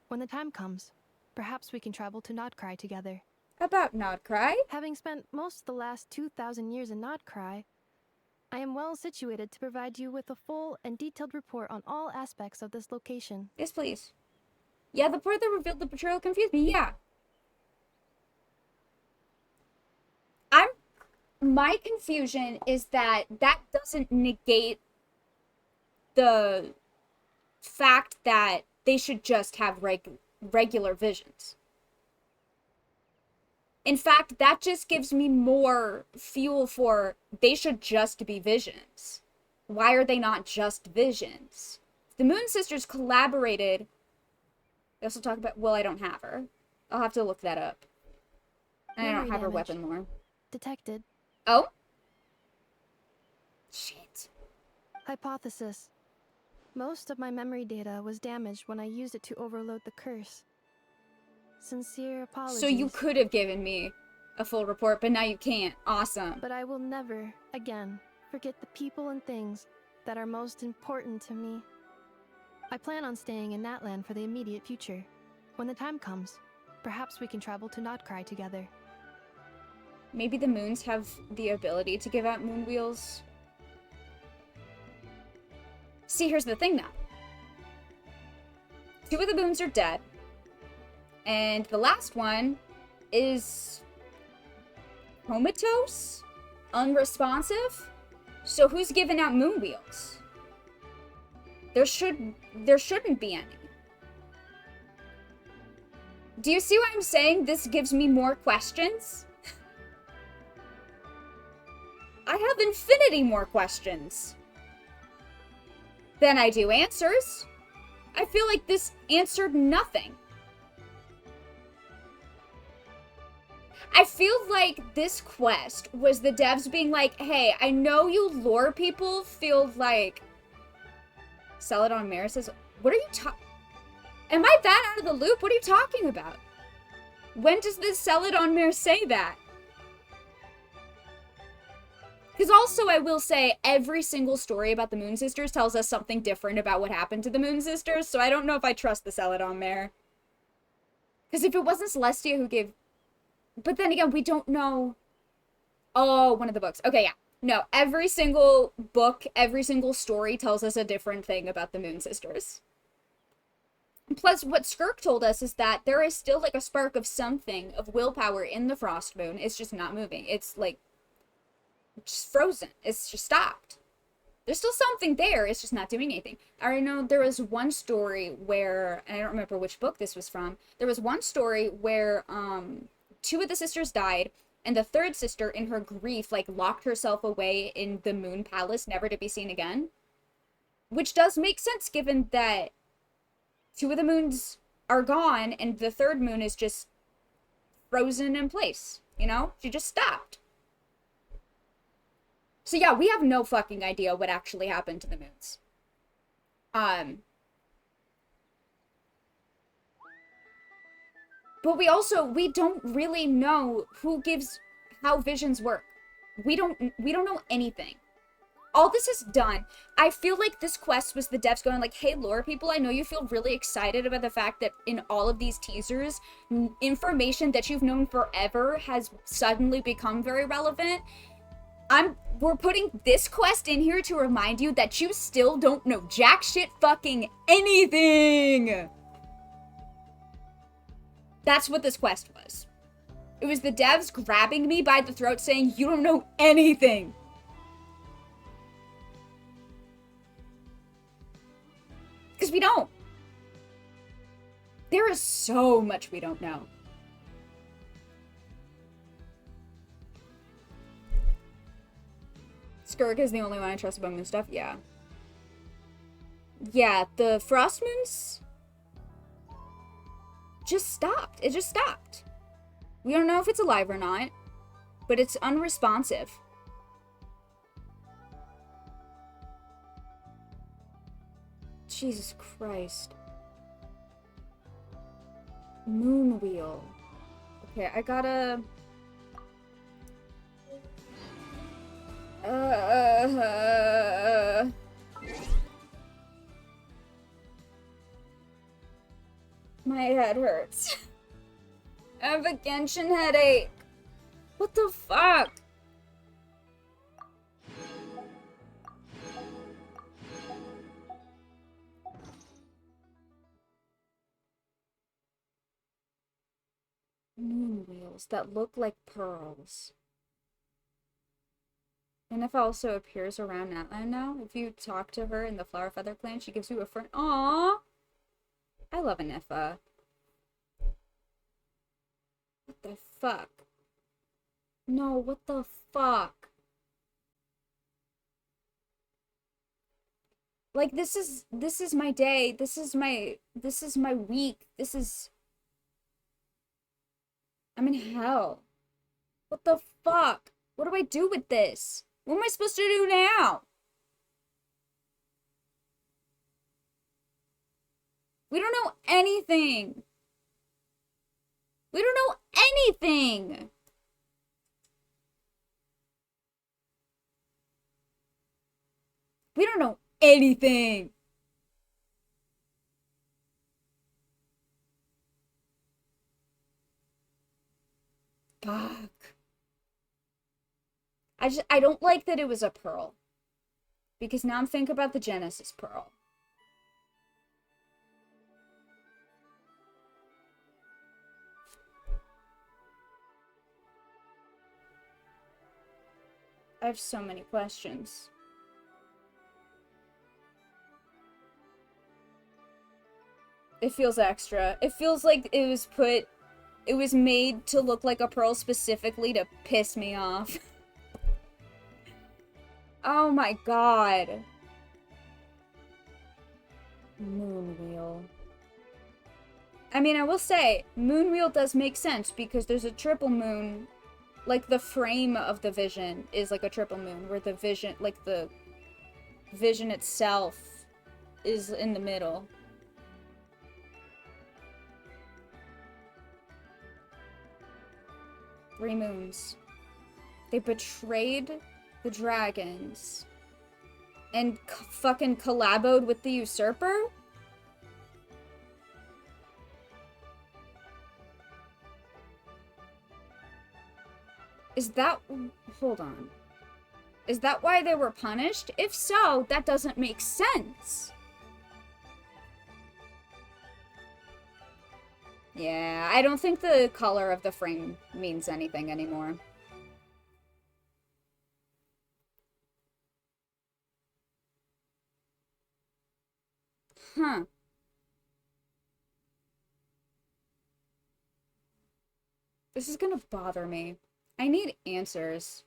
When the time comes, perhaps we can travel to Nodcry together. About Nodcry? Having spent most of the last 2,000 years in Nodcry, I am well situated to provide you with a full and detailed report on all aspects of this location. Yes, please. Yeah, the part that revealed the betrayal confused me, yeah. My confusion is that doesn't negate the fact that they should just have regular visions. In fact, that just gives me more fuel for they should just be visions. Why are they not just visions? The Moon Sisters collaborated. They also talk about, well, I don't have her. I'll have to look that up. And I don't have her weapon lore. Detected. Oh? Shit. Hypothesis. Most of my memory data was damaged when I used it to overload the curse. Sincere apologies. So you could have given me a full report, but now you can't. Awesome. But I will never, again, forget the people and things that are most important to me. I plan on staying in Natland for the immediate future. When the time comes, perhaps we can travel to Nodcry together. Maybe the moons have the ability to give out moon wheels. See, here's the thing now. 2 of the moons are dead. And the last one is comatose? Unresponsive? So who's giving out moon wheels? There shouldn't be any. Do you see what I'm saying? This gives me more questions. I have infinity more questions than I do answers. I feel like this answered nothing. I feel like this quest was the devs being like, hey, I know you lore people feel like... Celadon Mare says, what are you talking... Am I that out of the loop? What are you talking about? When does this Celadon Mare say that? Because also, I will say, every single story about the Moon Sisters tells us something different about what happened to the Moon Sisters, so I don't know if I trust the Celadon Mare. Because if it wasn't Celestia who gave... But then again, we don't know... Oh, one of the books. Okay, yeah. No, every single book, every single story tells us a different thing about the Moon Sisters. Plus, what Skirk told us is that there is still, like, a spark of something, of willpower in the Frost Moon. It's just not moving. It's, like... just frozen. It's just stopped. There's still something there. It's just not doing anything. I know there was one story where, and I don't remember which book this was from. There was one story where 2 of the sisters died, and the 3rd sister, in her grief, like locked herself away in the Moon Palace, never to be seen again. Which does make sense given that 2 of the moons are gone, and the 3rd moon is just frozen in place. You know, she just stopped. So yeah, we have no fucking idea what actually happened to the moons. But we don't really know how visions work. We don't know anything. All this is done. I feel like this quest was the devs going like, hey, lore people, I know you feel really excited about the fact that in all of these teasers, information that you've known forever has suddenly become very relevant. We're putting this quest in here to remind you that you still don't know jack shit fucking anything. That's what this quest was. It was the devs grabbing me by the throat saying, you don't know anything. Because we don't. There is so much we don't know. Skirk is the only one I trust about moon stuff. Yeah. Yeah, the frost moons just stopped. It just stopped. We don't know if it's alive or not, but it's unresponsive. Jesus Christ. Moon wheel. Okay, I gotta... My head hurts. I have a genshin headache. What the fuck? Moon wheels that look like pearls. INEFFA also appears around Natlan now. If you talk to her in the Flower Feather clan, she gives you a friend. Aww! I love INEFFA. What the fuck? No, what the fuck? Like, this is my day. This is my week. I'm in hell. What the fuck? What do I do with this? What am I supposed to do now? We don't know anything. We don't know anything. We don't know anything. Fuck. I don't like that it was a pearl. Because now I'm thinking about the Genesis pearl. I have so many questions. It feels extra. It feels like it was made to look like a pearl specifically to piss me off. Oh my god. Moon wheel. I mean, I will say, moon wheel does make sense because there's a triple moon. Like, the frame of the vision is like a triple moon, where the vision, like, the vision itself is in the middle. Three moons. They betrayed the dragons and fucking collaboed with the usurper? Is that... Hold on. Is that why they were punished? If so, that doesn't make sense. Yeah, I don't think the color of the frame means anything anymore. Huh. This is gonna bother me. I need answers.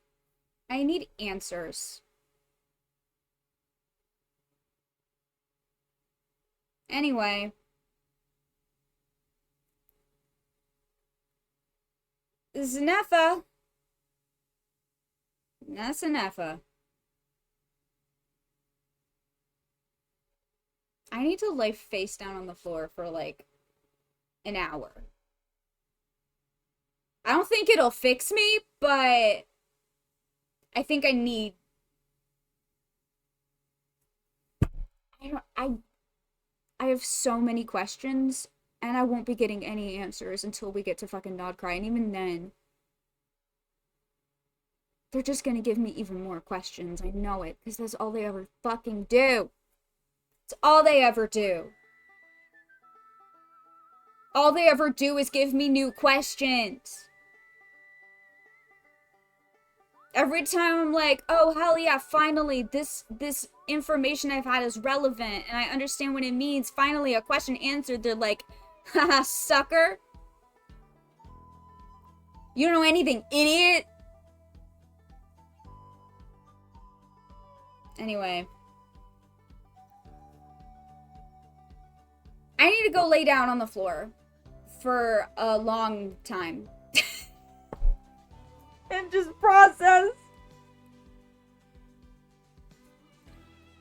I need answers. Anyway. This is INEFFA. That's INEFFA. I need to lay face down on the floor for like an hour. I don't think it'll fix me, but I think I need... I have so many questions, and I won't be getting any answers until we get to fucking Nodcry, and even then, they're just gonna give me even more questions. I know it, because that's all they ever fucking do. It's all they ever do. All they ever do is give me new questions. Every time I'm like, oh, hell yeah, finally, this information I've had is relevant, and I understand what it means. Finally, a question answered. They're like, haha, sucker. You don't know anything, idiot. Anyway. I need to go lay down on the floor for a long time. And just process.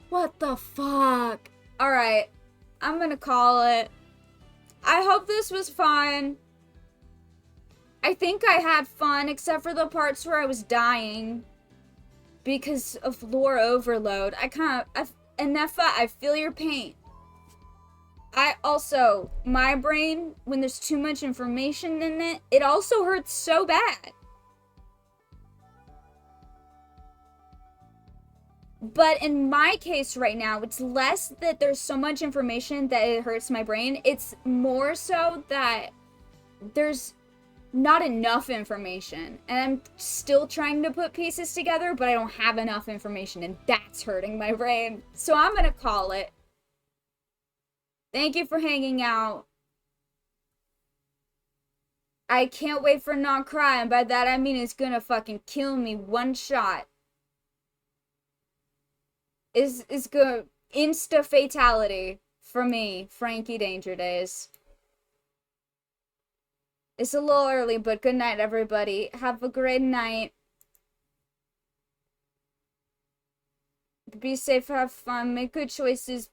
What the fuck? Alright. I'm gonna call it. I hope this was fun. I think I had fun, except for the parts where I was dying because of lore overload. INEFFA, I feel your pain. My brain, when there's too much information in it, it also hurts so bad. But in my case right now, it's less that there's so much information that it hurts my brain. It's more so that there's not enough information. And I'm still trying to put pieces together, but I don't have enough information, and that's hurting my brain. So I'm gonna call it. Thank you for hanging out. I can't wait for Not Cry, and by that I mean it's gonna fucking kill me one shot. Is good. Insta fatality for me, Frankie Danger Days. It's a little early, but good night, everybody. Have a great night. Be safe, have fun, make good choices.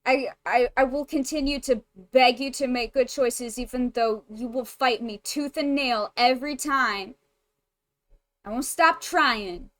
I will continue to beg you to make good choices, even though you will fight me tooth and nail every time. I won't stop trying.